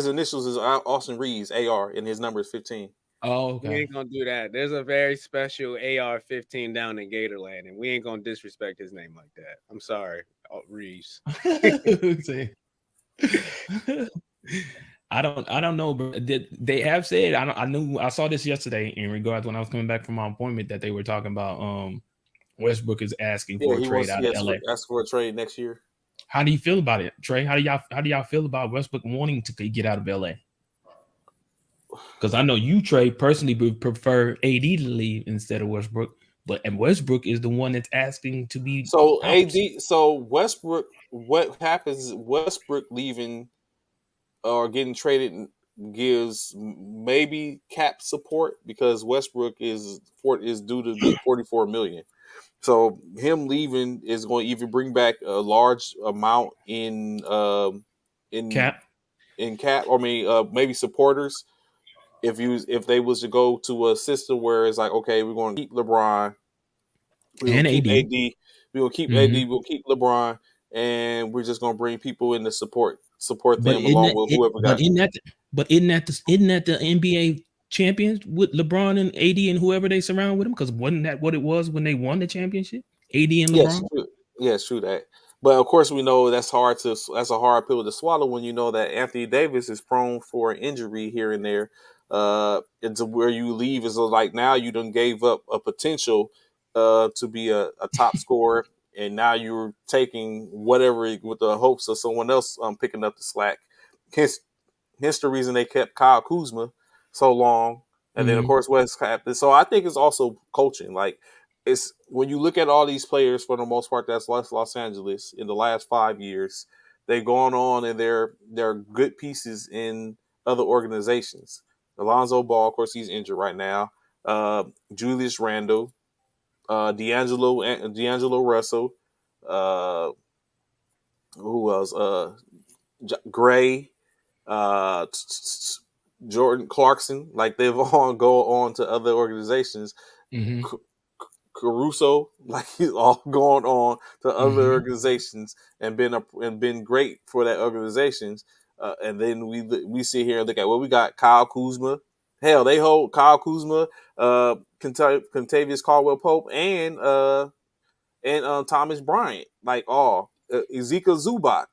initials is Austin Reeves, AR, and his number is 15. Oh, okay. We ain't gonna do that. There's a very special AR-15 down in Gatorland, and we ain't gonna disrespect his name like that. I'm sorry, Reeves. I don't know, but they have said I saw this yesterday in regards when I was coming back from my appointment that they were talking about Westbrook is asking for a trade out of LA. Ask for a trade next year. How do you feel about it, Trey? How do y'all feel about Westbrook wanting to get out of LA? Because I know you, Trey, personally would prefer AD to leave instead of Westbrook, and Westbrook is the one that's asking to be So out. Westbrook, what happens? Westbrook leaving or getting traded gives maybe cap support because Westbrook is due to get 44 million. So him leaving is going to even bring back a large amount in Cap cap. I mean, maybe supporters. If they was to go to a system where it's like, okay, we're going to keep LeBron, we're going and to keep AD. AD, we're going to keep Hmm. AD, we'll keep LeBron, and we're just going to bring people in to support But them isn't along that with it? whoever got. Isn't that the NBA champions with LeBron and AD and whoever they surround with them? Because wasn't that what it was when they won the championship? AD and Yes, LeBron. true. Yes, true that. But of course, we know that's a hard pill to swallow when you know that Anthony Davis is prone for an injury here and there. Into where you leave is like now you done gave up a potential to be a top scorer, and now you're taking whatever with the hopes of someone else picking up the slack. Hence, hence the reason they kept Kyle Kuzma so long, and then of Mm-hmm. course West Cap. So I think it's also coaching. Like it's when you look at all these players for the most part that's Los Angeles in the last 5 years, they've gone on and they're good pieces in other organizations. Alonzo Ball, of course, he's injured right now. Julius Randle, D'Angelo Russell, uh, who else? Gray, uh, Jordan Clarkson, like they've all go on to other organizations. Mm-hmm. Caruso, like he's all gone on to other Mm-hmm. organizations and been great for that organizations. And then we sit here and look at we got Kyle Kuzma. Hell, they hold Kyle Kuzma, Contavious Caldwell Pope, and Thomas Bryant. Like Ezekiel Zubac.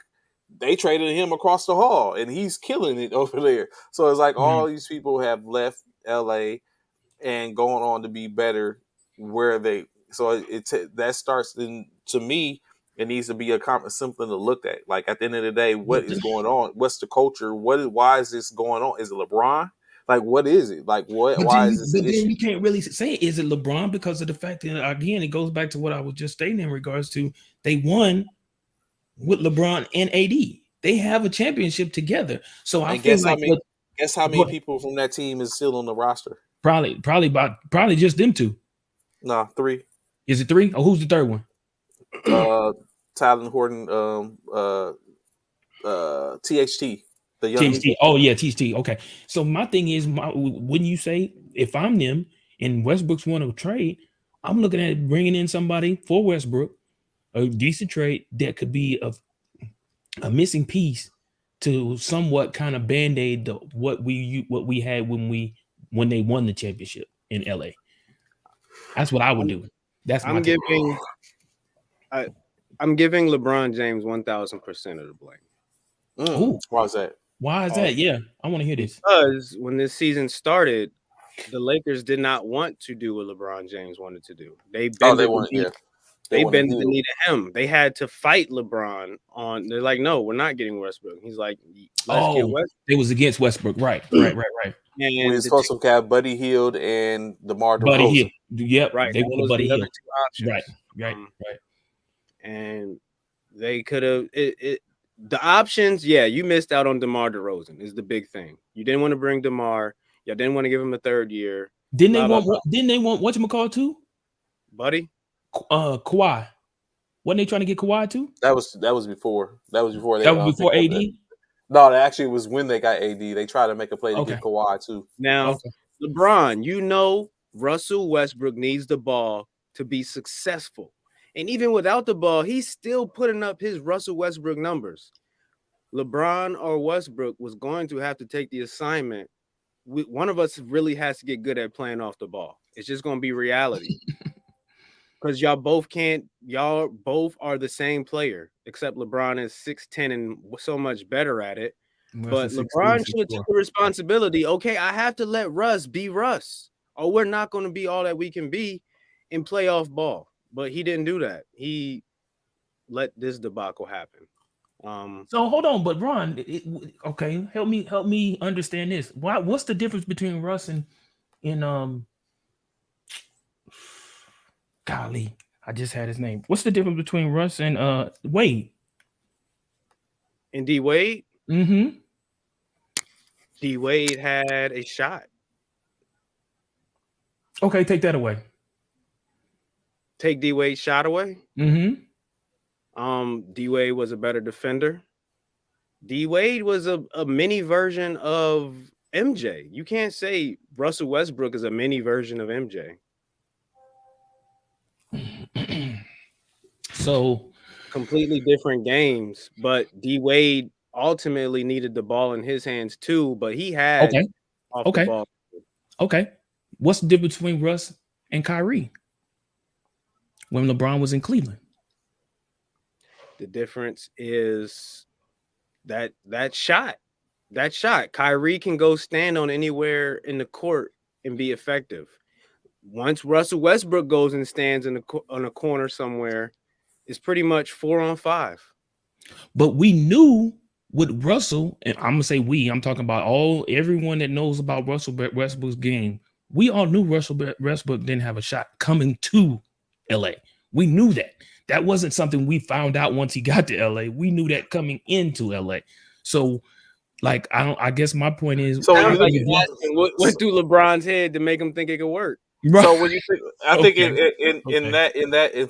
They traded him across the hall, and he's killing it over there. So it's like Mm-hmm. all these people have left LA and going on to be better where they. So that starts in to me. It needs to be something to look at. Like at the end of the day, what But is going on? What's the culture? Why is this going on? Is it LeBron? Like what is it? Like what? Why is this an but then issue? you can't really say is it LeBron because of the fact that again it goes back to what I was just stating in regards to they won with LeBron and AD. They have a championship together. So I And feel like guess how many what people from that team is still on the roster? probably just them two. Nah, three. Is it three? Or who's the third one? Uh, Tyler Horton, THT, the young. THT. Oh yeah, THT. Okay. So my thing is, wouldn't you say if I'm them and Westbrook's want to trade, I'm looking at bringing in somebody for Westbrook, a decent trade that could be a missing piece to somewhat kind of band-aid what we had when they won the championship in LA. That's what I would do. That's my I'm take. giving I, I'm giving LeBron James 1,000% of the blame. Oh, Why is that? why is that? Yeah, I want to hear this. Because when this season started, the Lakers did not want to do what LeBron James wanted to do. They bended the knee. They bended the knee to him. They had to fight LeBron on. They're like, no, we're not getting Westbrook. He's like, let's get Westbrook. They was against Westbrook, right. And We're supposed to have Buddy Hield and DeMar DeRozan. Buddy Hield. Yep, right. they wanted Buddy Hield. Two options. Right. And they could have the options. Yeah, you missed out on DeMar DeRozan is the big thing. You didn't want to bring DeMar. You didn't want to give him a third year. Didn't they want whatchamacallit too? Buddy? Kawhi. Wasn't they trying to get Kawhi too? That was before. That was before AD. No, that actually was when they got AD. They tried to make a play to get Kawhi too. Now, LeBron, Russell Westbrook needs the ball to be successful. And even without the ball, he's still putting up his Russell Westbrook numbers. LeBron or Westbrook was going to have to take the assignment. One of us really has to get good at playing off the ball. It's just going to be reality. Because y'all both are the same player, except LeBron is 6'10" and so much better at it. But LeBron should take the responsibility. Okay, I have to let Russ be Russ, or we're not going to be all that we can be in playoff ball. But he didn't do that. He let this debacle happen. So hold on, but Ron, okay, help me understand this. What's the difference between Russ and golly, I just had his name. What's the difference between Russ and Wade? And D Wade, Mm-hmm. D Wade had a shot. Okay, take that away. Take D Wade's shot away. Mm-hmm. D Wade was a better defender. D Wade was a mini version of MJ. You can't say Russell Westbrook is a mini version of MJ. So completely different games, but D Wade ultimately needed the ball in his hands too, but he had okay, off the okay, ball. okay. What's the difference between Russ and Kyrie when LeBron was in Cleveland? The difference is that shot. That shot. Kyrie can go stand on anywhere in the court and be effective. Once Russell Westbrook goes and stands on a corner somewhere, it's pretty much 4-on-5. But we knew with Russell, and I'm gonna say we. I'm talking about everyone that knows about Russell Westbrook's game. We all knew Russell Westbrook didn't have a shot coming to LA. We knew that. That wasn't something we found out once he got to LA. We knew that coming into LA. So, like, I guess my point is, So Sounds like you're asking what went through LeBron's head to make him think it could work. So when you think, I think Okay. in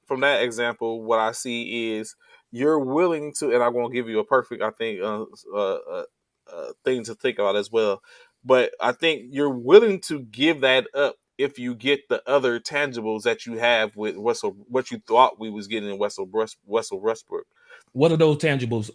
from that example, what I see is you're willing to, and I'm going to give you a perfect, I think, thing to think about as well. But I think you're willing to give that up if you get the other tangibles that you have with Russell, what you thought we was getting in Russell Westbrook. What are those tangibles,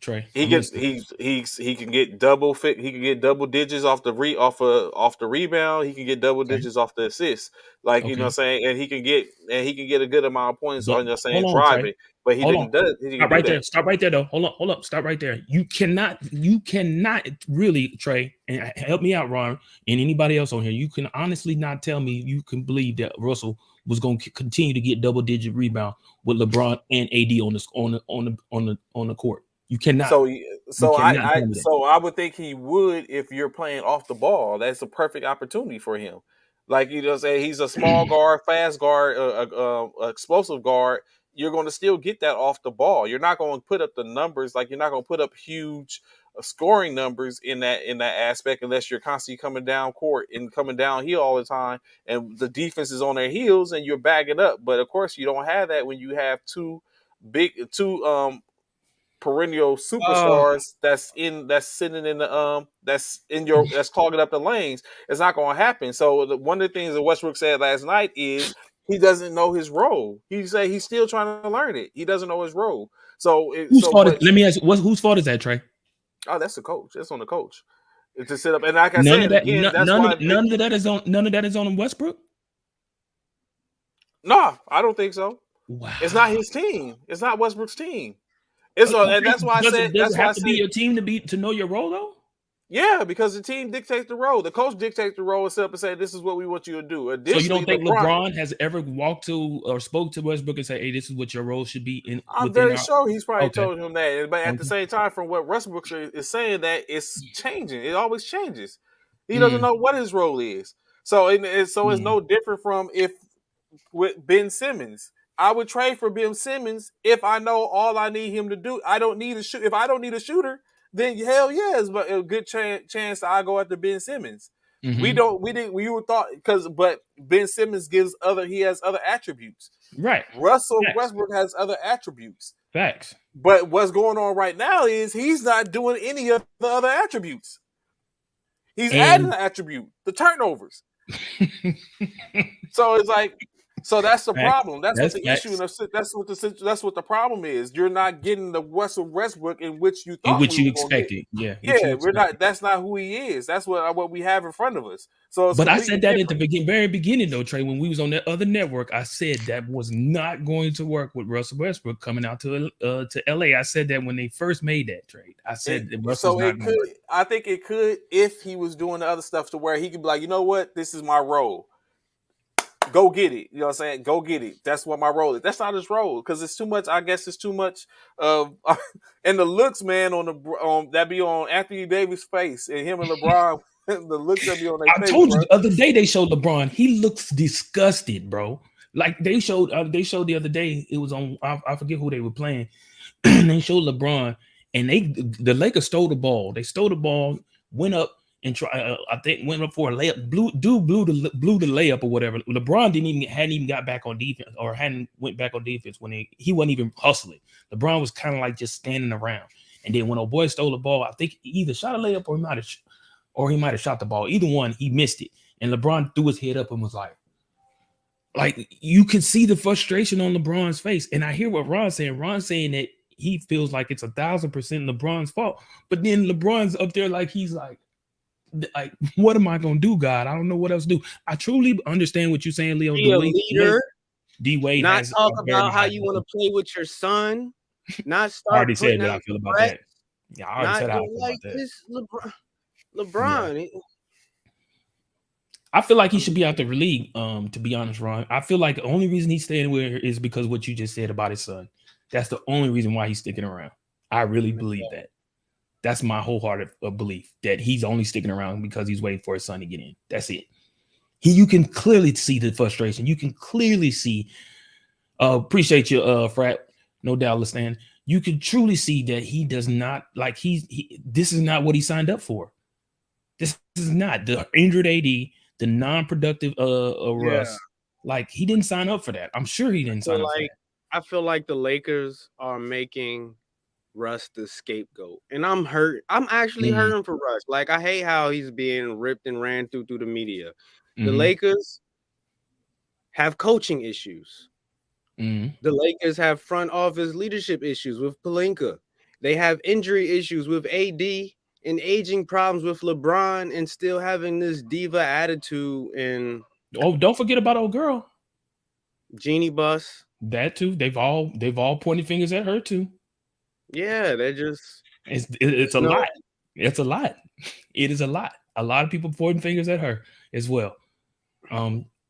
Trey? He can get double fit. He can get double digits off the rebound. He can get double digits off the assist. Like you know what I'm saying, and he can get a good amount of points on just saying driving. Trey. But he didn't do that. Stop right there though. Hold up. Stop right there. You cannot really, Trey, and help me out, Ron, and anybody else on here. You can honestly not tell me you can believe that Russell was going to continue to get double-digit rebound with LeBron and AD on the court. You cannot. So I would think he would if you're playing off the ball. That's a perfect opportunity for him. Like you know, say he's a small guard, fast guard, explosive guard. You're going to still get that off the ball. You're not going to put up the numbers, like you're not going to put up huge scoring numbers in that aspect unless you're constantly coming down court and coming downhill all the time, and the defense is on their heels and you're bagging up. But of course, you don't have that when you have two perennial superstars that's sitting in the that's clogging up the lanes. It's not going to happen. So one of the things that Westbrook said last night is he doesn't know his role. He said he's still trying to learn it. He doesn't know his role. Let me ask you, whose fault is that, Trey? Oh, that's the coach. That's on the coach to sit up. And like I none said, again, none of that is on Westbrook. No, I don't think so. Wow. It's not his team. It's not Westbrook's team. And that's why I said does it have to be your team to know your role though? Yeah, because the team dictates the role. The coach dictates the role and set up and say, "This is what we want you to do." So you don't think LeBron has ever walked to or spoke to Westbrook and said, "Hey, this is what your role should be"? I'm very sure he's probably told him that. But at the same time, from what Westbrook is saying, that it's changing. It always changes. He doesn't know what his role is. So it's no different from if with Ben Simmons. I would trade for Ben Simmons if I know all I need him to do. I don't need a shoot. If I don't need a shooter, then hell yes, but a good chance I go after Ben Simmons. Mm-hmm. We were thought but Ben Simmons he has other attributes. Right. Russell Westbrook has other attributes. Facts. But what's going on right now is he's not doing any of the other attributes. He's adding an attribute, the turnovers. So it's like, so that's the problem. That's what the issue. That's what the problem is. You're not getting the Russell Westbrook in which you thought, in which you expected. Yeah, we're not. That's not who he is. That's what we have in front of us. So, but I said that at the very beginning, though, Trey. When we was on that other network, I said that was not going to work with Russell Westbrook coming out to LA. I said that when they first made that trade. I said that Russell's not going to work. I think it could if he was doing the other stuff to where he could be like, you know what, this is my role. go get it. You know what I'm saying? Go get it. That's what my role is. That's not his role because it's too much. I guess it's too much of and the looks, man, on that be on Anthony Davis' face and him and LeBron. The looks that be on their I face, told you bro. the other day they showed LeBron. He looks disgusted, bro. Like they showed the other day. It was on. I forget who they were playing. They showed LeBron, and the Lakers stole the ball. They stole the ball, went up and I think went up for a layup. Blew the layup or whatever. LeBron hadn't even got back on defense or hadn't went back on defense when he wasn't even hustling. LeBron was kind of like just standing around. And then when old boy stole the ball, I think he either shot a layup or he might have shot the ball. Either one, he missed it. And LeBron threw his head up and was like you can see the frustration on LeBron's face. And I hear what Ron's saying. Ron's saying that he feels like it's 1,000% LeBron's fault. But then LeBron's up there like he's like, what am I gonna do, God? I don't know what else to do. I truly understand what you're saying, Leo. Be a leader. D-Wade not has talk about how you want to play with your son. Not start. I already said what I feel about that. Yeah, I already said how I feel about that. This LeBron. Yeah. I feel like he should be out the league. To be honest, Ron, I feel like the only reason he's staying where is because what you just said about his son. That's the only reason why he's sticking around. I really believe that. That's my wholehearted belief that he's only sticking around because he's waiting for his son to get in. That's it. You can clearly see the frustration. You can clearly see. Appreciate you, Frat. No doubt, listening. You can truly see that he does not like. This is not what he signed up for. This is not the injured AD, the non-productive Russ. Like he didn't sign up for that. I'm sure he didn't sign up for that. I feel like the Lakers are making Russ the scapegoat, and I'm hurt. I'm actually hurting for Russ. Like I hate how he's being ripped and ran through the media. The Lakers have coaching issues. The Lakers have front office leadership issues with Pelinka. They have injury issues with AD and aging problems with LeBron, and still having this diva attitude. And don't forget about old girl, Jeannie Buss. That too. They've all pointed fingers at her too. Yeah, they're just it's a lot. It's a lot. It is a lot. A lot of people pointing fingers at her as well.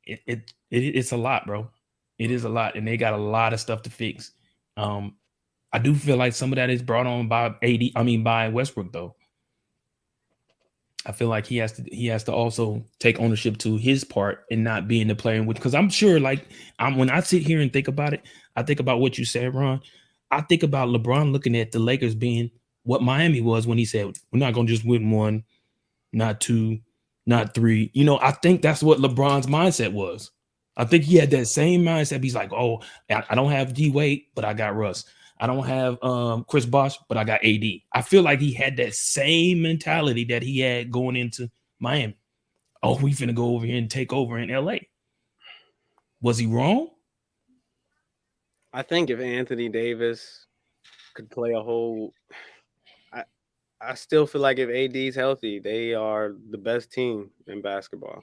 It's a lot, bro. It is a lot, and they got a lot of stuff to fix. I do feel like some of that is brought on by by Westbrook, though. I feel like he has to also take ownership to his part and not being the player in which, because I'm sure, when I sit here and think about it, I think about what you said, Ron. I think about LeBron looking at the Lakers being what Miami was when he said, we're not going to just win one, not two, not three. I think that's what LeBron's mindset was. I think he had that same mindset. He's like, oh, I don't have D-Wade, but I got Russ. I don't have Chris Bosh, but I got AD. I feel like he had that same mentality that he had going into Miami. Oh, we finna go over here and take over in LA. Was he wrong? I think if Anthony Davis could play a whole, I still feel like if AD's healthy, they are the best team in basketball.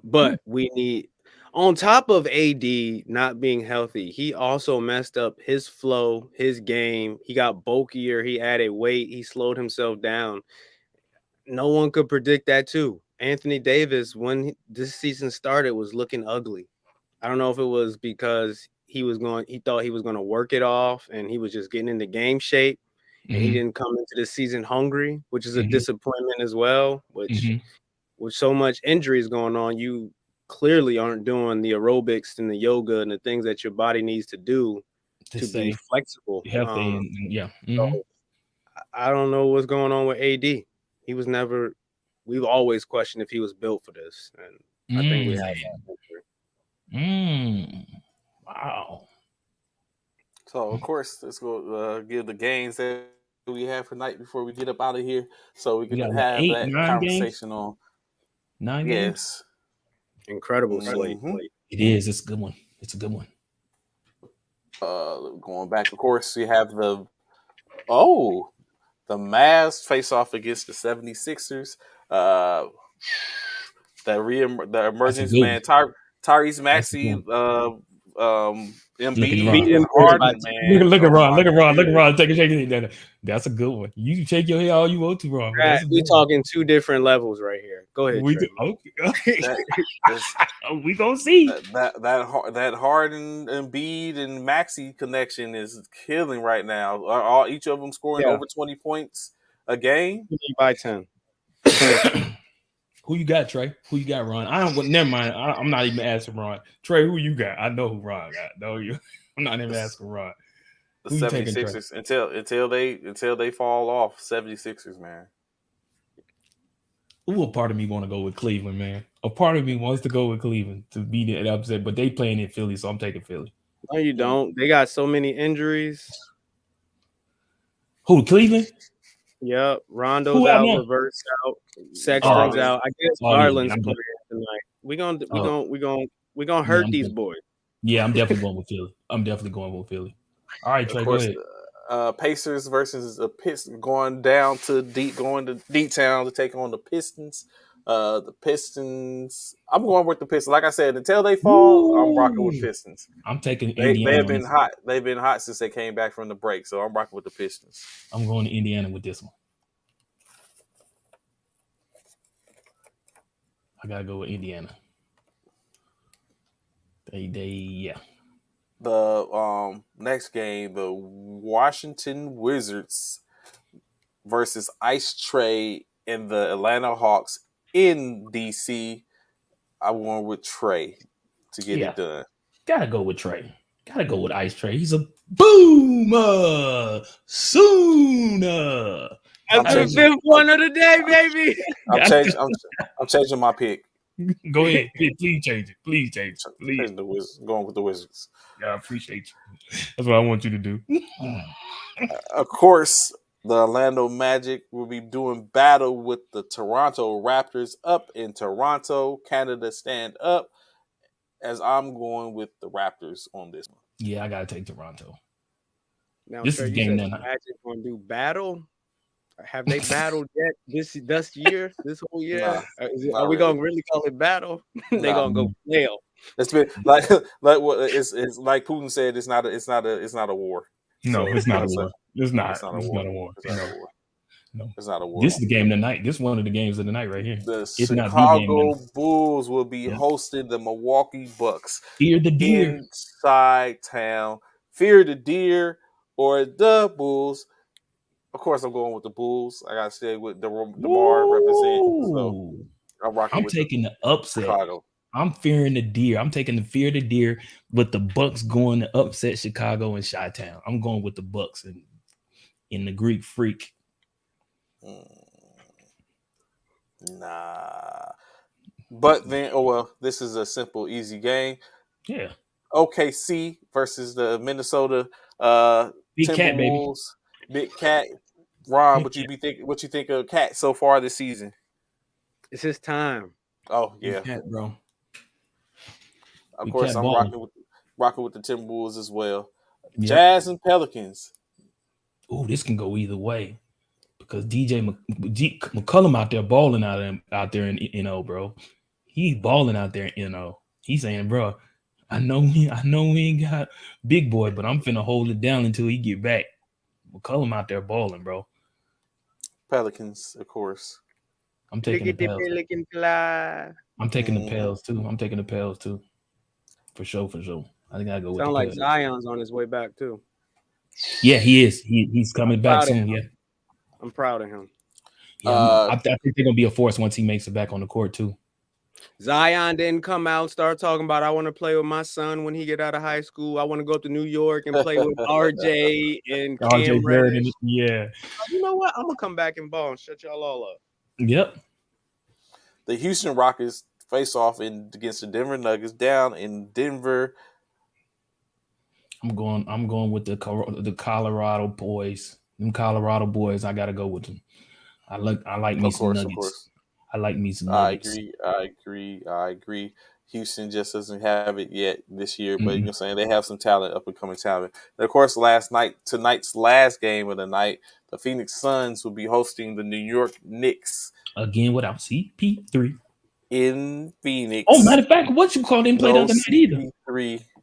But we need, on top of AD not being healthy, he also messed up his flow, his game. He got bulkier. He added weight. He slowed himself down. No one could predict that too. Anthony Davis, when this season started, was looking ugly. I don't know if it was because he thought he was going to work it off and he was just getting into game shape, and he didn't come into the season hungry, which is a disappointment as well, which with so much injuries going on, you clearly aren't doing the aerobics and the yoga and the things that your body needs to do to be flexible. Healthy, So I don't know what's going on with AD. He was never, we've always questioned if he was built for this. And I think we have that. Wow. So, of course, let's go give the games that we have for night before we get up out of here, so we can have that conversation on 9 games. Incredible slate. It is. It's a good one. It's a good one. Going back, of course, we have the Mavs face off against the 76ers. The emergence man, Tyrese Maxey Embiid Ron. and Harden, man. Look at Oh Ron. my Look at Ron. Look at goodness. Ron. Take a shake. That's a good one. You can shake your head all you want to, Ron. But that's a We good one. talking two different levels right here. Go ahead, We Trey. okay. That, We gonna see. that Harden, Embiid, and Maxey connection is killing right now. All each of them scoring Yeah. over 20 points a game. By 10. Who you got, Trey? Who you got, Ron? I don't. Never mind. I'm not even asking Ron. Trey, who you got? I know who Ron got. No, you. I'm not even asking Ron. The Who you taking, Trey? 76ers until they fall off. 76ers, man. Ooh, a part of me want to go with Cleveland, man. A part of me wants to go with Cleveland to beat it upset, but they playing in Philly, so I'm taking Philly. No, you don't. They got so many injuries. Who, Cleveland? Yep. Rondo's Who out out, now? Reverse out, Sexton's out. I guess Oh, Garland's yeah, playing tonight. We gonna Yeah, hurt these boys. Yeah, I'm definitely going with Philly. All right, Trey, Of course, go ahead. Pacers versus the Pistons going to D Town to take on the Pistons. The Pistons. I'm going with the Pistons. Like I said, until they fall, I'm rocking with Pistons. I'm taking They Indiana. have been hot. They've been hot since they came back from the break. So I'm rocking with the Pistons. I'm going to Indiana with this one. I gotta go with Indiana. Yeah. The next game, the Washington Wizards versus Ice Trey and the Atlanta Hawks in DC. I'm going with Trey to get it done. Gotta go with Trey. Gotta go with Ice Trey. He's a boomer sooner. That's the fifth one of the day, baby. I'm changing my pick. Go ahead. Please change it. Please change it. Please. Going with the Wizards. Yeah, I appreciate you. That's what I want you to do. Of course, the Orlando Magic will be doing battle with the Toronto Raptors up in Toronto. Canada stand up, as I'm going with the Raptors on this one. Yeah, I gotta take Toronto. Now, This is game that Magic gonna do battle. Have they battled yet this year, this whole year? Nah, are we gonna really call it battle? They gonna go nail. It's been like what it's like Putin said. It's not a war. No, so, it's not a war. It's not. It's not a war. No, it's not a war. This is the game tonight. This is one of the games of the night right here. The Chicago Bulls will be hosting the Milwaukee Bucks. Fear the deer inside town. Fear the deer or the Bulls. Of course, I'm going with the Bulls. I gotta stay with DeMar represent. So I'm taking the upset. Chicago. I'm fearing the deer. I'm taking the fear the deer with the Bucks going to upset Chicago and Chi-Town. I'm going with the Bucks and in the Greek Freak. Nah. But then, this is a simple, easy game. Yeah. OKC versus the Minnesota Big Timberwolves. Cat, baby. Big Cat. Ron, what you think of Cat so far this season? It's his time. Oh yeah, Cat, bro. Of course, I'm rocking with the Timberwolves as well. Yep. Jazz and Pelicans. Oh, this can go either way because McCollum out there balling out there in bro. He's balling out there in He's saying, bro, I know we ain't got big boy, but I'm finna hold it down until he get back. McCollum out there balling, bro. Pelicans, of course. I'm taking the Pels. I'm taking the Pels too. For sure. I think I go with Sound the like Pels. Zion's on his way back too. Yeah, he is. He's coming back soon. Yeah, I'm proud of him. Yeah, I think they're gonna be a force once he makes it back on the court too. Zion didn't come out, start talking about I want to play with my son when he get out of high school. I want to go up to New York and play with RJ and RJ Reddish. Yeah. You know what? I'm gonna come back and ball and shut y'all all up. Yep. The Houston Rockets face off against the Denver Nuggets down in Denver. I'm going with the Colorado boys. Them Colorado boys, I gotta go with them. I like me some Nuggets. Of course. I like me some Nuggets. I agree. Houston just doesn't have it yet this year, but you know what I'm saying, they have some talent, up and coming talent. And of course, tonight's last game of the night, the Phoenix Suns will be hosting the New York Knicks. Again without CP3. In Phoenix. Oh, matter of fact, what you call didn't play the other night either.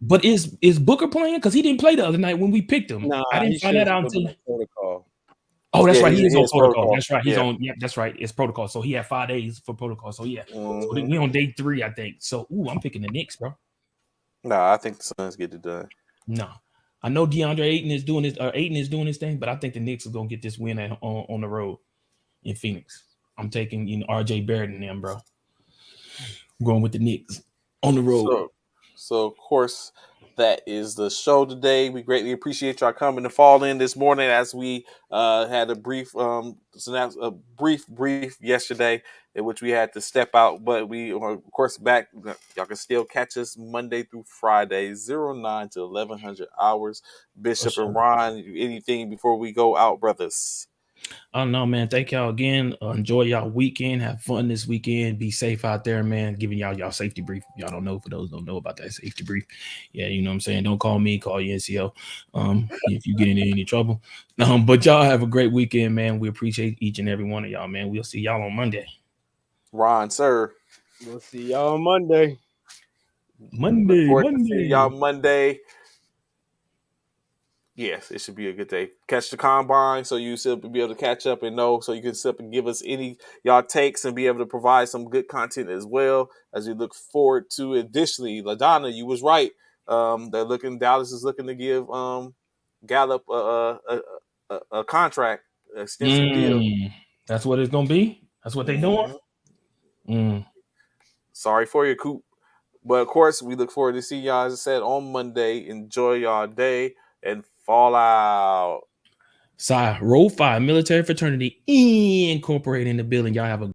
But is Booker playing? Because he didn't play the other night when we picked him. Nah, I didn't he find that should out still be until. on protocol. Oh, that's Yeah, right. He is on his protocol. protocol. That's right. He's Yeah. on. Yeah, that's right. It's protocol. So he had 5 days for protocol. So yeah. So Mhm. we on day 3, I think. So I'm picking the Knicks, bro. Nah, I think the Suns get it done. No, I know DeAndre Ayton is doing his thing, but I think the Knicks are gonna get this win on the road in Phoenix. I'm taking RJ Barrett and them, bro. I'm going with the Knicks on the road. So of course, that is the show today. We greatly appreciate y'all coming to fall in this morning as we had a brief brief yesterday in which we had to step out, but we are of course back. Y'all can still catch us Monday through Friday, 09 to 1100 hours. Bishop sure. and Ron, anything before we go out, brothers? I don't know, man. Thank y'all again. Enjoy y'all weekend. Have fun this weekend. Be safe out there, man. Giving y'all safety brief. Y'all don't know, for those who don't know about that safety brief. Yeah, you know what I'm saying? Don't call me, call your NCO if you get in any trouble. But y'all have a great weekend, man. We appreciate each and every one of y'all, man. We'll see y'all on Monday. Ron, sir. We'll see y'all on Monday. Look forward to seeing y'all Monday. Yes, it should be a good day. Catch the combine so you still be able to catch up and know, so you can sit up and give us any y'all takes and be able to provide some good content as well as we look forward to. Additionally, LaDonna, you was right. Dallas is looking to give Gallup a contract, extensive deal. That's what it's gonna be. That's what they doing. Sorry for you, Coop. But of course, we look forward to see y'all, as I said, on Monday. Enjoy y'all day and fall out. Roll 5 military fraternity incorporated in the building. Y'all have a